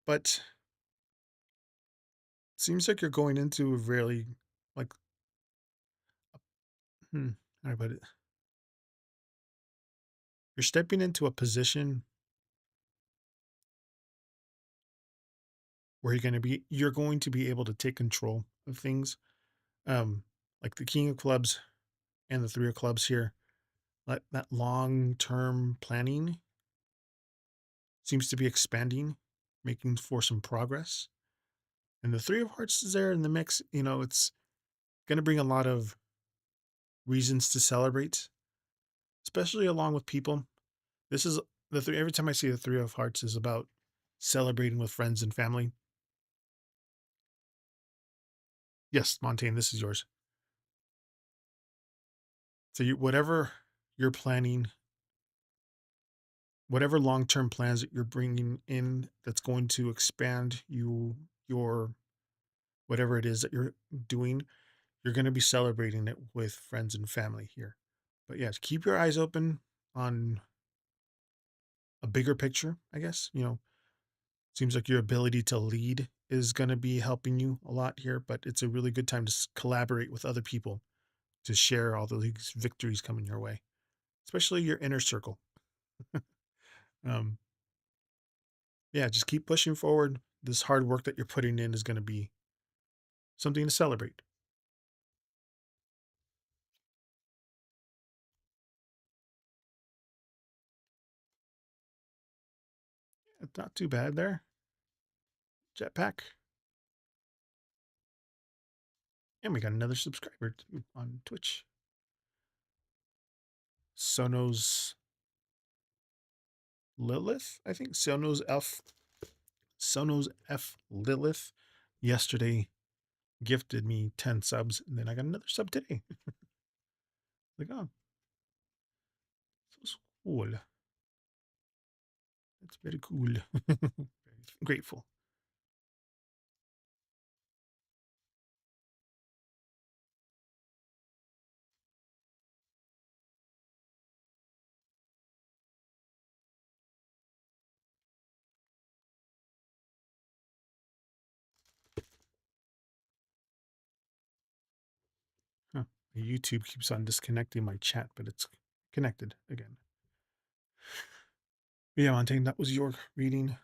but seems like you're going into a really like how do I put it? You're stepping into a position where you're going to be able to take control of things. Like the king of clubs and the 3 of clubs here. Like that long-term planning seems to be expanding, making for some progress. And the 3 of hearts is there in the mix. It's going to bring a lot of reasons to celebrate, especially along with people. This is the 3. Every time I see the 3 of hearts is about celebrating with friends and family. Yes, Montaigne, this is yours. So whatever you're planning, whatever long-term plans that you're bringing in that's going to expand your whatever it is that you're doing, you're going to be celebrating it with friends and family here. But yes, keep your eyes open on a bigger picture, I guess. Seems like your ability to lead is going to be helping you a lot here, but it's a really good time to collaborate with other people to share all these victories coming your way, especially your inner circle. um, yeah, just keep pushing forward. This hard work that you're putting in is going to be something to celebrate. It's not too bad there. Jetpack. And we got another subscriber too on Twitch. Sonos Lilith, I think. Sonos F Lilith yesterday gifted me 10 subs, and then I got another sub today. Like, oh, so cool. That's very cool. Very grateful. Huh. YouTube keeps on disconnecting my chat, but it's connected again. But yeah, Montaigne, that was your reading.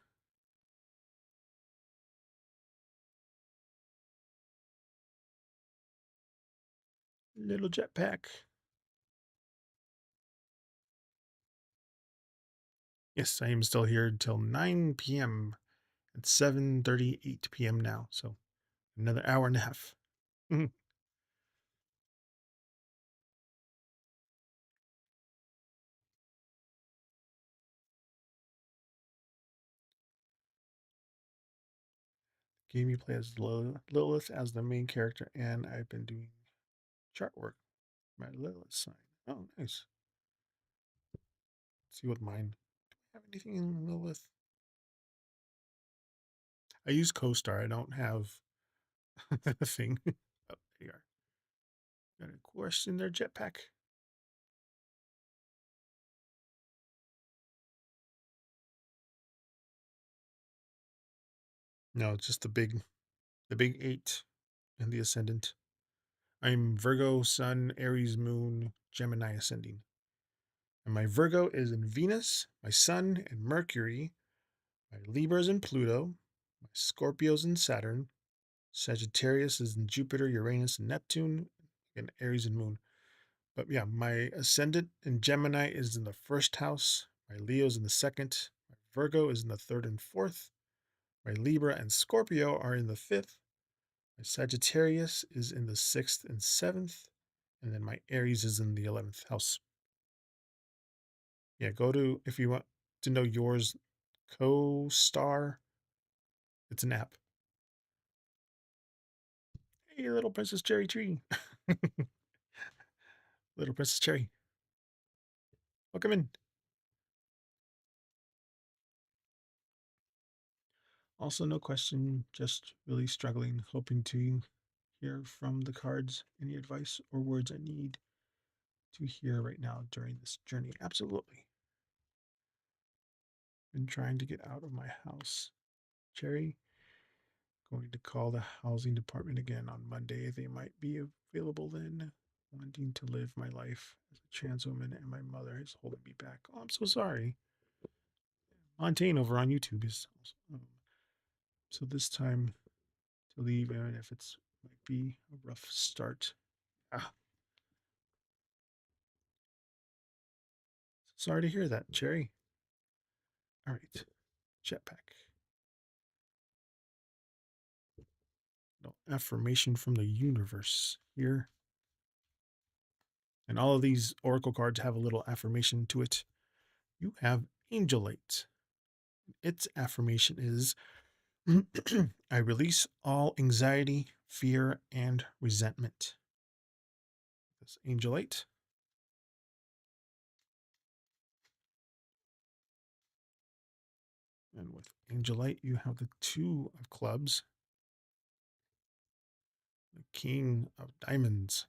Little jetpack. Yes, I am still here until 9 p.m. It's 7:38 p.m. now, so another hour and a half. Game you play as Lilith as the main character, and I've been doing chart work. My Lilith sign. Oh, nice. Let's see what mine. Do I have anything in Lilith? I use CoStar. I don't have a thing. Oh, there you are. Got a question there, jetpack. No, it's just the big eight and the ascendant. I'm Virgo, Sun, Aries, Moon, Gemini ascending. And my Virgo is in Venus, my Sun in Mercury, my Libra is in Pluto, my Scorpio's in Saturn, Sagittarius is in Jupiter, Uranus, and Neptune, and Aries and Moon. But yeah, my ascendant in Gemini is in the first house, my Leo's in the second, my Virgo is in the third and fourth, my Libra and Scorpio are in the fifth, my Sagittarius is in the sixth and seventh, and then my Aries is in the 11th house. Yeah, go to, if you want to know yours, CoStar. It's an app. Hey, little Princess Cherry Tree. Little Princess Cherry. Welcome in. Also, no question, just really struggling, hoping to hear from the cards any advice or words I need to hear right now during this journey. Absolutely. Been trying to get out of my house. Cherry, going to call the housing department again on Monday. They might be available then. Wanting to live my life as a trans woman, and my mother is holding me back. Oh, I'm so sorry. Montaigne over on YouTube is also, so this time to leave, even if it's might be a rough start. Ah, sorry to hear that, Cherry. All right, jetpack. No affirmation from the universe here. And all of these oracle cards have a little affirmation to it. You have Angelite. Its affirmation is I release all anxiety, fear, and resentment. This Angelite. And with Angelite, you have the Two of Clubs, the King of Diamonds.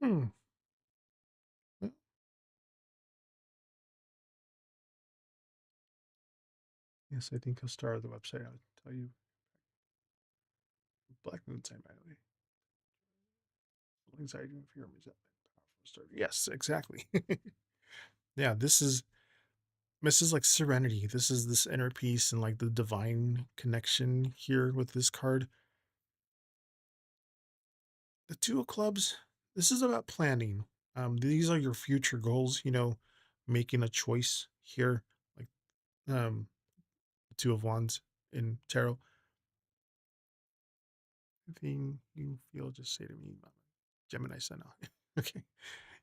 Hmm. Hmm. Well, yes, I think I'll start the website. I'll tell you. Black Moon time, by the way. Anxiety and fear, resentment, powerful start. Yes, exactly. Yeah, this is like serenity. This is this inner peace and like the divine connection here with this card. The Two of Clubs, this is about planning. These are your future goals, making a choice here. Like the Two of Wands in tarot. Anything you feel, just say to me, Mama. Gemini Sun. Okay.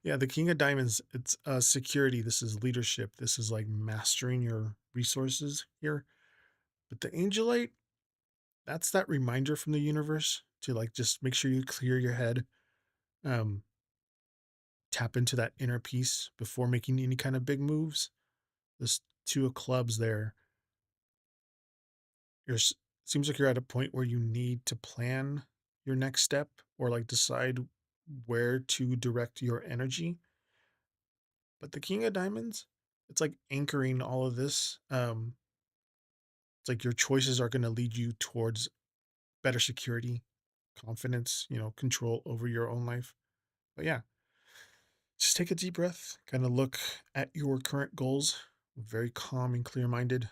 Yeah, the King of Diamonds, it's security. This is leadership. This is like mastering your resources here. But the Angelite, that's that reminder from the universe to like just make sure you clear your head. Um, Tap into that inner peace before making any kind of big moves. This Two of Clubs there, you're seems like you're at a point where you need to plan your next step or like decide where to direct your energy. But the King of Diamonds, it's like anchoring all of this. It's like your choices are going to lead you towards better security, confidence, control over your own life. But yeah, just take a deep breath, kind of look at your current goals, very calm and clear minded.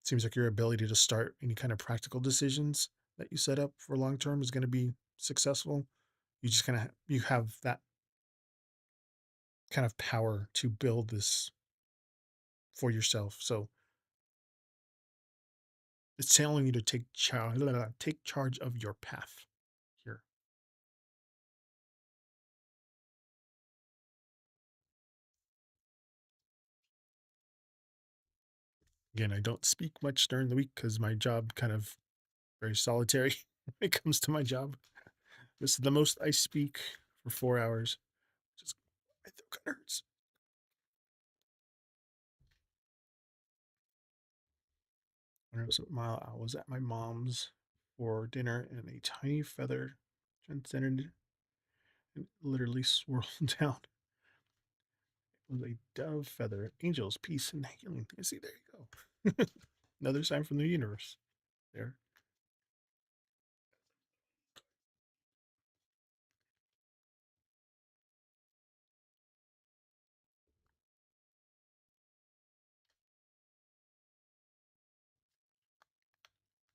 Seems like your ability to start any kind of practical decisions that you set up for long term is going to be successful. You just kind of you have that kind of power to build this for yourself. So it's telling you to take charge of your path here. Again, I don't speak much during the week because my job kind of very solitary when it comes to my job. This is the most I speak for 4 hours. Just my throat kind of hurts. I was at my mom's for dinner, and a tiny feather transcended and literally swirled down. It was a dove feather, angels, peace, and healing. You see, there you go. Another sign from the universe. There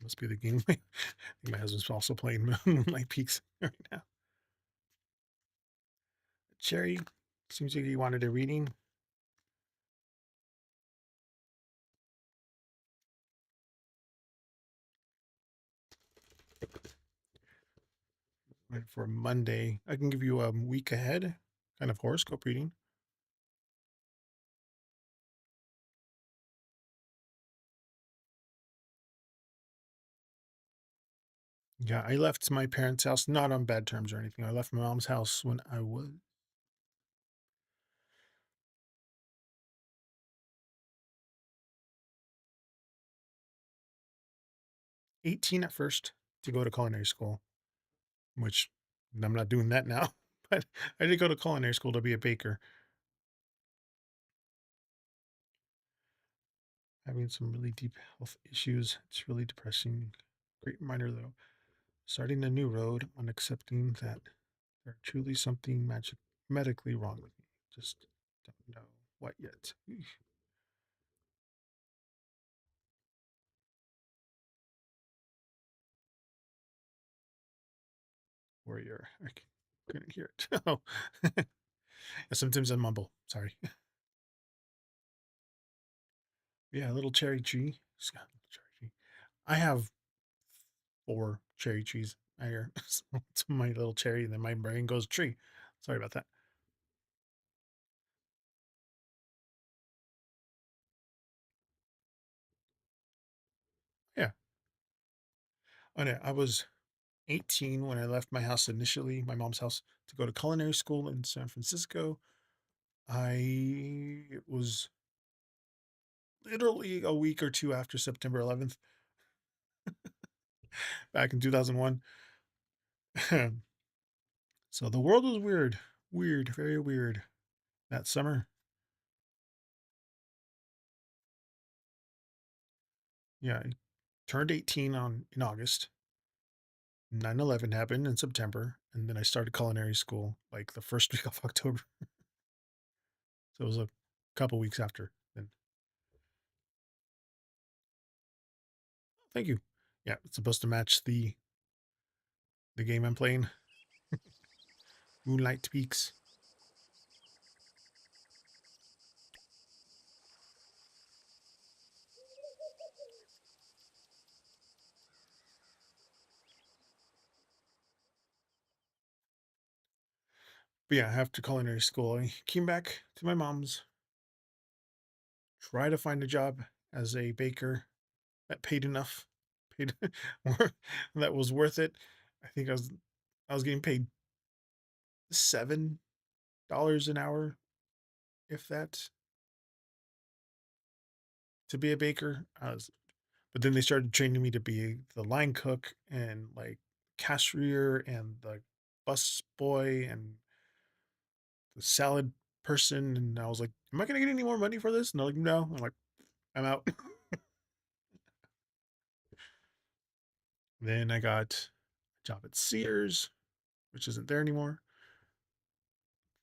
must be the game. I think my husband's also playing Moonlight Peaks right now. Cherry, seems like you wanted a reading. Right, for Monday, I can give you a week ahead kind of horoscope reading. Yeah, I left my parents' house not on bad terms or anything. I left my mom's house when I was 18 at first to go to culinary school, which I'm not doing that now. But I did go to culinary school to be a baker. Having some really deep health issues. It's really depressing. Great reminder though. Starting a new road on accepting that there's truly something medically wrong with me. Just don't know what yet. Warrior. I couldn't hear it. Oh. Sometimes I mumble. Sorry. Yeah, a little cherry tree. Cherry tree. I have 4 cherry trees out here. So it's my little cherry, and then my brain goes tree. Sorry about that. Yeah. Oh, yeah. I was 18 when I left my house initially, my mom's house, to go to culinary school in San Francisco. It was literally a week or two after September 11th, back in 2001. So the world was weird, weird, very weird that summer. Yeah, I turned 18 in August. 9/11 happened in September, and then I started culinary school like the first week of October. So it was a couple weeks after then. Thank you. Yeah, it's supposed to match the game I'm playing, Moonlight Peaks. But yeah, after culinary school, I came back to my mom's, try to find a job as a baker that paid enough, paid more, that was worth it. I think I was getting paid $7 an hour, if that, to be a baker. But then they started training me to be the line cook and like cashier and the bus boy and the salad person. And I was like, "Am I gonna get any more money for this?" And they're like, "No." I'm like, "I'm out." Then I got a job at Sears, which isn't there anymore.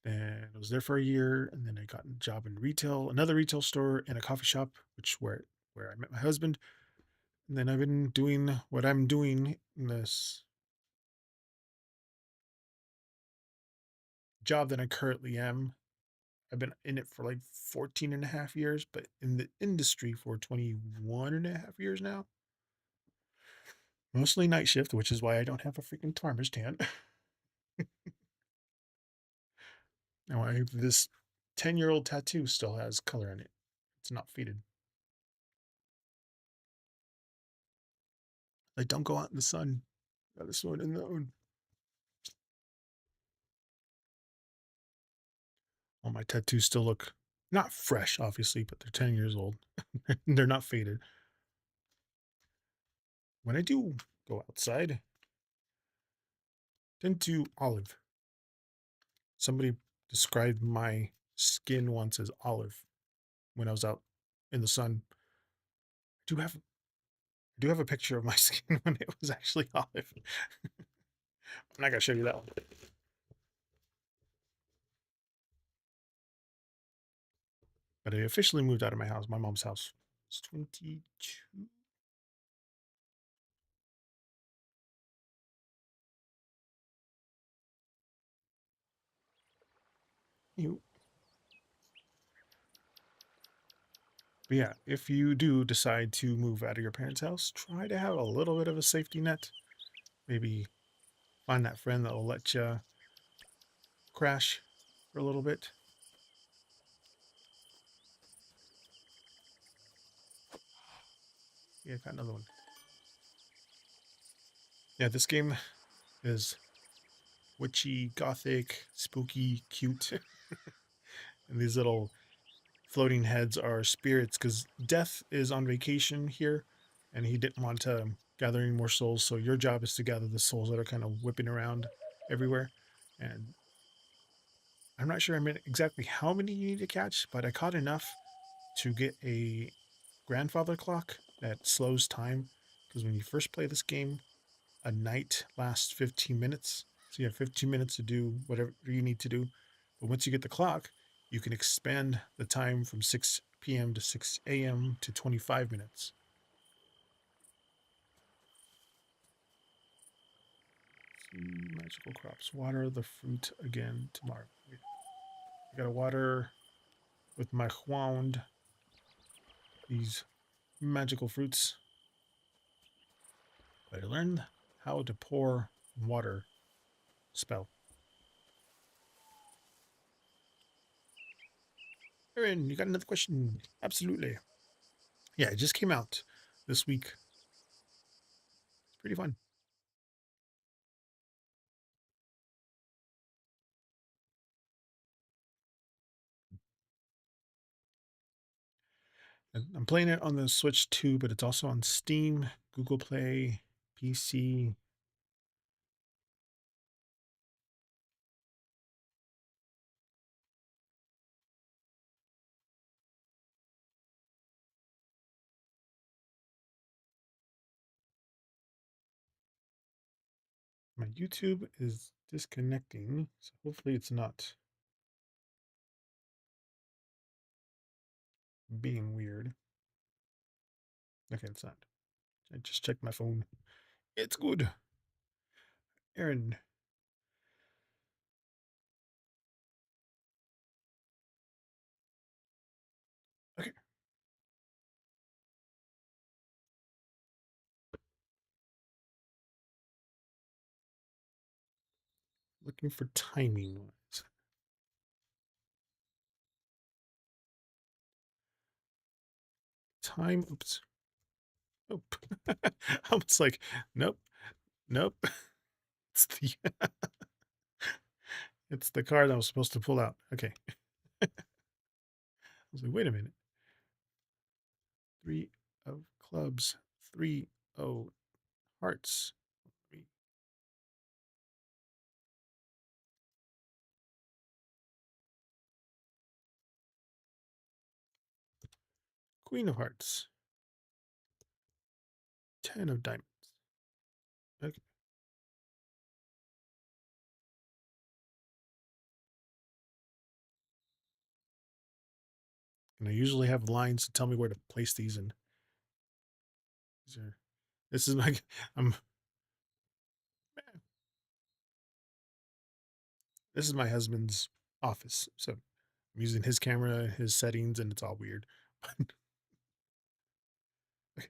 And I was there for a year, and then I got a job in retail, another retail store, and a coffee shop, where I met my husband. And then I've been doing what I'm doing in this job that I currently am. I've been in it for like 14 and a half years, but in the industry for 21 and a half years now. Mostly night shift, which is why I don't have a freaking farmer's tan. Now this 10-year-old tattoo still has color in it. It's not faded. Like, don't go out in the sun. Gotta slow it in the own. All my tattoos still look not fresh, obviously, but they're 10 years old. They're not faded. When I do go outside, I tend to olive. Somebody described my skin once as olive when I was out in the sun. I do have a picture of my skin when it was actually olive. I'm not gonna show you that one. But I officially moved out of my house, my mom's house. It's 22. You. But yeah, if you do decide to move out of your parents' house, try to have a little bit of a safety net. Maybe find that friend that will let you crash for a little bit. Yeah, got another one. Yeah, this game is witchy, gothic, spooky, cute. And these little floating heads are spirits because Death is on vacation here and he didn't want to gather any more souls. So your job is to gather the souls that are kind of whipping around everywhere. And I'm not sure exactly how many you need to catch, but I caught enough to get a grandfather clock that slows time. Because when you first play this game, a night lasts 15 minutes. So you have 15 minutes to do whatever you need to do. But once you get the clock, you can expand the time from 6 p.m. to 6 a.m. to 25 minutes. Magical crops. Water the fruit again tomorrow. I gotta water with my wand these magical fruits. But I learned how to pour water spell. Aaron, you got another question? Absolutely. Yeah, it just came out this week. It's pretty fun. And I'm playing it on the Switch too, but it's also on Steam, Google Play, PC. My YouTube is disconnecting, so hopefully it's not being weird. Okay, it's not. I just checked my phone. It's good. Aaron. Okay. Looking for timing wise. Time. Oops. Nope. I was like, nope. Nope. It's the it's the card I was supposed to pull out. Okay. I was like, wait a minute. 3 of clubs. 3 of hearts. Three. Queen of hearts. 10 of diamonds. Okay. And I usually have lines to tell me where to place these, and these are. This is my. I'm. This is my husband's office, so I'm using his camera, his settings, and it's all weird. Okay.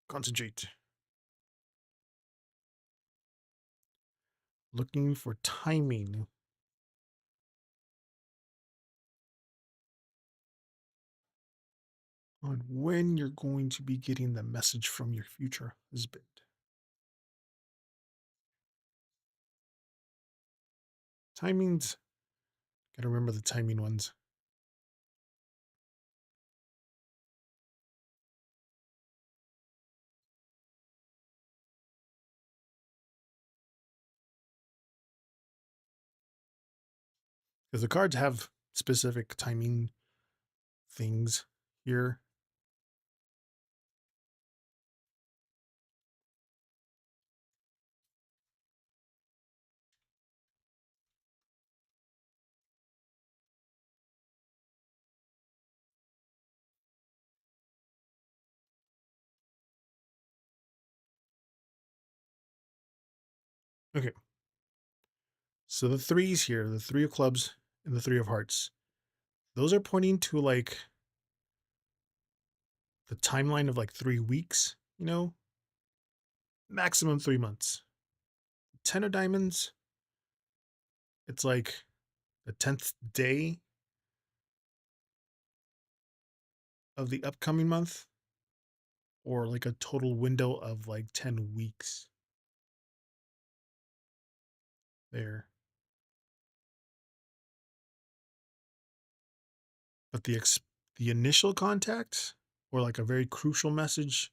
Concentrate. Looking for timing on when you're going to be getting the message from your future husband. Timings. Gotta remember the timing ones. Because the cards have specific timing things here. Okay. So the threes here, the 3 of clubs and the 3 of hearts, those are pointing to like the timeline of like 3 weeks, maximum 3 months. 10 of diamonds, it's like the 10th day of the upcoming month, or like a total window of like 10 weeks there. But the initial contact, or like a very crucial message,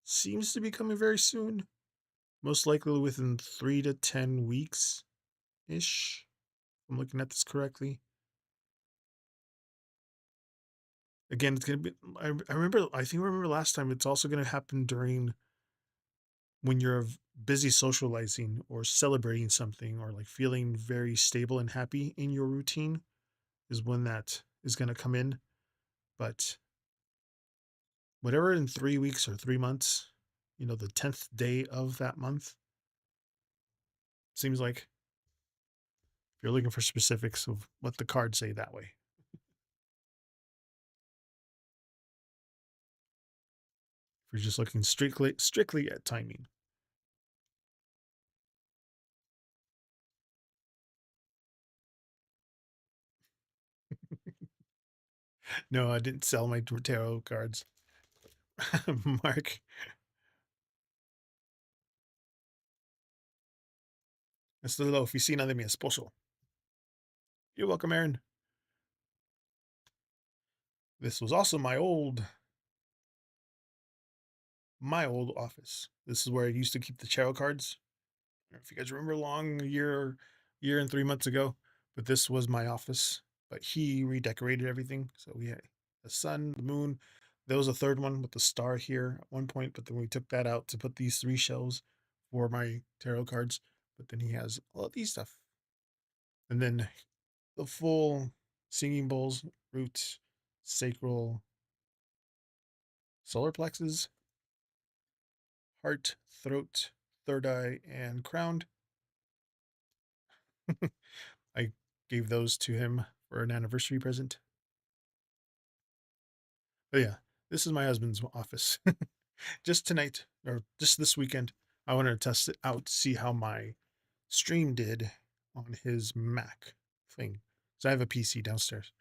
seems to be coming very soon. Most likely within 3 to 10 weeks ish. I'm looking at this correctly. Again, it's gonna be. I remember. I think I remember last time. It's also gonna happen during when you're busy socializing or celebrating something, or like feeling very stable and happy in your routine, is when that is gonna come in. But whatever in 3 weeks or 3 months, the 10th day of that month, seems like, if you're looking for specifics of what the cards say that way. If you're just looking strictly at timing. No, I didn't sell my tarot cards. Mark. Hasta la oficina de mi esposo. You're welcome, Aaron. This was also my old office. This is where I used to keep the tarot cards. I don't know if you guys remember, long year and 3 months ago, but this was my office. But he redecorated everything, so we had the sun, the moon. There was a third one with the star here at one point, but then we took that out to put these 3 shelves for my tarot cards, but then he has all of these stuff. And then the full singing bowls, roots, sacral, solar plexus, heart, throat, third eye, and crown. I gave those to him for an anniversary present. But yeah, this is my husband's office. Just tonight, or just this weekend, I wanted to test it out to see how my stream did on his Mac thing. So I have a PC downstairs.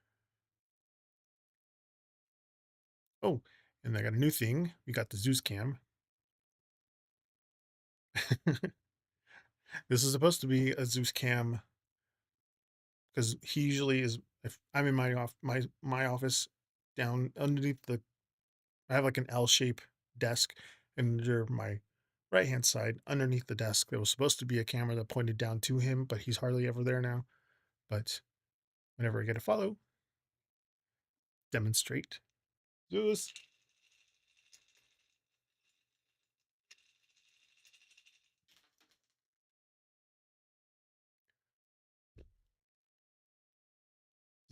Oh, and I got a new thing. We got the Zeus Cam. This is supposed to be a Zeus Cam because he usually is. If I'm in my office, down underneath the, I have like an L shape desk, and under my right hand side, underneath the desk, there was supposed to be a camera that pointed down to him, but he's hardly ever there now. But whenever I get a follow, demonstrate. Zeus.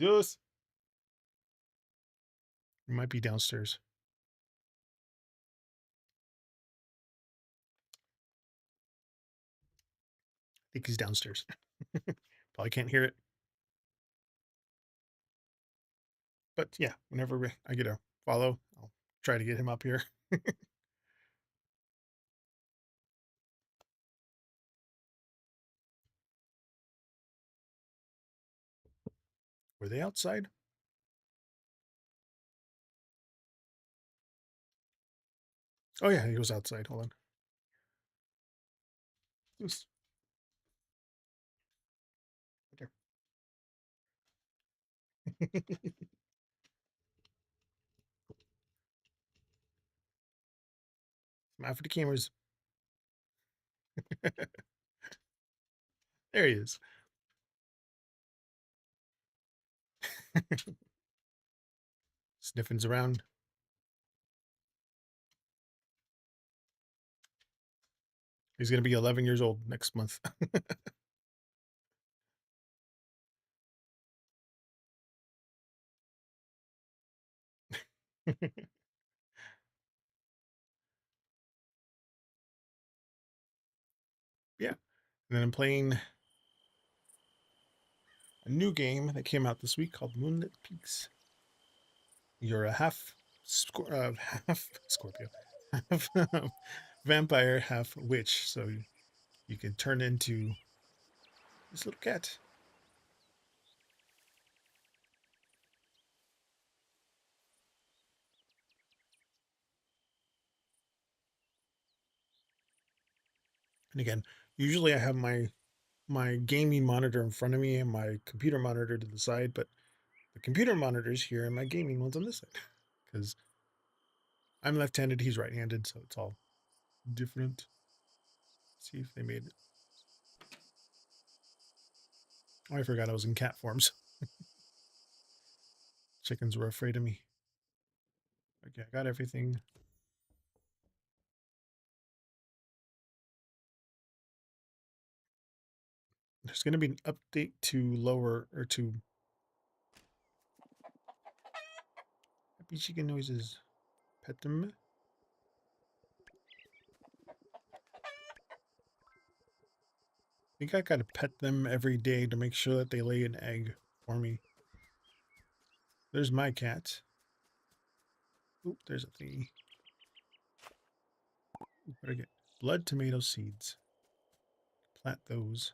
Zeus. He might be downstairs. I think he's downstairs. Probably can't hear it. But yeah, whenever I get a follow, I'll try to get him up here. Were they outside? Oh yeah, he was outside. Hold on. Zeus. Right there. Smile for the cameras. There he is. Sniffins around. He's going to be 11 years old next month. Yeah. And then I'm playing a new game that came out this week called Moonlit Peaks. You're a half Scorpio, half vampire, half witch. So you can turn into this little cat. And again, usually I have my gaming monitor in front of me and my computer monitor to the side, but the computer monitor's here and my gaming one's on this side because I'm left-handed, he's right-handed, so it's all different. Let's see if they made it. Oh, I forgot I was in cat forms. Chickens were afraid of me. Okay, I got everything. There's going to be an update to lower or to happy chicken noises. Pet them. I think I got to pet them every day to make sure that they lay an egg for me. There's my cat. Oop, there's a thingy. What did I get? Blood tomato seeds. Plant those.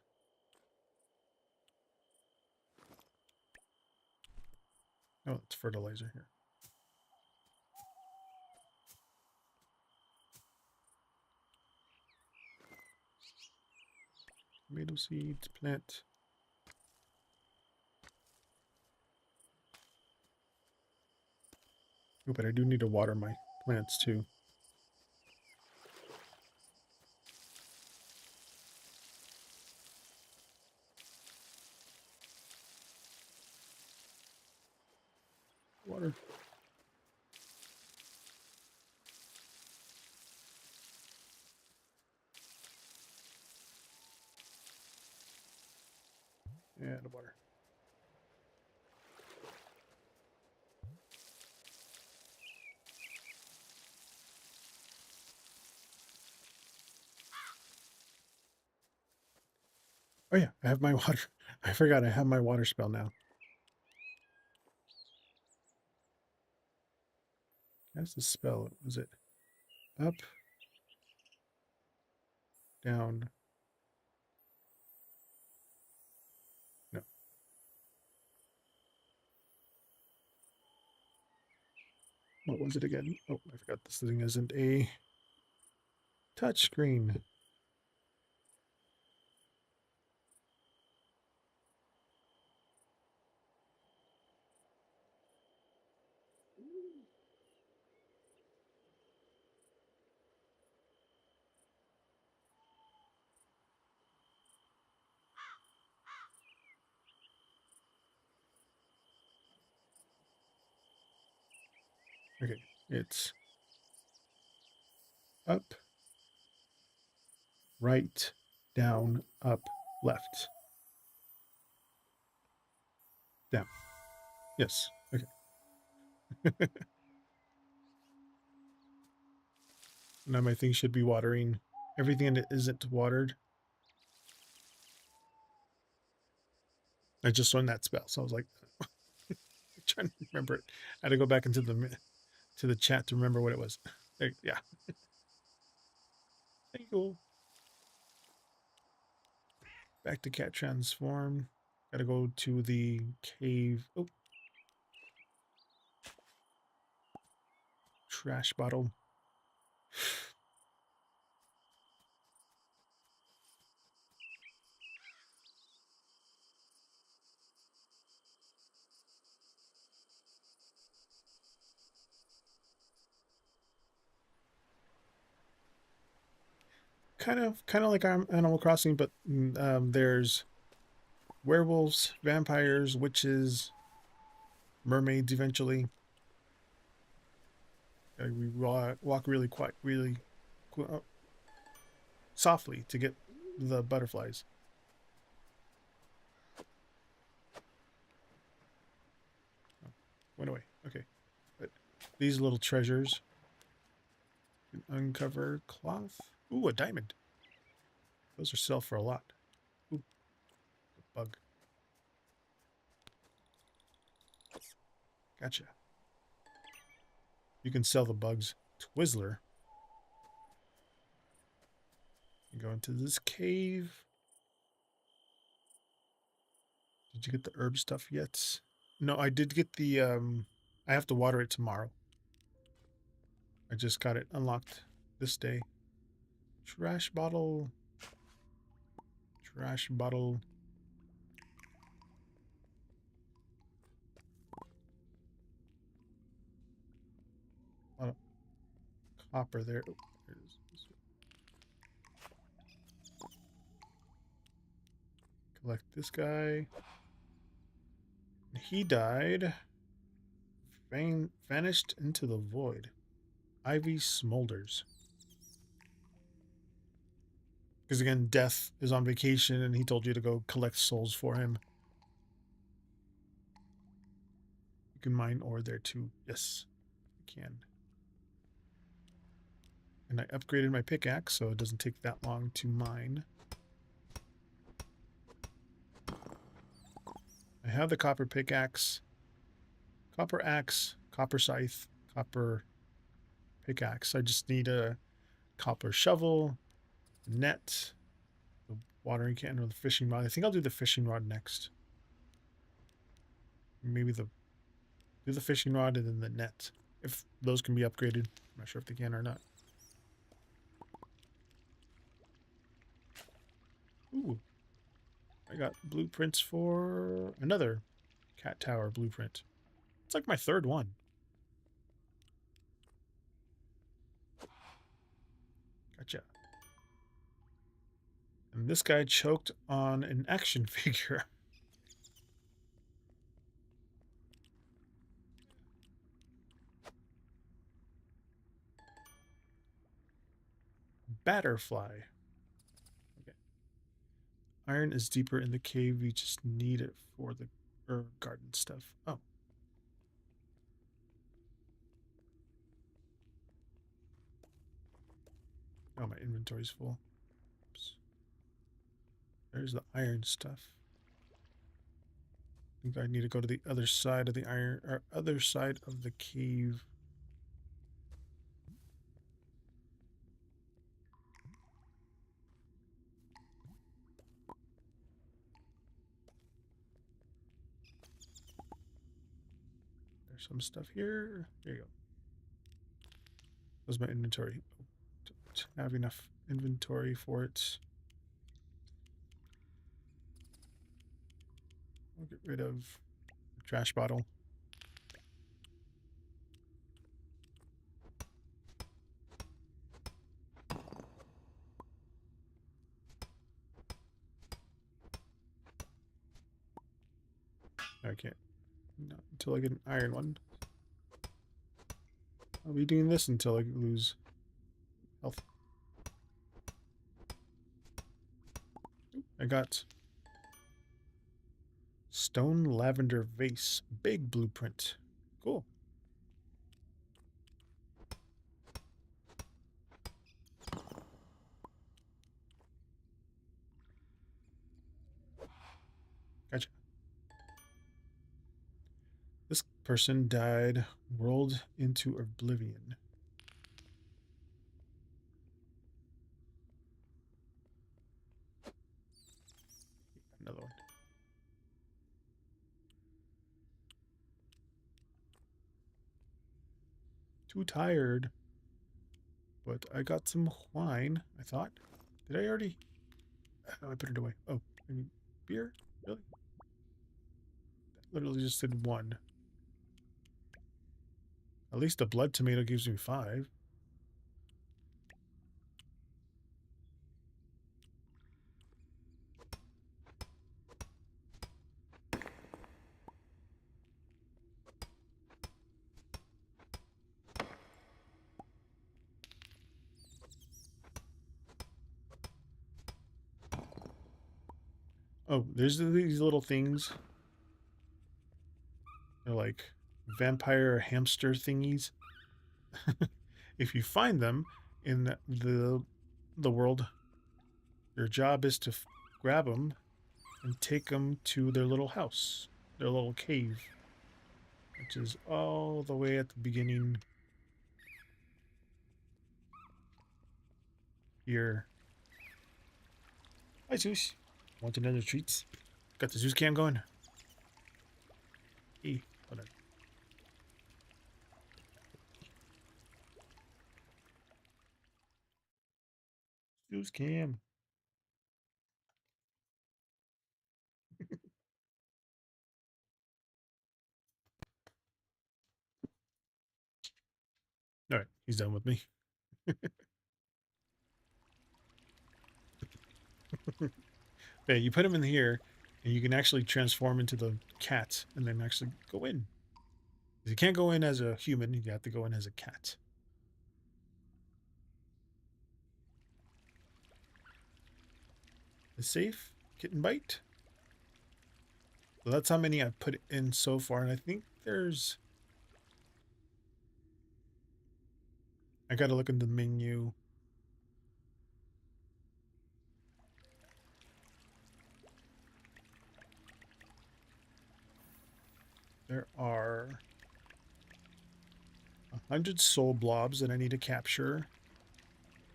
Oh, it's fertilizer here. Tomato seeds, plant. Oh, but I do need to water my plants too. Water. Yeah, the water. Oh yeah, I have my water. I forgot I have my water spell now. That's the spell. Was it up, down? No. What was it again? Oh, I forgot this thing isn't a touch screen. Okay, it's up, right, down, up, left. Down. Yes. Okay. Now my thing should be watering. Everything in it isn't watered. I just learned that spell, so I was like trying to remember it. I had to go back into the chat to remember what it was. Yeah. Thank you. Back to cat transform. Gotta go to the cave. Oh. Trash bottle. Kind of like Animal Crossing, but there's werewolves, vampires, witches, mermaids eventually. We walk really quiet, really softly to get the butterflies. Oh, went away. Okay. But these little treasures. Uncover cloth. Ooh, a diamond. Those are sell for a lot. Ooh, a bug. Gotcha. You can sell the bugs. Twizzler. You go into this cave. Did you get the herb stuff yet? No, I did get the I have to water it tomorrow. I just got it unlocked this day. Trash bottle. Trash bottle. A lot of copper there. Oh, there it is. Collect this guy. He died. Vanished into the void. Ivy smolders. Because again, Death is on vacation and he told you to go collect souls for him. You can mine ore there too. Yes, you can. And I upgraded my pickaxe so it doesn't take that long to mine. I have the copper pickaxe, copper axe, copper scythe, copper pickaxe. I just need a copper shovel, net, the watering can, or the fishing rod. I think I'll do the fishing rod next. Maybe do the fishing rod and then the net. If those can be upgraded. I'm not sure if they can or not. Ooh. I got blueprints for another cat tower blueprint. It's like my third one. Gotcha. And this guy choked on an action figure. Batterfly. Okay. Iron is deeper in the cave. We just need it for the herb garden stuff. Oh. Oh, my inventory's full. Oops. There's the iron stuff. I think I need to go to the other side of the iron, or other side of the cave. There's some stuff here. There you go. Where's my inventory? Don't have enough inventory for it. I'll get rid of the trash bottle. I can't. Not until I get an iron one. I'll be doing this until I lose health. I got stone lavender vase. Big blueprint. Cool. Gotcha. This person died, rolled into oblivion. Another one. Too tired. But I got some wine, I thought. Did I already? Oh, I put it away. Oh, I need beer? Really? That literally just did one. At least a blood tomato gives me 5. Oh, there's these little things. They're like vampire hamster thingies. If you find them in the world, your job is to grab them and take them to their little house, their little cave, which is all the way at the beginning here. Hi, Zeus. Want another treat? Got the Zeus cam going. Hey, hold on. Zeus cam. All right, he's done with me. Yeah, you put him in here, and you can actually transform into the cat, and then actually go in. You can't go in as a human; you have to go in as a cat. Is safe? Kitten bite. So that's how many I've put in so far, and I think there's. I gotta look in the menu. There are 100 soul blobs that I need to capture.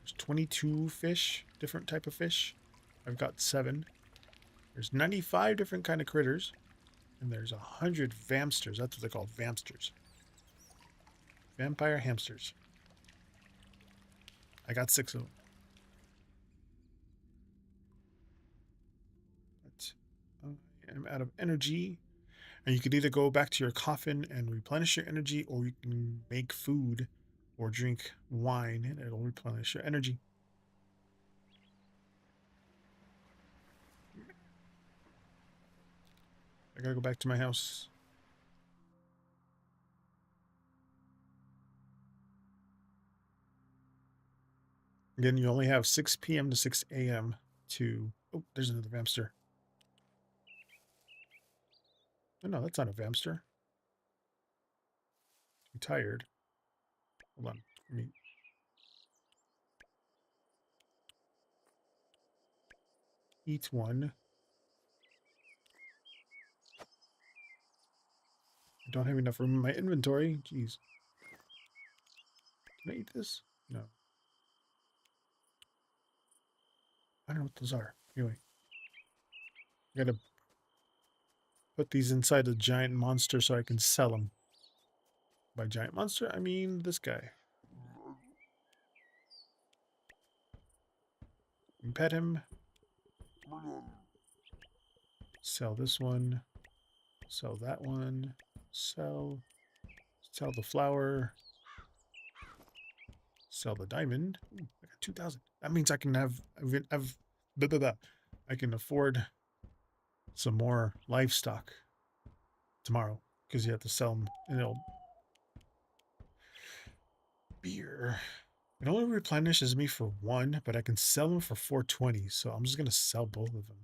There's 22 fish, different type of fish. I've got 7. There's 95 different kind of critters, and there's 100 vamsters. That's what they call vamsters. Vampire hamsters. I got 6 of them. But I am out of energy. And you could either go back to your coffin and replenish your energy, or you can make food or drink wine and it'll replenish your energy. I gotta go back to my house. Again, you only have 6 p.m. to 6 a.m. to Oh, there's another Vamster. Oh, no, that's not a Vamster. I'm tired. Hold on. Let me eat one. I don't have enough room in my inventory. Jeez. Can I eat this? No. I don't know what those are. Anyway. I gotta put these inside a giant monster so I can sell them. By giant monster, I mean this guy. Pet him. Sell this one. Sell that one. Sell. Sell the flower. Sell the diamond. Ooh, I got 2,000. That means I can have blah, blah, blah. I can afford some more livestock tomorrow because you have to sell them. And it'll beer. It only replenishes me for one, but I can sell them for 420. So I'm just gonna sell both of them.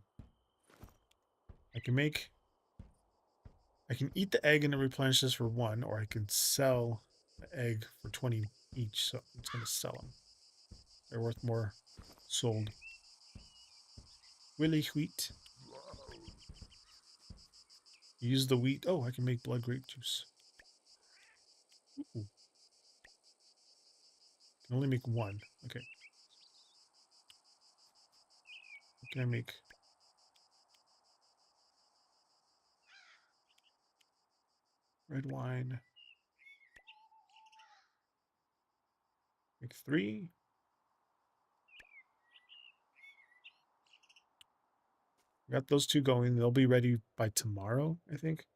I can eat the egg and it replenishes for one, or I can sell the egg for 20 each. So I'm just gonna sell them. They're worth more sold. Willy wheat. Use the wheat. Oh, I can make blood grape juice. Ooh. Can only make one. Okay. What can I make? Red wine. Make 3. Got those 2 going. They'll be ready by tomorrow, I think.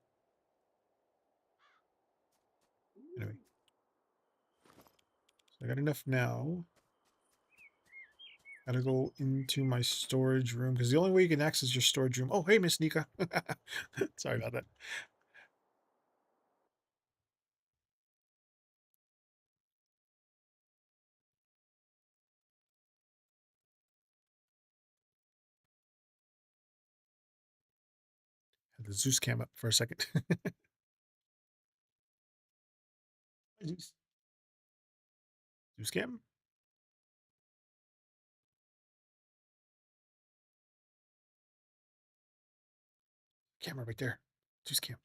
Anyway. So I got enough now. Gotta go into my storage room because the only way you can access your storage room. Oh, hey, Miss Nika. Sorry about that. Had the Zeus cam up for a second. Zeus. Zeus cam. Camera right there. Zeus cam.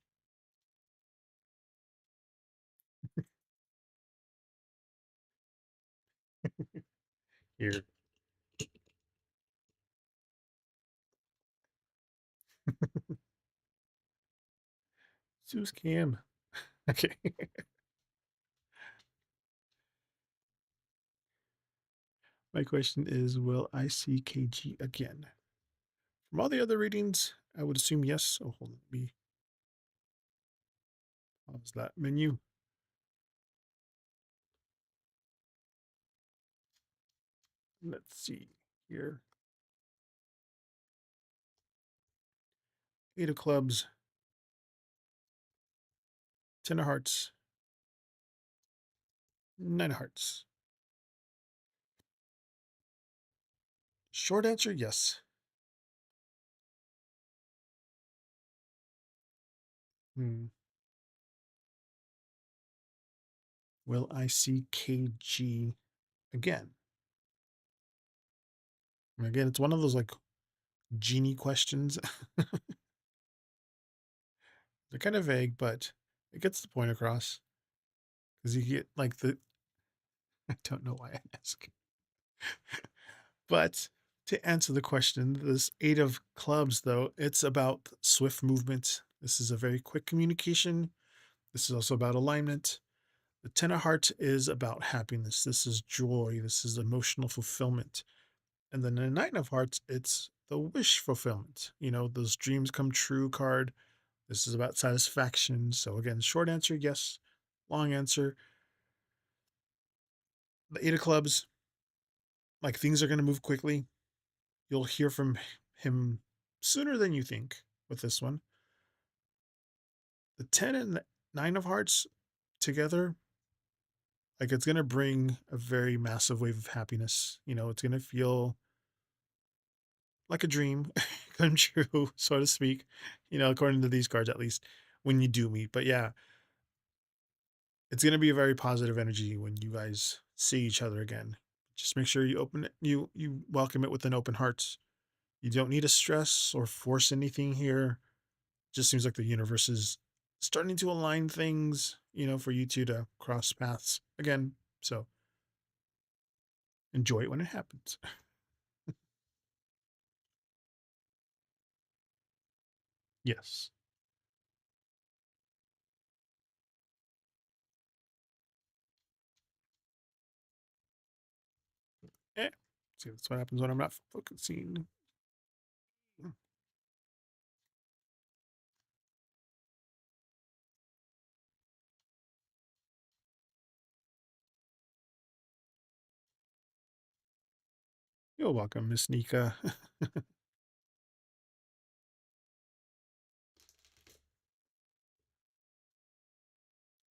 Here. Zeus cam. Okay. My question is, will I see KG again? From all the other readings, I would assume yes. Oh, hold on. Let me pause that menu. Let's see here. 8 of clubs. 10 of hearts. 9 of hearts. Short answer, yes. Will I see KG again? And again, it's one of those like genie questions. They're kind of vague, but it gets the point across. Because you get like the. I don't know why I ask. But to answer the question, this 8 of clubs, though, it's about swift movement. This is a very quick communication. This is also about alignment. The 10 of hearts is about happiness. This is joy. This is emotional fulfillment. And then the 9 of hearts, it's the wish fulfillment. You know, those dreams come true card. This is about satisfaction. So again, short answer, yes. Long answer, the 8 of clubs, like things are going to move quickly. You'll hear from him sooner than you think with this one. The 10 and the 9 of hearts together, like it's going to bring a very massive wave of happiness. You know, it's going to feel like a dream come true, so to speak, according to these cards, at least when you do meet. But yeah, it's going to be a very positive energy when you guys see each other again. Just make sure you open it, you welcome it with an open heart. You don't need to stress or force anything here. Just seems like the universe is starting to align things, for you two to cross paths again. So enjoy it when it happens. Yes. Eh. See, that's what happens when I'm not focusing. You're welcome, Miss Nika.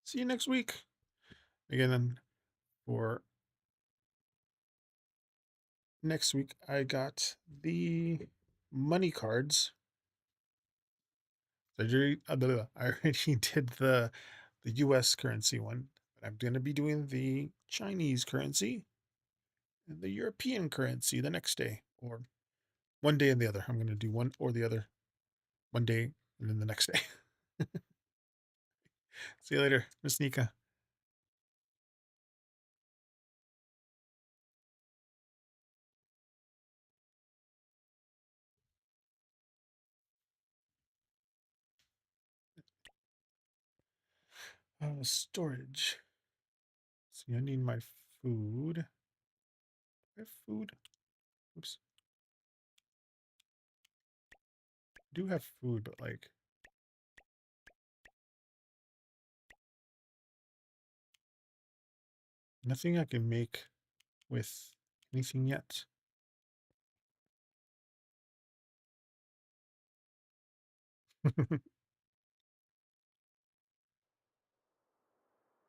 See you next week. Again, for next week, I got the money cards. I already did the U.S. currency one, but I'm going to be doing the Chinese currency and the European currency the next day, or one day and the other. I'm going to do one or the other, one day and then the next day. See you later, Miss Nika. Storage. See, I need my food. I have food. Oops. I do have food, but like nothing I can make with anything yet.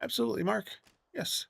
Absolutely, Mark. Yes.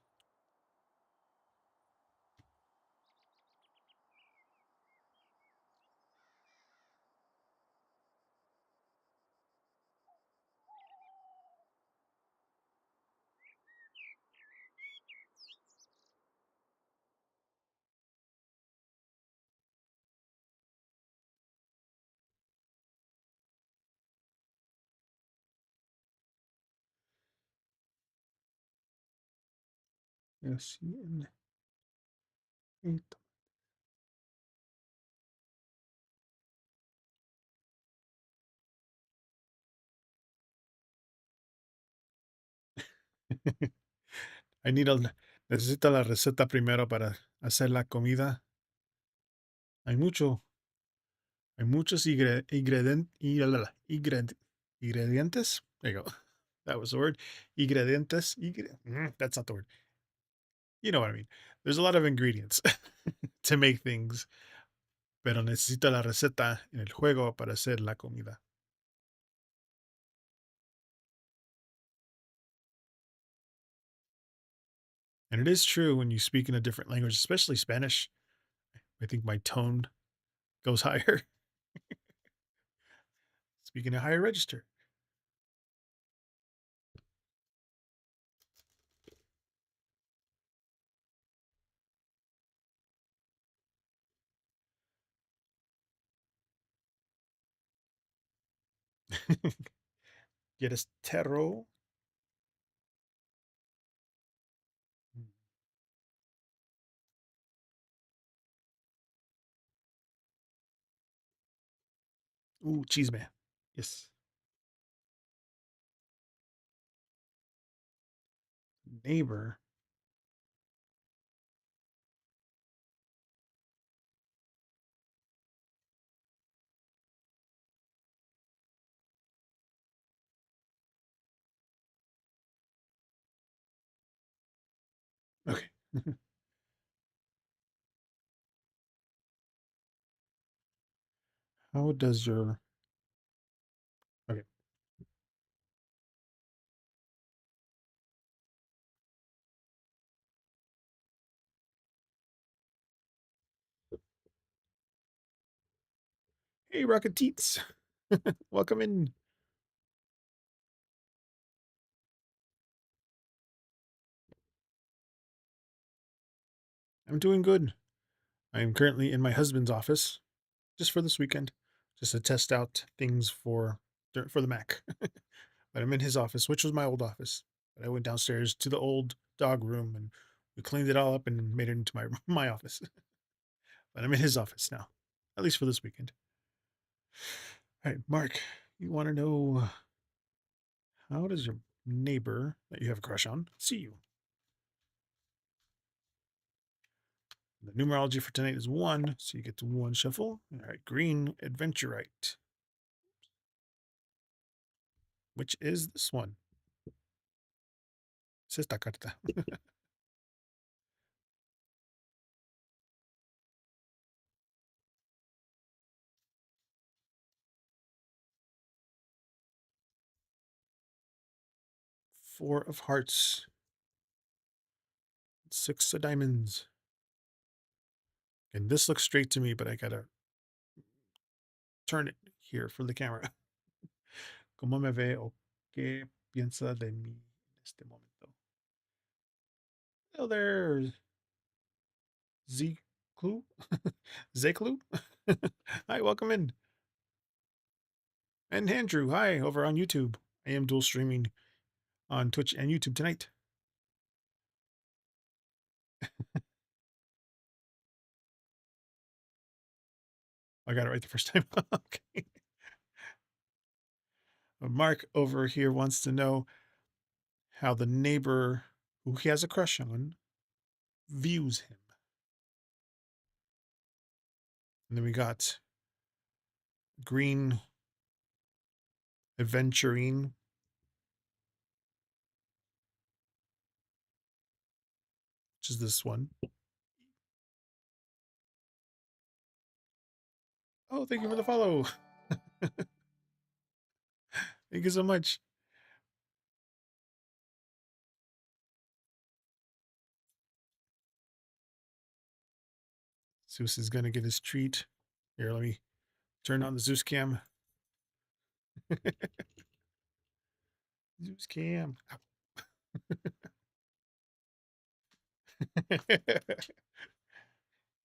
Yes. I need a, necesito la receta primero para hacer la comida. Hay mucho, hay muchos ingredientes. There you go. That was the word. Ingredientes. That's not the word. You know what I mean. There's a lot of ingredients to make things, pero necesito la receta en el juego para hacer la comida. And it is true when you speak in a different language, especially Spanish. I think my tone goes higher, speaking a higher register. Get us tarot. Ooh, cheese man. Yes. Neighbor. Okay. How does your okay? Hey, Rocket Teats. Welcome in. I'm doing good. I am currently in my husband's office just for this weekend, just to test out things for the Mac. But I'm in his office, which was my old office. But I went downstairs to the old dog room and we cleaned it all up and made it into my my office. But I'm in his office now, at least for this weekend. All right, Mark, you want to know how does your neighbor that you have a crush on see you? The numerology for tonight is 1, so you get to 1 shuffle. All right, green adventurite, which is this one. Es esta carta. 4 of hearts, 6 of diamonds. And this looks straight to me, but I gotta turn it here for the camera. ¿Cómo me ve o qué piensa de mí en este momento? Oh, there's Z Clue. Zeklu. Hi, welcome in. And Andrew, hi, over on YouTube. I am dual streaming on Twitch and YouTube tonight. I got it right the first time. Okay. Mark over here wants to know how the neighbor who he has a crush on views him. And then we got green adventuring, which is this one. Oh, thank you for the follow. Thank you so much. Zeus is going to get his treat. Here, let me turn on the Zeus cam. Zeus cam.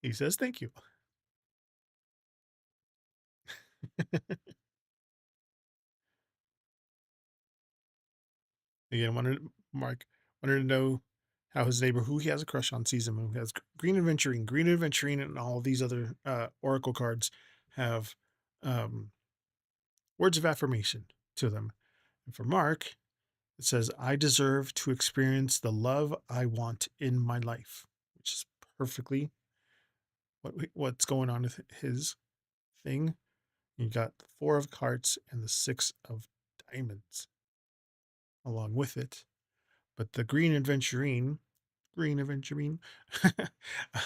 He says thank you. Again, Mark wanted to know how his neighbor, who he has a crush on, sees him. Who has green adventuring, and all these other oracle cards have um, words of affirmation to them. And for Mark, it says, "I deserve to experience the love I want in my life," which is perfectly what's going on with his thing. You got the 4 of hearts and the 6 of diamonds along with it. But the green aventurine,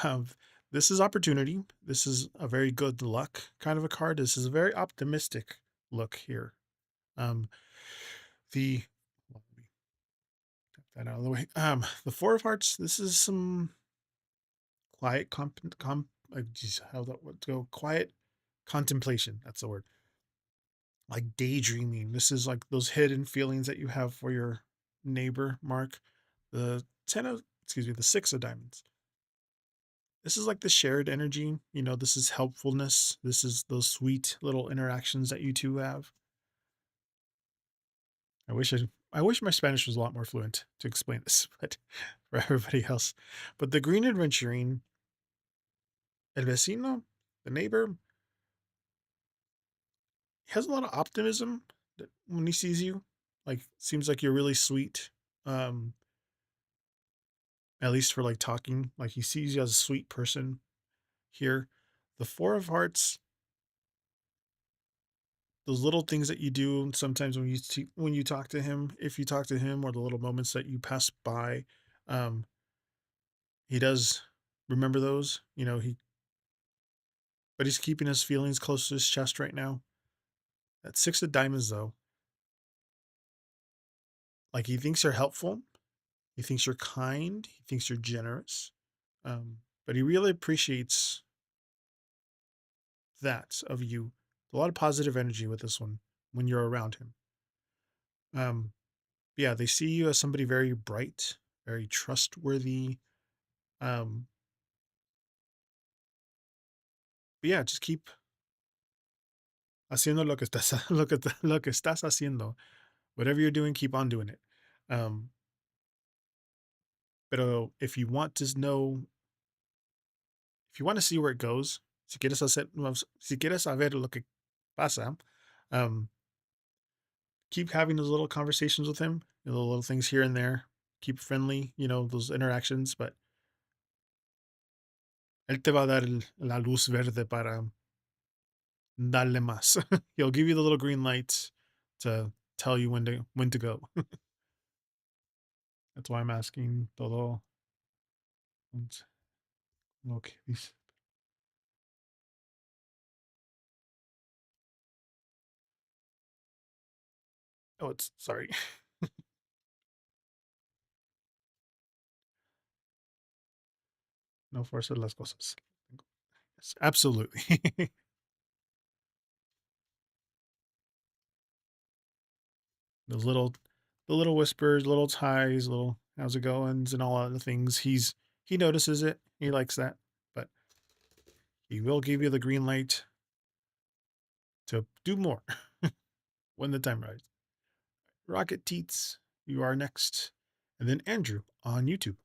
um, this is opportunity. This is a very good luck kind of a card. This is a very optimistic look here. Um, the let me get that out of the way. The 4 of hearts. This is some quiet geez, how that would go. Quiet contemplation. That's the word. Like daydreaming. This is like those hidden feelings that you have for your neighbor, Mark. The 6 of diamonds. This is like the shared energy. This is helpfulness. This is those sweet little interactions that you two have. I wish my Spanish was a lot more fluent to explain this, but for everybody else. But the green adventuring, el vecino, the neighbor, he has a lot of optimism when he sees you. Like, seems like you're really sweet. Um, at least for like talking. Like, he sees you as a sweet person here. The 4 of hearts, those little things that you do sometimes when you talk to him, if you talk to him, or the little moments that you pass by, um, he does remember those. But he's keeping his feelings close to his chest right now. That 6 of diamonds, though, like, he thinks you're helpful, he thinks you're kind, he thinks you're generous, but he really appreciates that of you. A lot of positive energy with this one when you're around him. Um, yeah, they see you as somebody very bright, very trustworthy. Um, but yeah, just keep haciendo lo que estás lo que estás haciendo. Whatever you're doing, keep on doing it. Um, pero if you want to know, if you want to see where it goes, si quieres saber lo que pasa, um, keep having those little conversations with him, the little things here and there. Keep friendly, those interactions, but él te va a dar la luz verde para darle más. He'll give you the little green lights to tell you when to go. That's why I'm asking todo. Okay. Oh, it's sorry. No forzar las cosas. Yes, absolutely. Those the little whispers, little ties, little how's it goings, and all other things. He notices it. He likes that, but he will give you the green light to do more when the time arrives. Rocket Teats, you are next, and then Andrew on YouTube.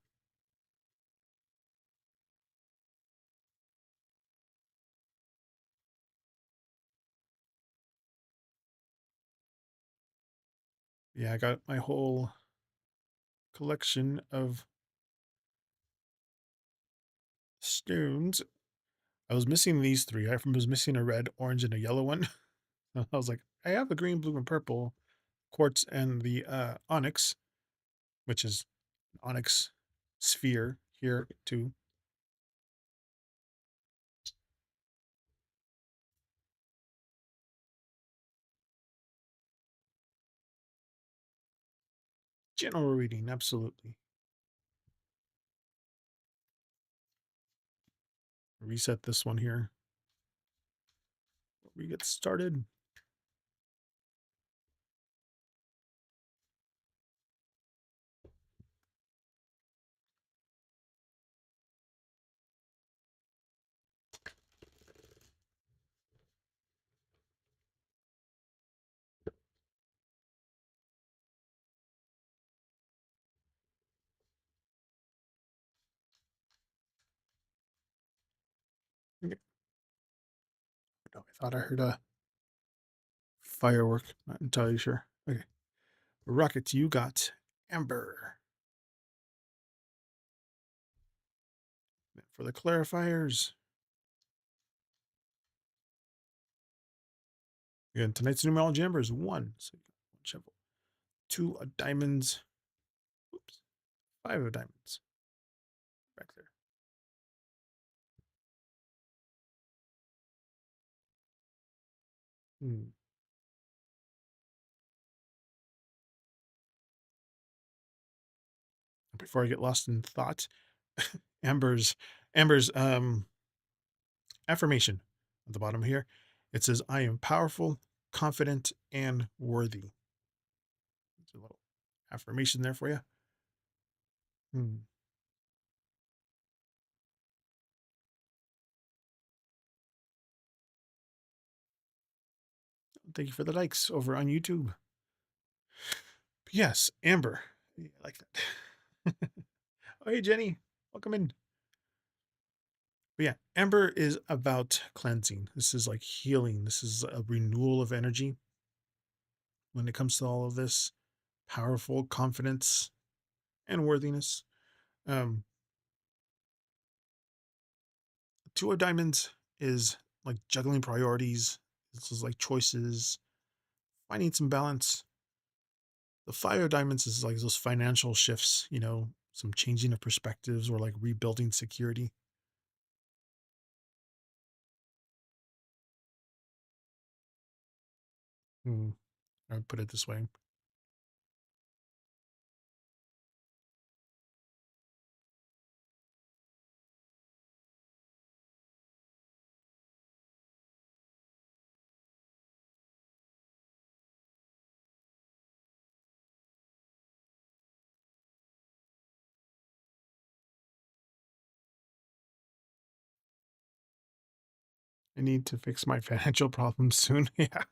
Yeah, I got my whole collection of stones. I was missing these three. I was missing a red, orange, and a yellow one. I was like, I have a green, blue, and purple quartz and the onyx, which is onyx sphere here too. General reading, absolutely. Reset this one here. We get started. Okay. No, I thought I heard a firework. Not entirely sure. Okay. Rockets, you got Amber. For the clarifiers, again, tonight's numerology number is 1. So you got one shovel, 2 of diamonds. Oops. 5 of diamonds. Back there. Hmm. Before I get lost in thought, Amber's Amber's affirmation at the bottom here. It says, I am powerful, confident, and worthy. It's a little affirmation there for you. Hmm. Thank you for the likes over on YouTube. But yes, Amber. I like that. Oh, hey, Jenny. Welcome in. But yeah, Amber is about cleansing. This is like healing. This is a renewal of energy when it comes to all of this powerful confidence and worthiness. Um, 2 of diamonds is like juggling priorities. This is like choices, finding some balance. The 5 of diamonds is like those financial shifts, some changing of perspectives or like rebuilding security. Hmm, I would put it this way. I need to fix my financial problems soon. Yeah.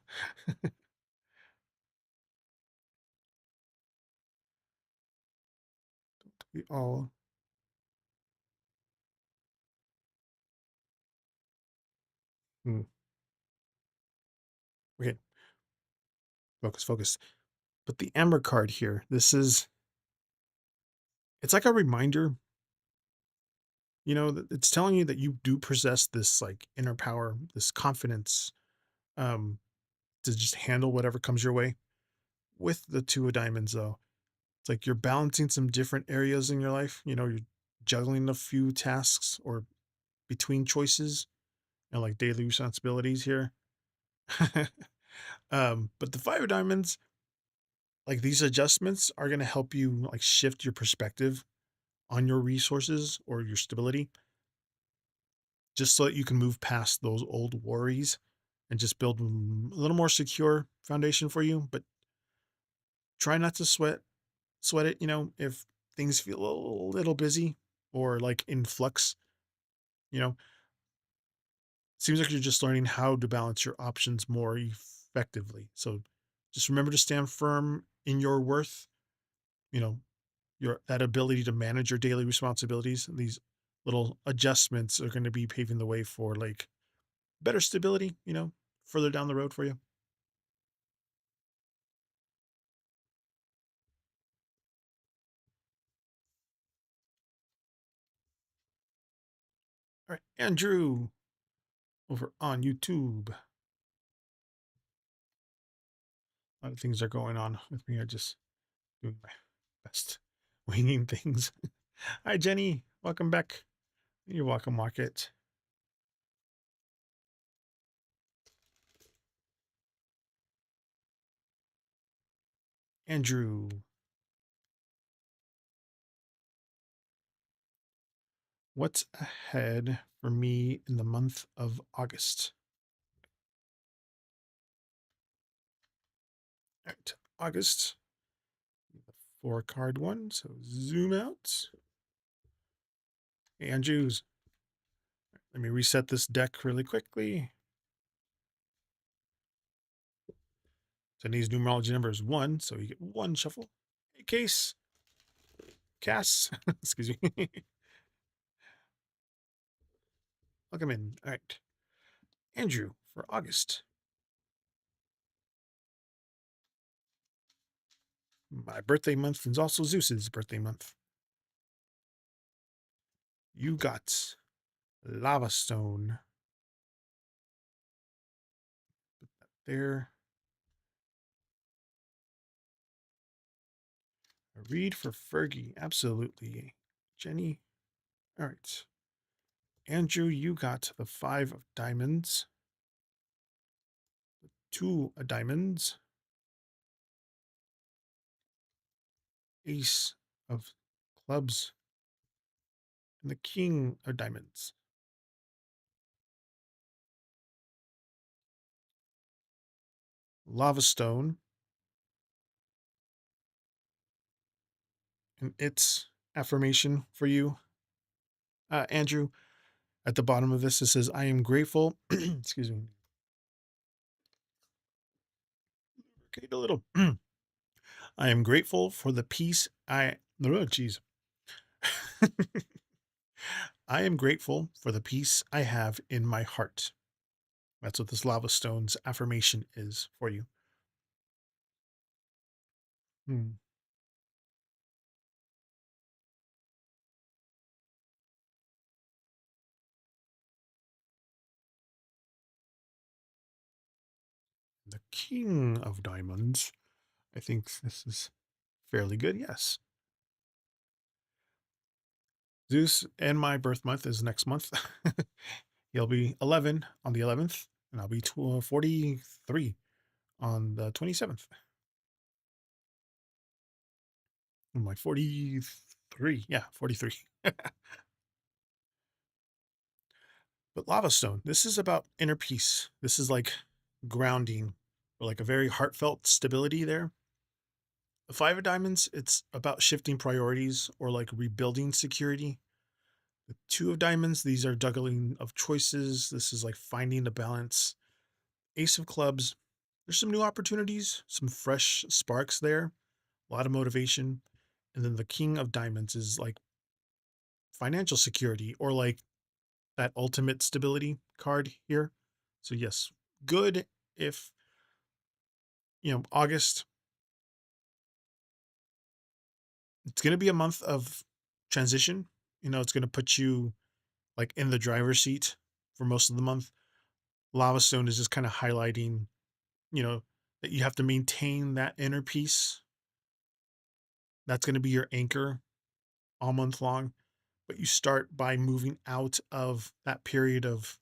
We all hmm, okay, focus, focus. But the Amber card here, this is it's like a reminder, that it's telling you that you do possess this like inner power, this confidence, um, to just handle whatever comes your way. With the two of diamonds though, it's like you're balancing some different areas in your life. You're juggling a few tasks or between choices and like daily responsibilities here. But the five of diamonds, like these adjustments are going to help you like shift your perspective on your resources or your stability, just so that you can move past those old worries and just build a little more secure foundation for you. But try not to sweat it, if things feel a little busy or like in flux, you know, seems like you're just learning how to balance your options more effectively. So just remember to stand firm in your worth, you know, your that ability to manage your daily responsibilities. These little adjustments are going to be paving the way for like better stability, further down the road for you. All right, Andrew over on YouTube. A lot of things are going on with me. I just doing my best winging things. Hi, Jenny. Welcome back. You're welcome, Market. Andrew, what's ahead for me in the month of August? All right, August, the four card one. So zoom out. Hey, Andrews, let me reset this deck really quickly. Today's numerology number is one, so you get one shuffle. Hey, Case, Cass, excuse me. Welcome in. All right, Andrew for August. My birthday month is also Zeus's birthday month. You got Lava Stone. Put that there. A read for Fergie. Absolutely. Jenny. All right. Andrew, you got the five of diamonds, two of diamonds, ace of clubs, and the king of diamonds. Lava Stone and its affirmation for you. Andrew, at the bottom of this, it says, I am grateful. Excuse me. Okay, a little. I am grateful for the peace oh, jeez. I am grateful for the peace I have in my heart. That's what this lava stone's affirmation is for you. Hmm. The king of diamonds. I think this is fairly good. Yes. Zeus and my birth month is next month. He'll be 11 on the 11th, and I'll be 43 on the 27th. I'm like 43. Yeah, 43. But lava stone, this is about inner peace. This is like grounding, or like a very heartfelt stability there. The five of diamonds, it's about shifting priorities or like rebuilding security. Two of diamonds, these are juggling of choices. This is like finding the balance. Ace of clubs, there's some new opportunities, some fresh sparks there, a lot of motivation. And then the king of diamonds is like financial security, or like that ultimate stability card here. So yes, good if, August, it's going to be a month of transition. It's going to put you like in the driver's seat for most of the month. Lava Stone is just kind of highlighting, you know, that you have to maintain that inner peace. That's going to be your anchor all month long. But you start by moving out of that period of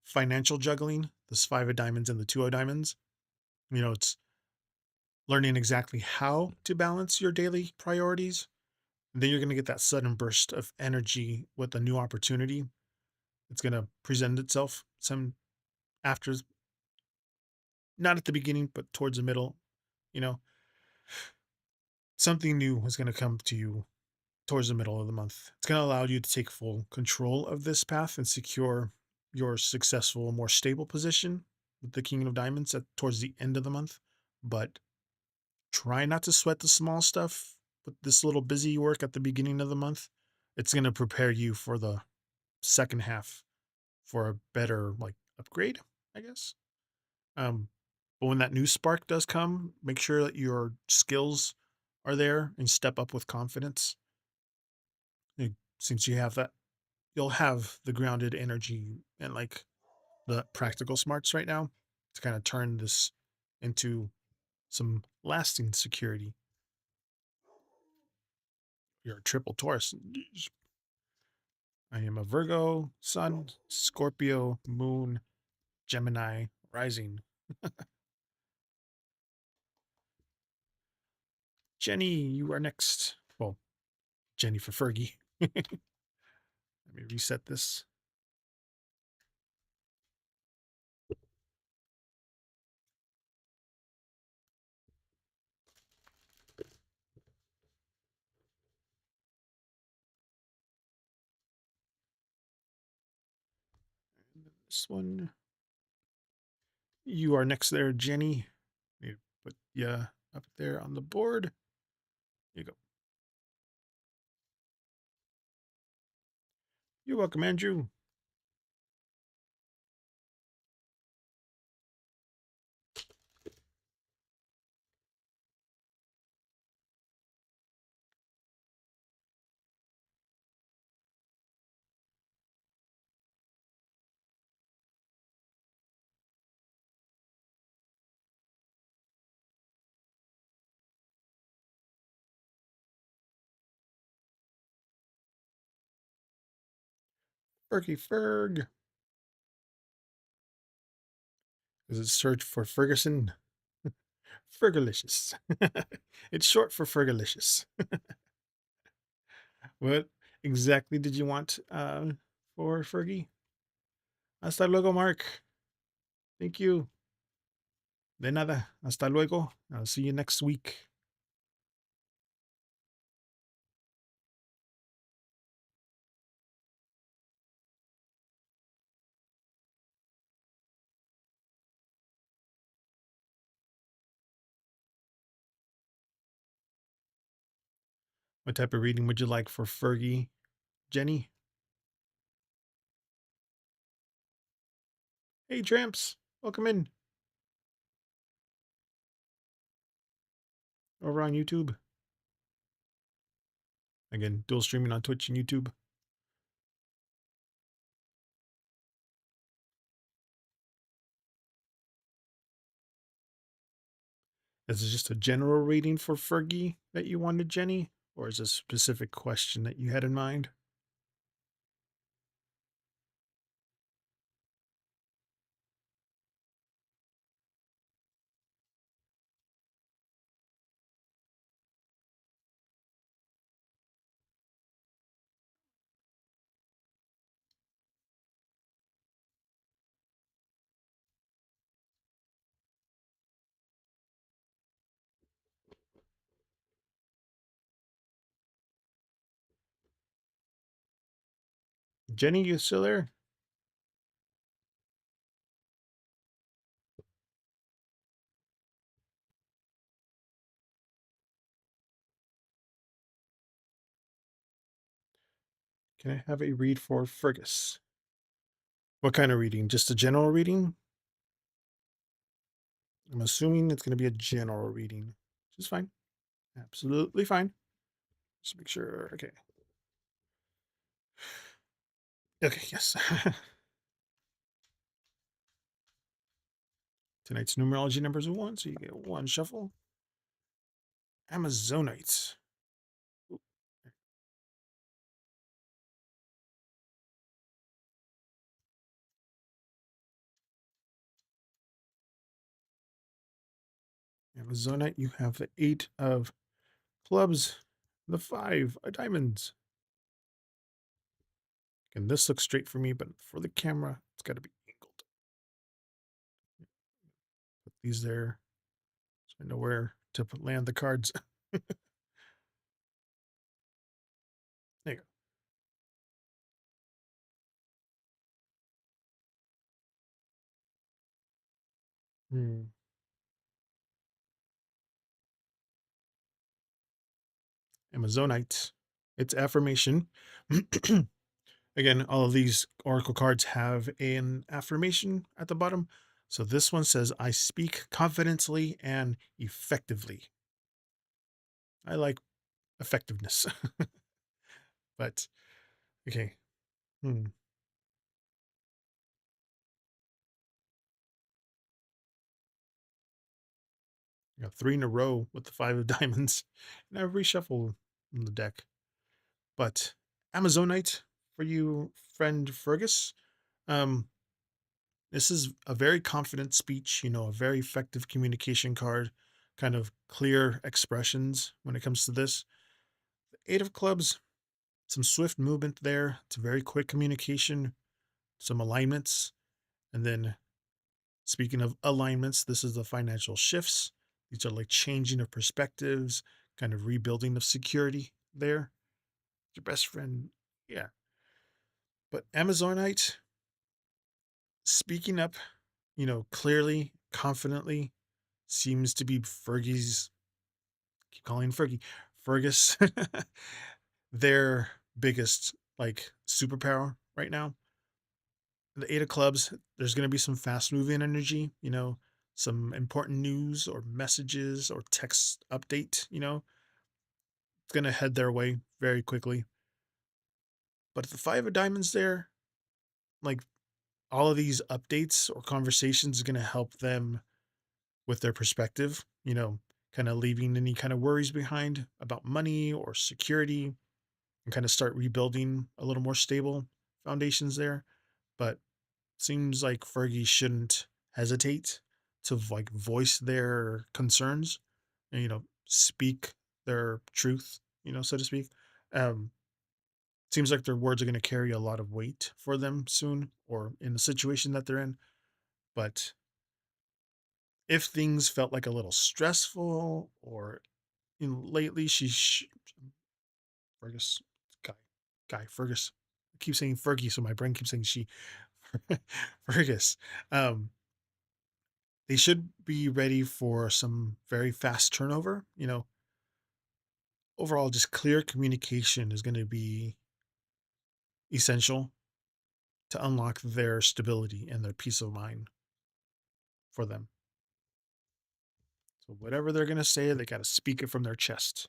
financial juggling, this five of diamonds and the two of diamonds. It's learning exactly how to balance your daily priorities. Then you're going to get that sudden burst of energy with a new opportunity. It's going to present itself some after, not at the beginning, but towards the middle. You know, something new is going to come to you towards the middle of the month. It's going to allow you to take full control of this path and secure your successful, more stable position with the King of Diamonds towards the end of the month. But try not to sweat the small stuff with this little busy work at the beginning of the month. It's going to prepare you for the second half for a better like upgrade, I guess. But when that new spark does come, make sure that your skills are there and step up with confidence. Since you have that, you'll have the grounded energy and like the practical smarts right now to kind of turn this into some lasting security. You're a triple Taurus. I am a Virgo, Sun, Scorpio, Moon, Gemini, Rising. Jenny, you are next. Well, Jenny for Fergie. Let me reset this. This one. You are next there, Jenny. Need to put you up there on the board. Here you go. You're welcome, Andrew. Fergie Ferg. Is it search for Ferguson? Fergalicious. It's short for Fergalicious. What exactly did you want for Fergie? Hasta luego, Mark. Thank you. De nada. Hasta luego. I'll see you next week. What type of reading would you like for Fergie, Jenny? Hey, Tramps. Welcome in. Over on YouTube. Again, dual streaming on Twitch and YouTube. Is it just a general reading for Fergie that you wanted, Jenny? Or is this a specific question that you had in mind? Jenny, you still there? Can I have a read for Fergus? What kind of reading? Just a general reading? I'm assuming it's going to be a general reading, which is fine. Absolutely fine. Just make sure. Okay. Okay, yes. Tonight's numerology numbers are 1, so you get 1 shuffle. Amazonites. Ooh. Amazonite, you have the 8 of clubs, the 5 of diamonds. And this looks straight for me, but for the camera, it's got to be angled. Put these there so I know where to land the cards. There you go. Amazonite. It's affirmation. Again, all of these oracle cards have an affirmation at the bottom. So this one says, I speak confidently and effectively. I like effectiveness. But okay. Hmm. Got 3 in a row with the 5 of diamonds. And I reshuffle in the deck. But Amazonite for you, friend Fergus. Um, This is a very confident speech, a very effective communication card, kind of clear expressions when it comes to this. The 8 of clubs, some swift movement there. It's a very quick communication, some alignments. And then speaking of alignments, this is the financial shifts. These are like changing of perspectives, kind of rebuilding of security there. Your best friend. Yeah. But Amazonite, speaking up, clearly, confidently, seems to be Fergie's, keep calling Fergie, Fergus, their biggest like superpower right now. The 8 of clubs, there's going to be some fast moving energy, some important news or messages or text update, it's going to head their way very quickly. But the 5 of diamonds there, like all of these updates or conversations is going to help them with their perspective, kind of leaving any kind of worries behind about money or security and kind of start rebuilding a little more stable foundations there. But seems like Fergie shouldn't hesitate to like voice their concerns and, speak their truth, so to speak. Um, Seems like their words are going to carry a lot of weight for them soon or in the situation that they're in. But if things felt like a little stressful or lately Fergus guy Fergus. I keep saying Fergie, so my brain keeps saying she. Fergus. Um, they should be ready for some very fast turnover. Overall, just clear communication is going to be essential to unlock their stability and their peace of mind for them. So whatever they're going to say, they got to speak it from their chest.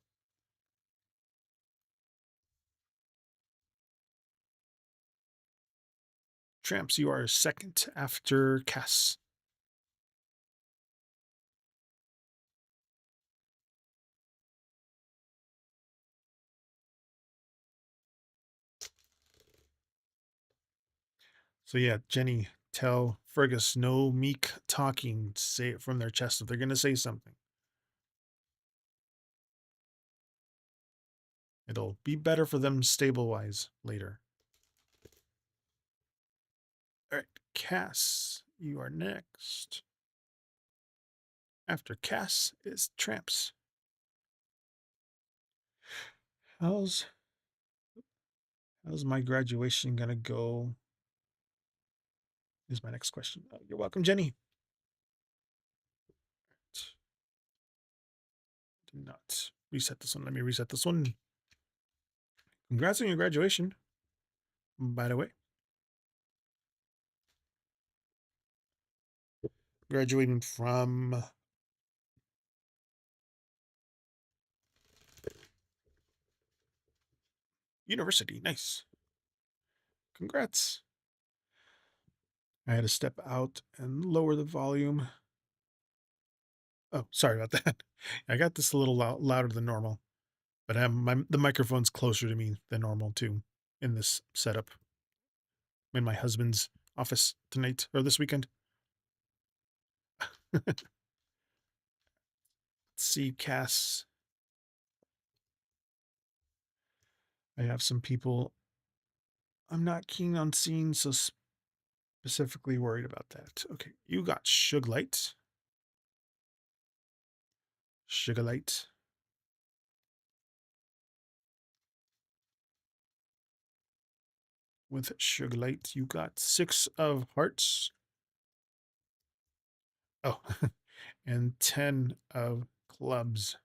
Tramps, you are second after Cass. So yeah, Jenny, tell Fergus no meek talking. Say it from their chest if they're going to say something. It'll be better for them stable wise later. All right, Cass, you are next. After Cass is Tramps. How's How's my graduation gonna go? Is my next question. Oh, you're welcome, Jenny. Do not reset this one. Let me reset this one. Congrats on your graduation, by the way. Graduating from university. Nice. Congrats. I had to step out and lower the volume. Oh, sorry about that. I got this a little louder than normal, but the microphone's closer to me than normal too in this setup. I'm in my husband's office tonight or this weekend. Let's see, Cass. I have some people I'm not keen on seeing, so specifically worried about that. Okay, you got Sugalite. Sugalite. With Sugarlight, you got 6 of Hearts. Oh, and 10 of Clubs.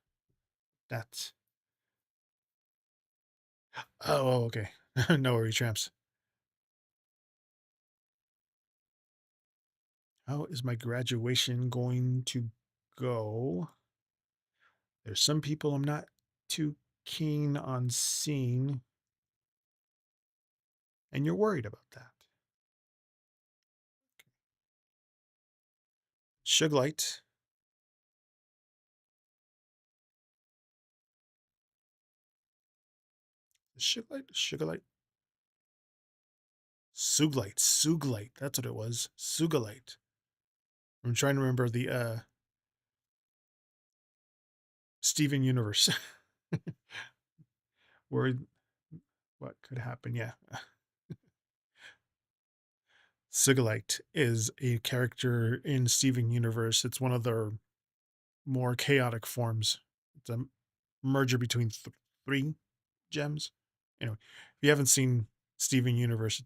That's. Oh, okay. No worry, tramps. How is my graduation going to go? There's some people I'm not too keen on seeing, and you're worried about that. Sugarlight. Sugarlight. Suglite. That's what it was. Sugalite. I'm trying to remember the Steven Universe. Where what could happen? Yeah. Sugalite is a character in Steven Universe. It's one of their more chaotic forms. It's a merger between 3 gems. Anyway, if you haven't seen Steven Universe,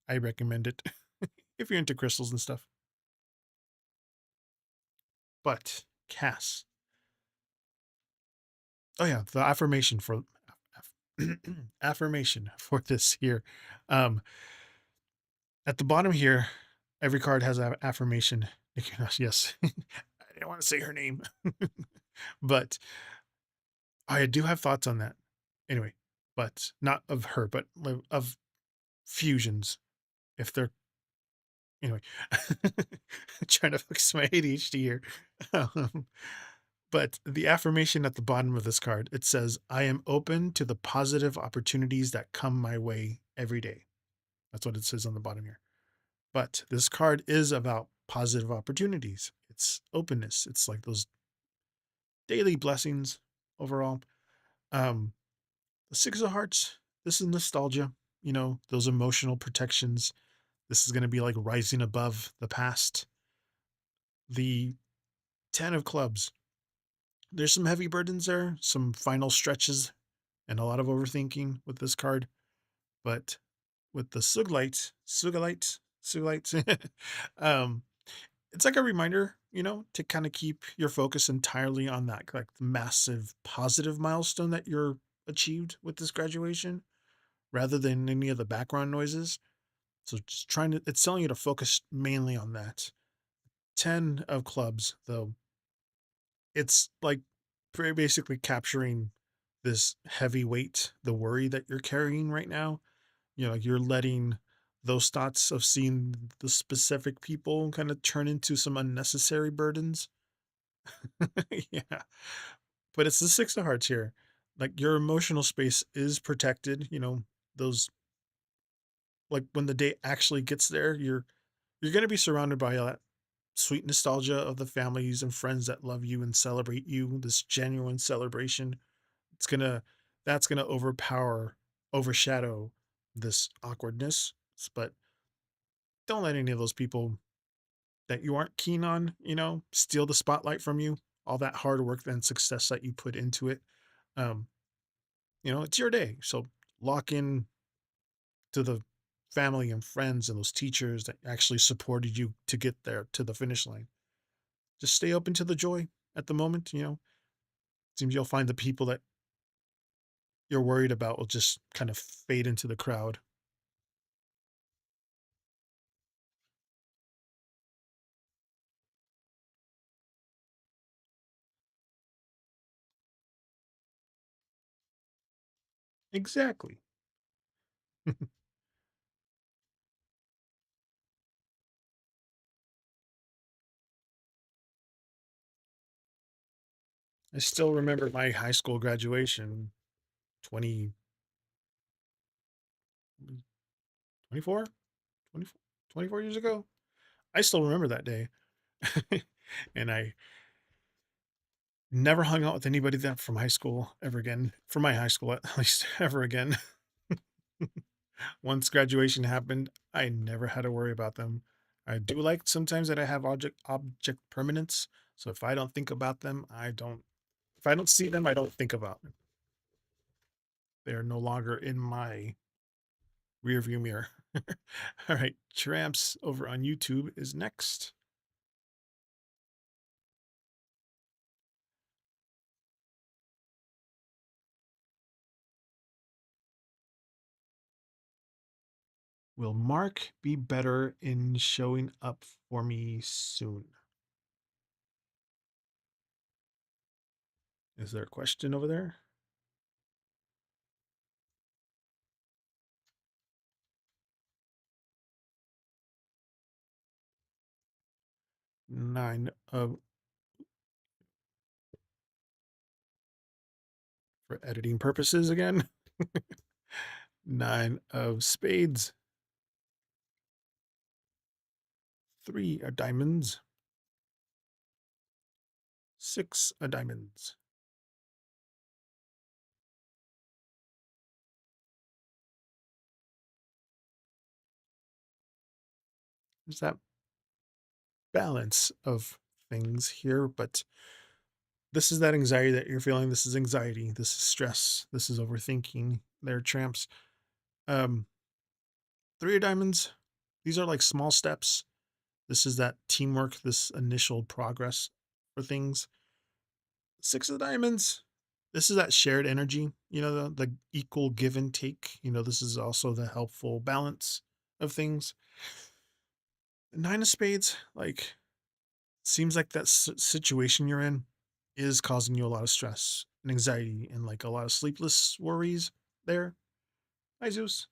I recommend it if you're into crystals and stuff. But Cass. Oh yeah, the affirmation for affirmation for this here. Um, at the bottom here, every card has an affirmation. Yes, I didn't want to say her name, but I do have thoughts on that. Anyway, but not of her, but of fusions. If they're anyway, trying to fix my ADHD here. Um, but the affirmation at the bottom of this card, it says, "I am open to the positive opportunities that come my way every day." That's what it says on the bottom here. But this card is about positive opportunities. It's openness. It's like those daily blessings overall. Um, the 6 of Hearts, this is nostalgia, those emotional protections. This is going to be like rising above the past. The 10 of Clubs, there's some heavy burdens there, some final stretches, and a lot of overthinking with this card. But with the Sugalite, um, it's like a reminder, to kind of keep your focus entirely on that like massive positive milestone that you're achieved with this graduation rather than any of the background noises. So just it's telling you to focus mainly on that. 10 of Clubs, though, it's like very basically capturing this heavy weight, the worry that you're carrying right now. Like you're letting those thoughts of seeing the specific people kind of turn into some unnecessary burdens. Yeah. But it's the 6 of Hearts here. Like your emotional space is protected, those like when the day actually gets there, you're going to be surrounded by that sweet nostalgia of the families and friends that love you and celebrate you, this genuine celebration. It's going to that's going to overshadow this awkwardness, but don't let any of those people that you aren't keen on, steal the spotlight from you. All that hard work and success that you put into it. Um, it's your day. So lock in to the family and friends and those teachers that actually supported you to get there to the finish line. Just stay open to the joy at the moment, you know. Seems you'll find the people that you're worried about will just kind of fade into the crowd. Exactly. I still remember my high school graduation 20 24, 24, 24 years ago. I still remember that day. And I never hung out with anybody that from high school ever again, from my high school at least ever again. Once graduation happened, I never had to worry about them. I do like sometimes that I have object permanence. So if I don't think about them, if I don't see them, I don't think about them. They are no longer in my rear view mirror. All right, Tramps over on YouTube is next. Will Mark be better in showing up for me soon? Is there a question over there? Nine of for editing purposes again. Nine of spades. Three of diamonds. Six of diamonds. There's that balance of things here, but this is that anxiety that you're feeling. This is anxiety. This is stress. This is overthinking. They're tramps. Um, Three of diamonds. These are like small steps. This is that teamwork, this initial progress for things. Six of diamonds. This is that shared energy, the equal give and take. This is also the helpful balance of things. Nine of spades, like, seems like that situation you're in is causing you a lot of stress and anxiety and like a lot of sleepless worries there. Hi, Zeus.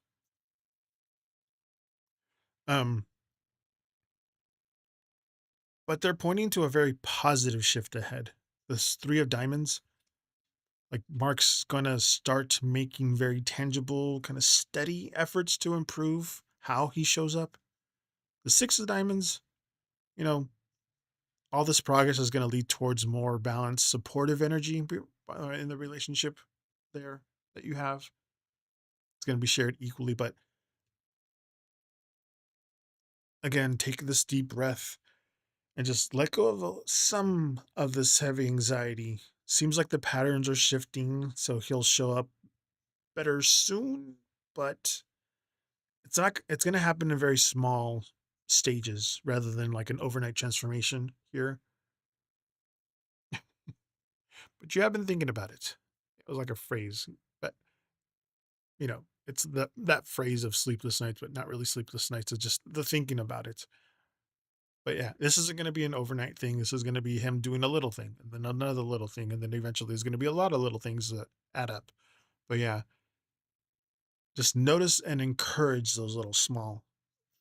Um, but they're pointing to a very positive shift ahead. This three of diamonds, like Mark's gonna start making very tangible, kind of steady efforts to improve how he shows up. The six of diamonds, you know, all this progress is going to lead towards more balanced, supportive energy in the relationship there that you have. It's going to be shared equally. But again, take this deep breath and just let go of some of this heavy anxiety. Seems like the patterns are shifting, so he'll show up better soon, but it's going to happen in very small stages rather than like an overnight transformation here. But you have been thinking about it. It was like a phrase, but it's that phrase of sleepless nights, but not really sleepless nights. It's just the thinking about it. But yeah, this isn't going to be an overnight thing. This is going to be him doing a little thing and then another little thing. And then eventually there's going to be a lot of little things that add up. But yeah, just notice and encourage those little small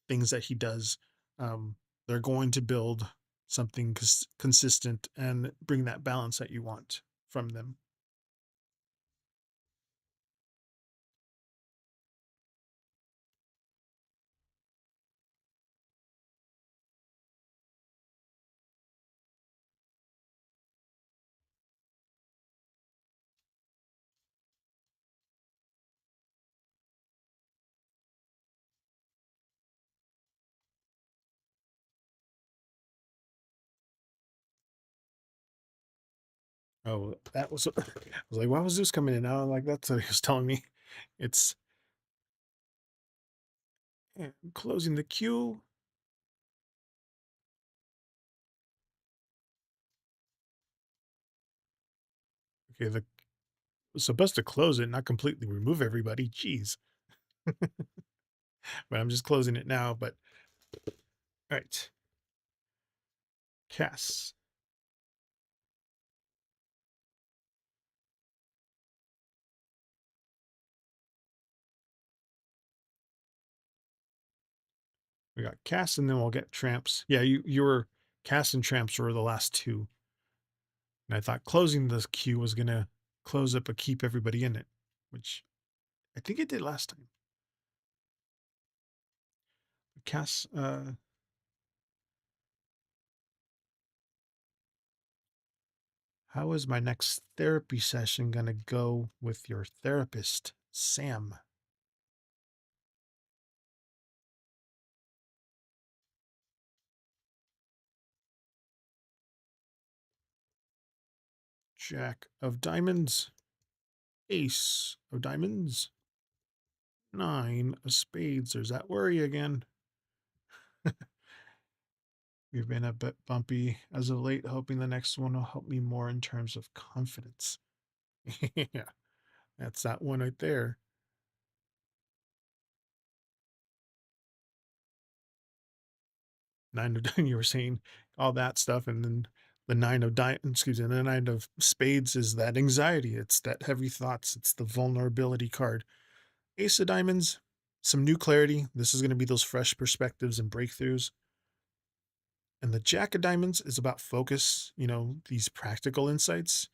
things that he does. Um, they're going to build something consistent and bring that balance that you want from them. Oh, that was, I was like, why was Zeus coming in? Now, like, that's what he was telling me. It's And closing the queue. Okay, the was supposed to close it, not completely remove everybody. Jeez. But I'm just closing it now. But all right. Cass. We got Cass, and then we'll get Tramps. Yeah, you were Cass and Tramps were the last two. And I thought closing the queue was gonna close it but keep everybody in it, which I think it did last time. Cass, how is my next therapy session gonna go with your therapist, Sam? Jack of diamonds, ace of diamonds, nine of spades. There's that worry again. We've been a bit bumpy as of late, hoping the next one will help me more in terms of confidence. Yeah, that's that one right there. Nine of you were saying all that stuff, and then the the nine of spades is that anxiety. It's that heavy thoughts. It's the vulnerability card. Ace of diamonds, some new clarity. This is going to be those fresh perspectives and breakthroughs. And the jack of diamonds is about focus, these practical insights.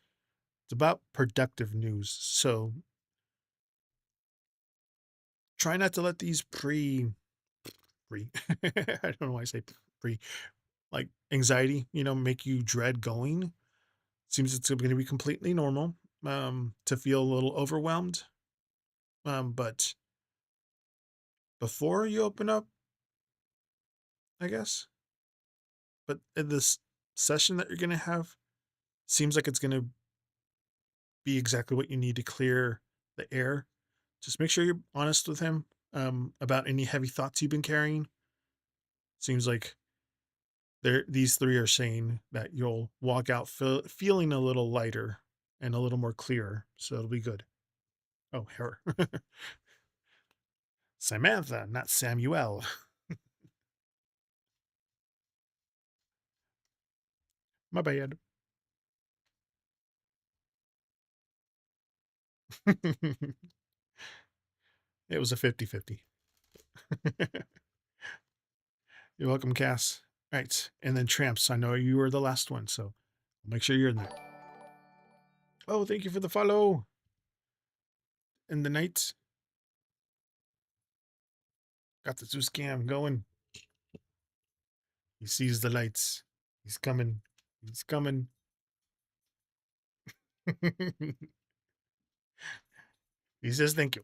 It's about productive news. So try not to let these I don't know why I say pre, like anxiety, make you dread going. Seems it's going to be completely normal to feel a little overwhelmed. But before you open up, I guess. But in this session that you're going to have, seems like it's going to be exactly what you need to clear the air. Just make sure you're honest with him about any heavy thoughts you've been carrying. Seems like these three are saying that you'll walk out feeling a little lighter and a little more clear. So it'll be good. Oh, her. Samantha, not Samuel. My bad. It was a 50-50. You're welcome, Cass. All right. And then Tramps. I know you were the last one, so make sure you're in there. Oh, thank you for the follow. And the night. Got the Zeus cam going. He sees the lights. He's coming. He's coming. He says thank you.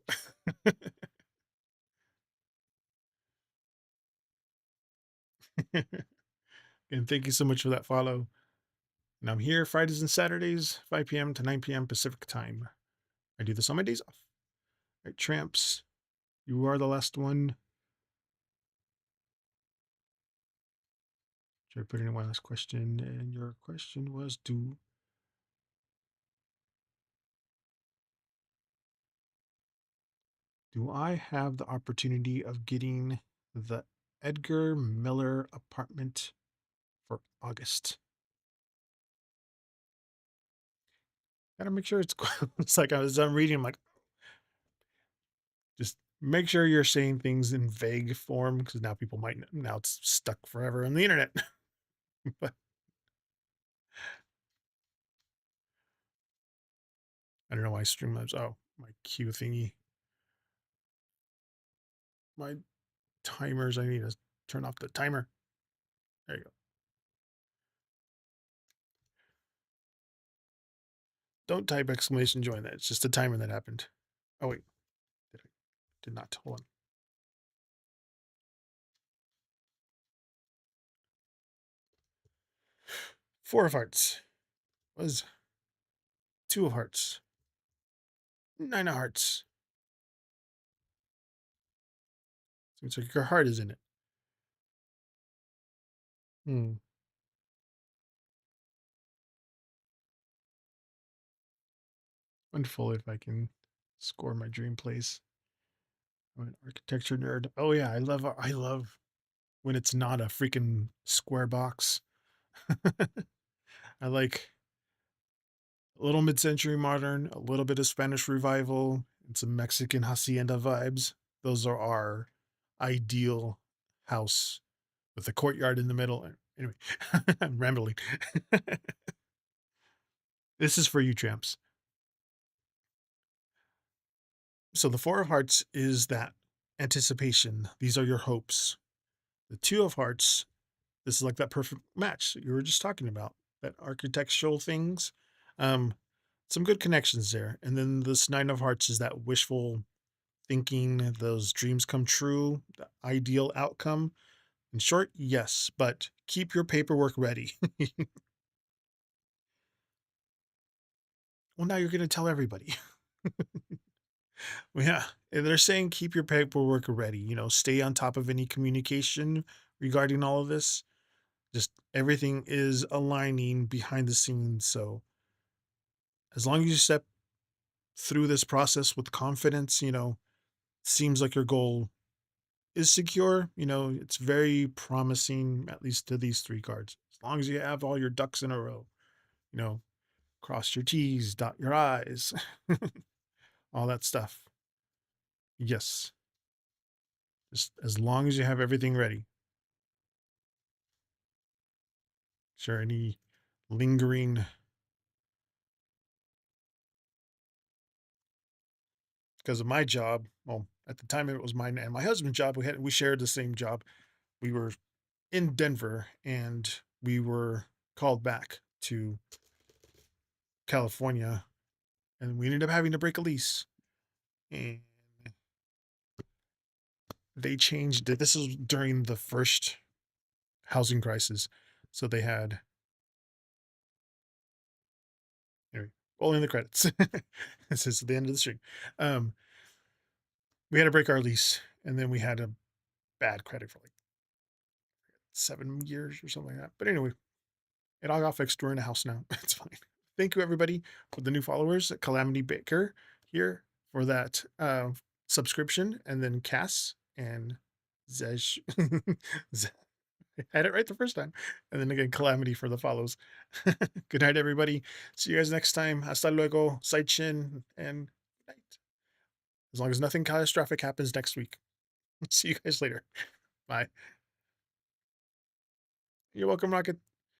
And thank you so much for that follow. And I'm here Fridays and Saturdays, 5 p.m. to 9 p.m. Pacific time. I do this on my days off. All right, Tramps. You are the last one. Should I put in one last question? And your question was do I have the opportunity of getting the Edgar Miller apartment for August? Gotta make sure it's it's like I was done reading, I'm like, just make sure you're saying things in vague form because now people might now it's stuck forever on the internet. But I don't know why Streamlabs. Oh, my cue thingy. My timers. I need to turn off the timer. There you go. Don't type exclamation join that. It's just a timer that happened. Oh wait. Did not. Hold on. 4 of hearts. Was 2 of hearts. 9 of hearts. Seems like your heart is in it. Hmm. Wonderful if I can score my dream place. I'm an architecture nerd. Oh yeah, I love when it's not a freaking square box. I like a little mid-century modern, a little bit of Spanish revival, and some Mexican hacienda vibes. Those are our ideal house with a courtyard in the middle. Anyway, I'm rambling. This is for you, tramps. So the Four of Hearts is that anticipation. These are your hopes. The Two of Hearts, this is like that perfect match that you were just talking about, that architectural things. Um, some good connections there. And then this Nine of Hearts is that wishful thinking, those dreams come true, the ideal outcome. In short, yes, but keep your paperwork ready. Well, now you're going to tell everybody. Well, yeah, and they're saying keep your paperwork ready. Stay on top of any communication regarding all of this. Just everything is aligning behind the scenes. So as long as you step through this process with confidence, seems like your goal is secure. It's very promising, at least to these three cards. As long as you have all your ducks in a row, you know, cross your T's, dot your I's, all that stuff. Yes. Just as long as you have everything ready. Sure, any lingering, because of my job. Well, at the time it was mine and my husband's job. We shared the same job. We were in Denver and we were called back to California and we ended up having to break a lease. And they changed it. This was during the first housing crisis. So they had, anyway, rolling the credits. This is the end of the stream. Um, we had to break our lease and then we had a bad credit for like 7 years or something like that. But anyway, it all got fixed. We're in a house now. It's fine. Thank you, everybody, for the new followers. Calamity Baker here for that subscription. And then Cass and Zej. I had it right the first time. And then again, Calamity for the follows. Good night, everybody. See you guys next time. Hasta luego. Sai Chin. And good night. As long as nothing catastrophic happens next week. See you guys later. Bye. You're welcome, Rocket.